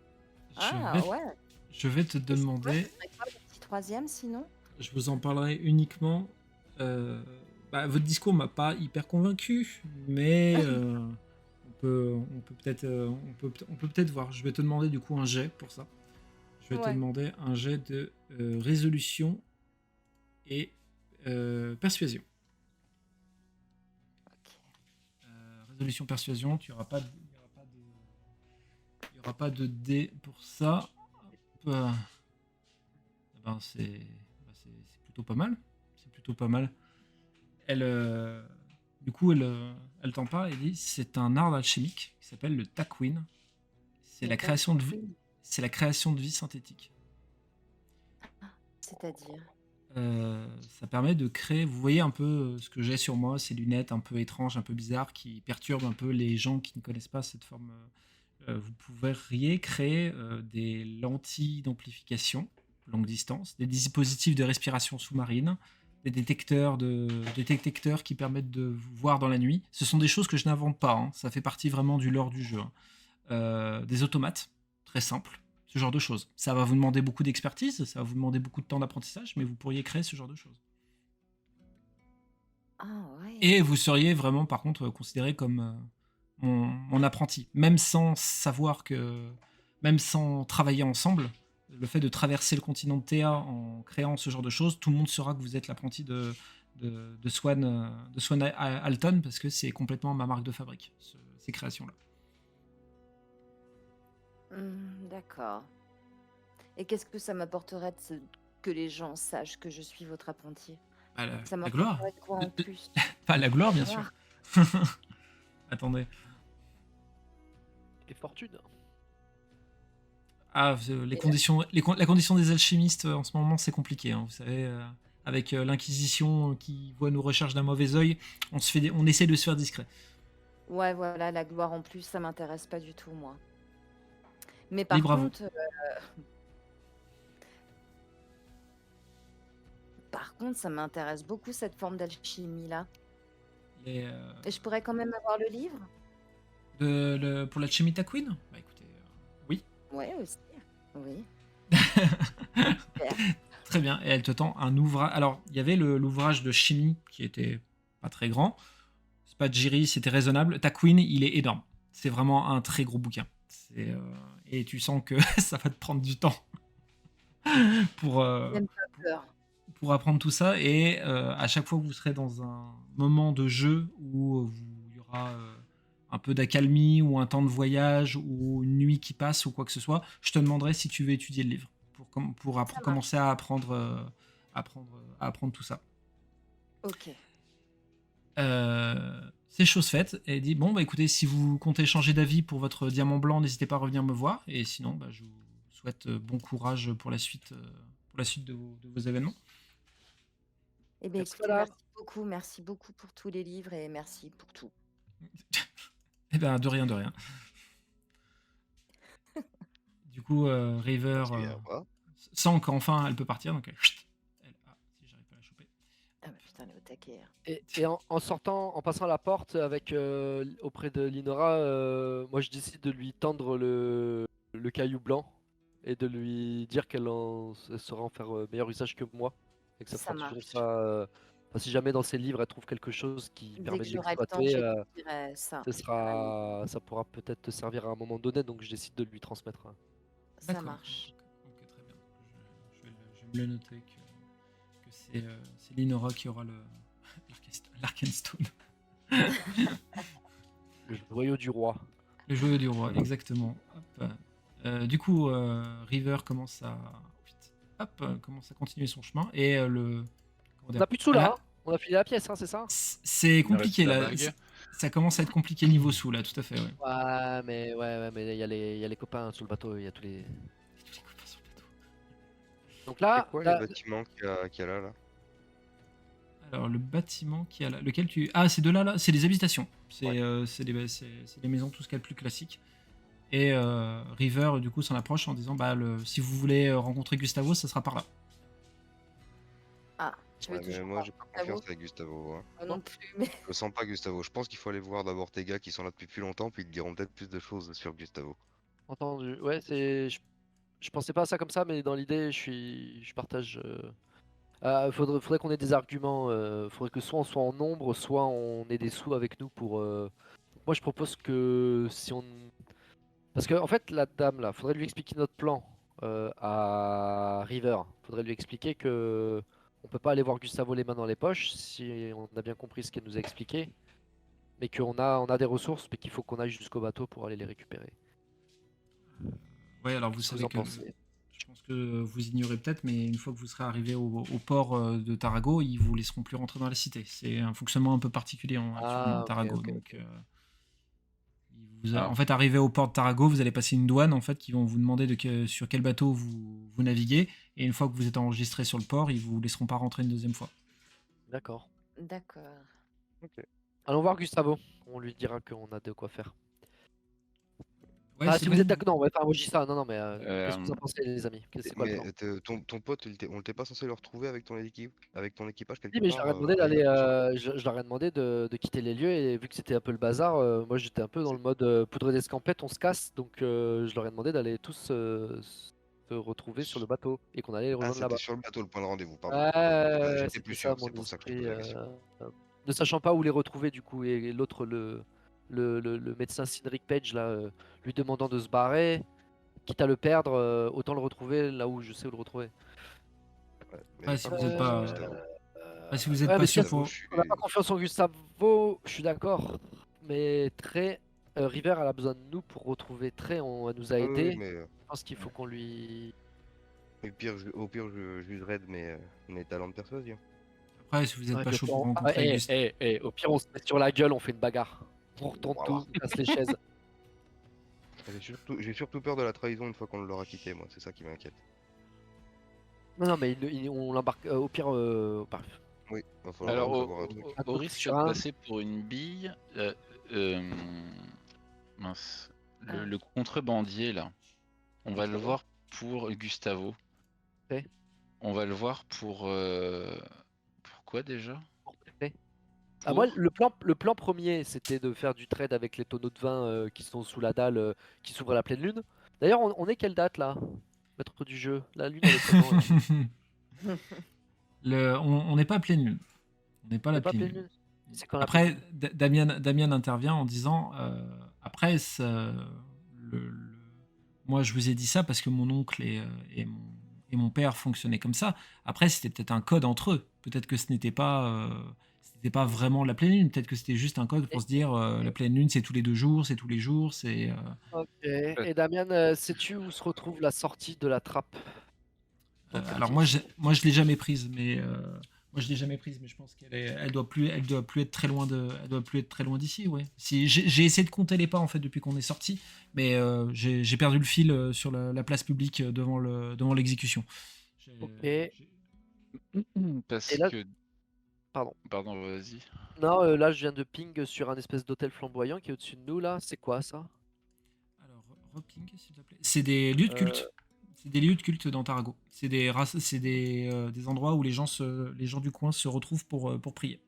Ouais. Je vais te demander. Ce serait quoi le petit troisième sinon? Je vous en parlerai uniquement. Votre discours m'a pas hyper convaincu, mais on peut peut-être voir. Je vais te demander du coup un jet pour ça. Je vais te Ouais. demander un jet de résolution et persuasion. Ok. Résolution persuasion, il y aura pas de dé pour ça. Hop. C'est plutôt pas mal. C'est plutôt pas mal. Du coup, elle t'en parle et dit c'est un art alchimique qui s'appelle le Takwin. C'est la création de vie. C'est la création de vie synthétique. C'est-à-dire? Ça permet de créer. Vous voyez un peu ce que j'ai sur moi, ces lunettes un peu étranges, un peu bizarres, qui perturbent un peu les gens qui ne connaissent pas cette forme. Vous pourriez créer des lentilles d'amplification longue distance, des dispositifs de respiration sous-marine, des détecteurs qui permettent de vous voir dans la nuit. Ce sont des choses que je n'invente pas, hein. Ça fait partie vraiment du lore du jeu. Hein. Des automates, très simples, ce genre de choses. Ça va vous demander beaucoup d'expertise, ça va vous demander beaucoup de temps d'apprentissage, mais vous pourriez créer ce genre de choses. Ah ouais. Et vous seriez vraiment, par contre, considéré comme mon apprenti, même sans savoir que même sans travailler ensemble, le fait de traverser le continent de Théa en créant ce genre de choses, tout le monde saura que vous êtes l'apprenti de Swan, Alton, parce que c'est complètement ma marque de fabrique, ces créations-là. D'accord. Et qu'est-ce que ça m'apporterait que les gens sachent que je suis votre apprenti? Ah, Ça la gloire. m'apporterait quoi en plus? Pas la gloire, La bien sûr. gloire. Attendez. Et fortune. Ah, les conditions, la condition des alchimistes en ce moment, c'est compliqué. Hein, vous savez, avec l'Inquisition qui voit nos recherches d'un mauvais œil, on essaie de se faire discret. Ouais, voilà, la gloire en plus, ça m'intéresse pas du tout, moi. Mais par Libre à vous. contre, ça m'intéresse beaucoup cette forme d'alchimie-là. Et, Et je pourrais quand même avoir le livre? pour l'alchimie Taquin? Bah écoutez, oui. Ouais, aussi. Oui. Très bien. Et elle te tend un ouvrage. Alors, il y avait l'ouvrage de chimie qui était pas très grand. C'est pas Jiri, c'était raisonnable. Taquin, il est énorme. C'est vraiment un très gros bouquin. Et tu sens que ça va te prendre du temps pour, J'aime pas peur. pour apprendre tout ça. Et à chaque fois que vous serez dans un moment de jeu où il y aura un peu d'accalmie ou un temps de voyage ou une nuit qui passe ou quoi que ce soit, je te demanderai si tu veux étudier le livre pour commencer à apprendre tout ça. Ok. C'est chose faite. Et elle dit bon bah écoutez, si vous comptez changer d'avis pour votre diamant blanc, n'hésitez pas à revenir me voir. Et sinon, bah, je vous souhaite bon courage pour la suite de vos événements. Eh bien, Merci, écoutez, madame. merci beaucoup pour tous les livres et merci pour tout. Eh ben de rien, de rien. Du coup, River Merci, au revoir. sent qu'enfin elle peut partir, donc si j'arrive pas à la choper. Ah bah putain, elle est au taquet. Et en sortant, en passant à la porte avec auprès de Linora, moi je décide de lui tendre le caillou blanc et de lui dire qu'elle saura en faire meilleur usage que moi. Et que ça Ça fera toujours marche. ça. Enfin, si jamais dans ses livres elle trouve quelque chose qui Dès permet que de j'aurai le temps, l'exploiter, j'étudierai ça. ça pourra peut-être te servir à un moment donné, donc je décide de lui transmettre. Ça D'accord. marche. Ok, très bien. Je vais me le noter que c'est Linora qui aura l'Arkenstone. Le joyau du roi. Le joyau du roi, exactement. Hop. Du coup, River commence à continuer son chemin et comment On dire, a plus de sous là, hein. On a filé la pièce, hein, c'est ça? c'est compliqué Il reste là. la bague. Ça commence à être compliqué niveau sous là, tout à fait. Ouais. Ouais, mais il y a les copains sur le bateau, il y a tous les. Tous les copains sur le bateau. Donc C'est là, quoi là- les bâtiments qu'il y a là? Alors le bâtiment qui a là, lequel tu... Ah, c'est de là, c'est des habitations. C'est Ouais. c'est des maisons, tout ce qu'il y a de plus classique. Et River, du coup, s'en approche en disant bah, si vous voulez rencontrer Gustavo, ça sera par là. Ah, je vais Ouais, mais toujours moi voir j'ai pas Gustavo. confiance avec Gustavo. Hein. Moi non plus, mais Je le sens pas Gustavo. Je pense qu'il faut aller voir d'abord tes gars qui sont là depuis plus longtemps, puis ils te diront peut-être plus de choses sur Gustavo. entendu. Ouais, je pensais pas à ça comme ça, mais dans l'idée, je partage. Faudrait qu'on ait des arguments. Faudrait que soit on soit en nombre, soit on ait des sous avec nous pour. Moi, je propose que si on. Parce que en fait, la dame là, faudrait lui expliquer notre plan à River. Faudrait lui expliquer que on peut pas aller voir Gustavo les mains dans les poches si on a bien compris ce qu'elle nous a expliqué, mais on a des ressources, mais qu'il faut qu'on aille jusqu'au bateau pour aller les récupérer. Ouais, alors vous Qu'est-ce que savez vous en que pensez? je pense que vous ignorez peut-être, mais une fois que vous serez arrivé au port de Tarago, ils vous laisseront plus rentrer dans la cité. C'est un fonctionnement un peu particulier actuellement à ok, Tarago. ok. Donc, Ah. en fait, arrivé au port de Tarago, vous allez passer une douane en fait qui vont vous demander sur quel bateau vous naviguez. Et une fois que vous êtes enregistré sur le port, ils vous laisseront pas rentrer une deuxième fois. D'accord. d'accord. Allons voir Gustavo. On lui dira qu'on a de quoi faire. Ouais, Ah, c'est si bon. vous êtes d'accord, non, ouais, enfin, moi je dis ça. Non, mais qu'est-ce que vous en Euh, pensez, les amis? C'est quoi le Mais plan? ton pote, on t'est pas censé le retrouver avec ton équipage quelque Oui, mais je part leur ai demandé ailleurs d'aller, prochain je leur ai demandé de quitter les lieux et vu que c'était un peu le bazar, moi j'étais un peu dans le mode poudre d'escampette, on se casse, donc je leur ai demandé d'aller tous se retrouver sur le bateau et qu'on allait les Ah, rejoindre c'était là-bas. sur le bateau le point de rendez-vous, pardon. J'étais C'était plus ça sûr, mon c'est pour ça que je te esprit, pose la question. ne sachant pas où les retrouver du coup et l'autre le médecin Cynric Page là lui demandant de se barrer quitte à le perdre, autant le retrouver là où je sais où le retrouver. Ouais, mais Ouais, j'ai si pas vous êtes confiance en pas, Gustavo. si vous êtes Ouais, pas mais sûr, Gustavo, faut. je suis. on n'a pas confiance en Gustavo, je suis d'accord. Mais Trey, River, elle a besoin de nous pour retrouver Trey, elle nous a Oui, aidés. mais Je pense qu'il faut qu'on lui. au pire, je userai de mes talents de persuasion. Après, si vous êtes Ouais, pas puis chaud pour au rencontrer Gustavo. au pire, on se met sur la gueule, on fait une bagarre. On retourne Voilà. tout, on casse les chaises. J'ai surtout peur de la trahison une fois qu'on l'aura quitté, moi, c'est ça qui m'inquiète. Non, mais on l'embarque au pire. Oui, va falloir Alors, prévoir un truc. au risque sur de un. passer pour une bille, mince, le contrebandier là, on va le voir pour Gustavo. Ouais. On va le voir pour quoi déjà? Ah, moi, le plan premier, c'était de faire du trade avec les tonneaux de vin qui sont sous la dalle, qui s'ouvrent à la pleine lune. D'ailleurs, on est quelle date là, maître du jeu? La lune, elle est comment là On n'est pas à pleine lune. On n'est pas à On la est pas pleine pleine lune. lune. C'est quand la Après, pleine lune Damien intervient en disant après, moi je vous ai dit ça parce que mon oncle et mon père fonctionnaient comme ça. Après, c'était peut-être un code entre eux. Peut-être que ce n'était pas vraiment la pleine lune. Peut-être que c'était juste un code pour se dire la pleine lune, c'est tous les 2 jours, c'est tous les jours. C'est Ok. Et Damien, sais-tu où se retrouve la sortie de la trappe? alors moi, je l'ai jamais prise, mais je pense elle doit plus être très loin d'ici, ouais. Si j'ai essayé de compter les pas en fait depuis qu'on est sorti, mais j'ai perdu le fil sur la place publique devant l'exécution. Ok. Parce Et là- que. Pardon. Pardon, vas-y. Non, là, je viens de ping sur un espèce d'hôtel flamboyant qui est au-dessus de nous là. C'est quoi ça? Alors, reping, s'il te plaît. C'est des lieux de culte. C'est des lieux de culte dans Tarago. C'est des endroits où les gens du coin se retrouvent pour prier.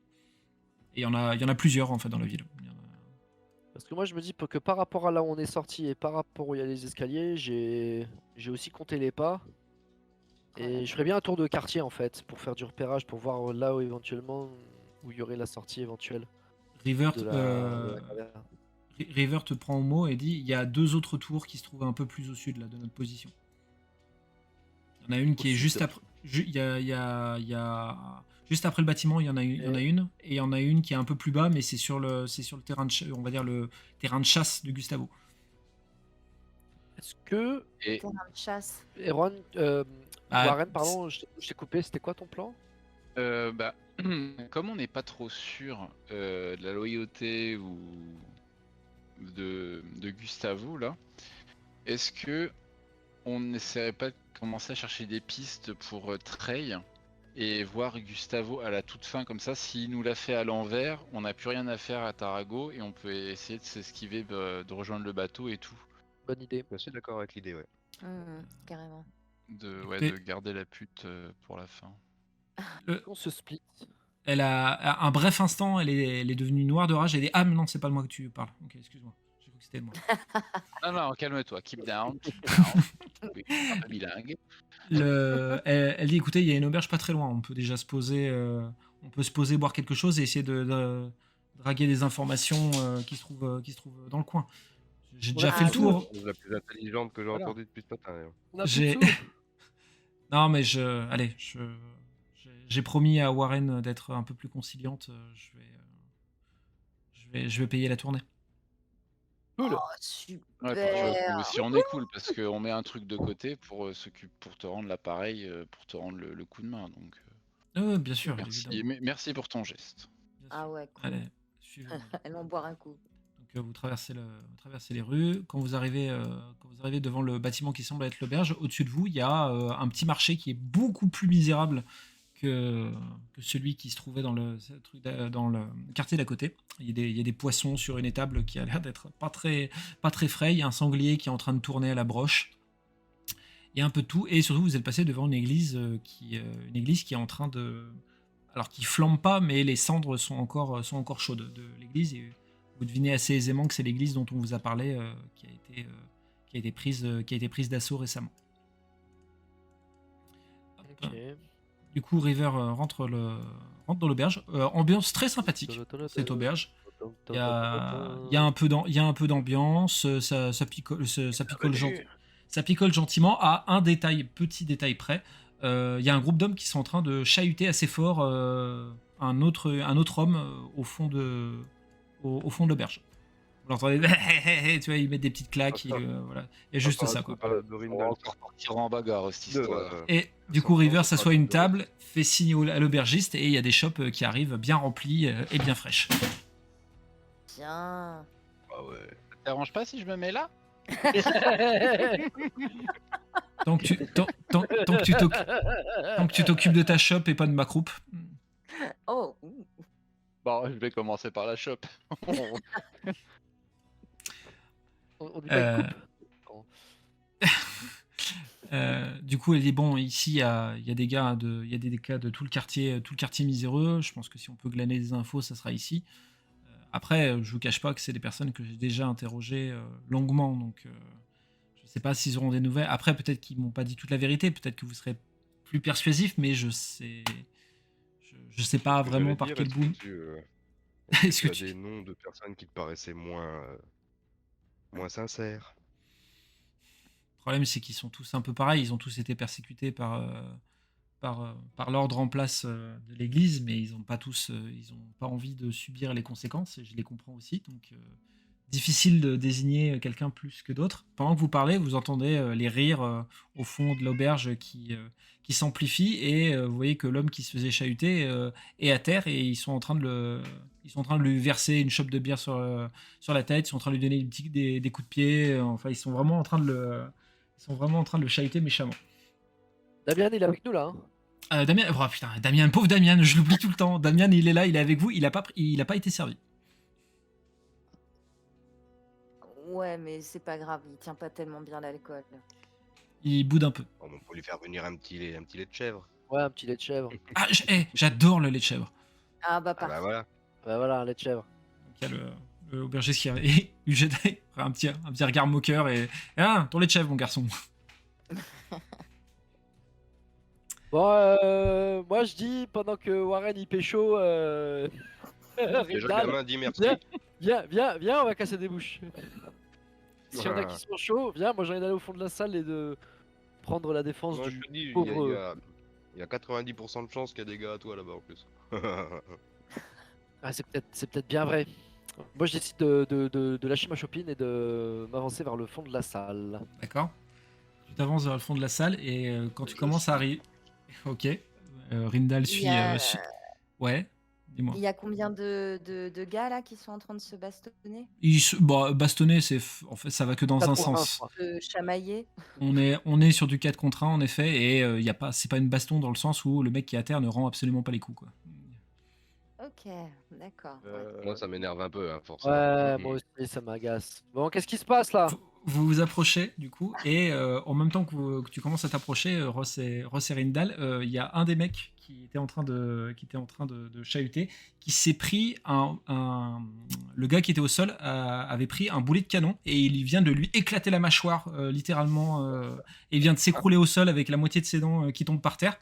Et il y en a plusieurs en fait dans la ville. Parce que moi, je me dis que par rapport à là où on est sorti et par rapport où il y a les escaliers, j'ai aussi compté les pas. Et je ferais bien un tour de quartier en fait pour faire du repérage, pour voir là où éventuellement où il y aurait la sortie éventuelle River, de la caverne. River te prend au mot et dit il y a 2 autres tours qui se trouvent un peu plus au sud là, de notre position. Il y en a une qui est juste après. Il y a juste après le bâtiment, il y en a une, et il y en a une qui est un peu plus bas, mais c'est sur le terrain de on va dire le terrain de chasse de Gustavo. Est-ce que Et Terrain de chasse. Erwan, Ah, Warren, pardon, je t'ai coupé, c'était quoi ton plan? comme on n'est pas trop sûr de la loyauté ou de Gustavo là, est-ce que on n'essaierait pas de commencer à chercher des pistes pour Trey et voir Gustavo à la toute fin comme ça, s'il nous l'a fait à l'envers, on n'a plus rien à faire à Tarago et on peut essayer de s'esquiver, de rejoindre le bateau et tout, Bonne idée. Je suis assez d'accord avec l'idée, ouais. Carrément. de garder la pute pour la fin. On se split. Elle a un bref instant, elle est devenue noire de rage. Elle dit ah mais non, c'est pas de moi que tu parles. Ok, excuse-moi. J'ai cru que c'était de moi. Non, calme-toi, keep down. Oui, un peu bilingue. Elle dit écoutez, il y a une auberge pas très loin. On peut déjà se poser, boire quelque chose et essayer de draguer des informations qui se trouvent dans le coin. J'ai déjà fait le tour. C'est la plus intelligente que j'ai Voilà. entendue depuis ce matin. d'ailleurs. On a plus J'ai de sous. non mais j'ai promis à Warren d'être un peu plus conciliante. Je vais payer la tournée. Cool. Oh, super. Ouais, puis aussi on est cool parce qu'on met un truc de côté pour te rendre l'appareil, pour te rendre le coup de main. Donc Bien sûr. merci, évidemment. merci pour ton geste. Bien sûr. Ah ouais, cool. Allez, suivez-moi. Allons boire un coup. Donc vous traversez les rues. Quand vous arrivez devant le bâtiment qui semble être l'auberge, au-dessus de vous, il y a un petit marché qui est beaucoup plus misérable que celui qui se trouvait dans le quartier d'à côté. Il y a des poissons sur une étable qui a l'air d'être pas très frais. Il y a un sanglier qui est en train de tourner à la broche. Il y a un peu de tout. Et surtout, vous êtes passé devant une église qui est en train de... Alors, qui flambe pas, mais les cendres sont encore chaudes de l'église. Et vous devinez assez aisément que c'est l'église dont on vous a parlé qui a été prise d'assaut récemment. Ok. Du coup, River rentre dans l'auberge. Ambiance très sympathique, cette auberge. Il y a un peu d'ambiance, ça picole Ça picole gentiment à un petit détail près. Il y a un groupe d'hommes qui sont en train de chahuter assez fort un autre homme au fond de l'auberge. Vous l'entendez, tu vois, ils mettent des petites claques. Voilà. Il y a juste ça, quoi. De On va Rindal. encore partir en bagarre cette histoire. Et du coup, River s'assoit à une table, fait signe à l'aubergiste et il y a des chopes qui arrivent bien remplies et bien fraîches. Bien. Ah ouais. Ça te dérange pas si je me mets là? Tant que tu t'occupes de ta chope et pas de ma croupe. Oh. Bon, je vais commencer par la chope. On dit pas une coupe. Du coup, elle dit bon, ici il y a des gars de tout le quartier miséreux. Je pense que si on peut glaner des infos, ça sera ici. Après, je vous cache pas que c'est des personnes que j'ai déjà interrogées longuement, donc je sais pas s'ils auront des nouvelles. Après, peut-être qu'ils m'ont pas dit toute la vérité, peut-être que vous serez plus persuasif, mais je sais pas vraiment par quel bout. Est-ce que tu as des noms de personnes qui te paraissaient moins sincères? Le problème, c'est qu'ils sont tous un peu pareils. Ils ont tous été persécutés par l'ordre en place de l'Église, mais ils n'ont pas envie de subir les conséquences, et je les comprends aussi. Donc, difficile de désigner quelqu'un plus que d'autres. Pendant que vous parlez, vous entendez les rires au fond de l'auberge qui s'amplifient, et vous voyez que l'homme qui se faisait chahuter est à terre, et ils sont en train de lui verser une chope de bière sur la tête. Ils sont en train de lui donner des coups de pied. Enfin, ils sont vraiment en train de le chahuter méchamment. Damien, il est avec nous là. Hein. Damien, oh putain, pauvre Damien, je l'oublie tout le temps. Damien, il est là, il est avec vous, il a pas été servi. Ouais, mais c'est pas grave, il tient pas tellement bien l'alcool. Il boude un peu. On peut lui faire venir un petit lait de chèvre. Ouais, un petit lait de chèvre. Ah, j'adore le lait de chèvre. Ah bah Ah parfait. bah voilà. Ouais, voilà, un lait de chèvre. Donc, il y a le aubergiste qui lui jette un petit regard moqueur et ah, ton lait de chèvre, mon garçon. Bon, moi je dis, pendant que Warren il pécho, Déjà, le Rindal, gamin dit merci. viens, on va casser des bouches. S'il y en a Voilà. qui sont chauds, viens, moi j'ai envie d'aller au fond de la salle et de prendre la défense Moi, je du te dis, pauvre. il y a 90% de chances qu'il y a des gars à toi là-bas en plus. Ah, c'est peut-être bien vrai. Moi je décide de lâcher ma chopine et de m'avancer vers le fond de la salle. D'accord. Tu t'avances vers le fond de la salle et quand tu commences à arriver. Ok. Rindal suit. Ouais, dis-moi. Il y a combien de gars là qui sont en train de se bastonner? Bastonner, en fait, ça va que dans Quatre un pour un, sens. je crois. De chamailler? On est sur du 4 contre 1 en effet, et c'est pas une baston dans le sens où le mec qui est à terre ne rend absolument pas les coups, quoi. Ok, d'accord. Moi, ça m'énerve un peu, hein, forcément. Ouais, moi aussi ça m'agace. Bon, qu'est-ce qui se passe là? Vous vous approchez du coup, et en même temps que tu commences à t'approcher, Ross et Rindal, il y a un des mecs qui était en train de chahuter, qui s'est pris le gars qui était au sol avait pris un boulet de canon, et il vient de lui éclater la mâchoire littéralement, et il vient de s'écrouler au sol avec la moitié de ses dents qui tombent par terre.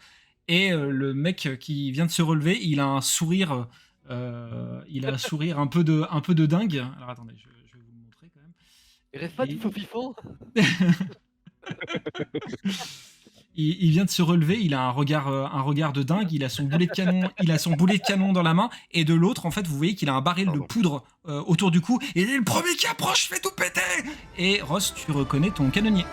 Et le mec qui vient de se relever, il a un sourire un peu de dingue. Alors attendez, je vais vous le montrer quand même. Il rêve pas du faux pifon? Il vient de se relever, il a un regard de dingue, il a son boulet de canon dans la main, et de l'autre, en fait, vous voyez qu'il a un baril de poudre autour du cou, et il est le premier qui approche, fait tout péter. Et Ross, tu reconnais ton canonnier.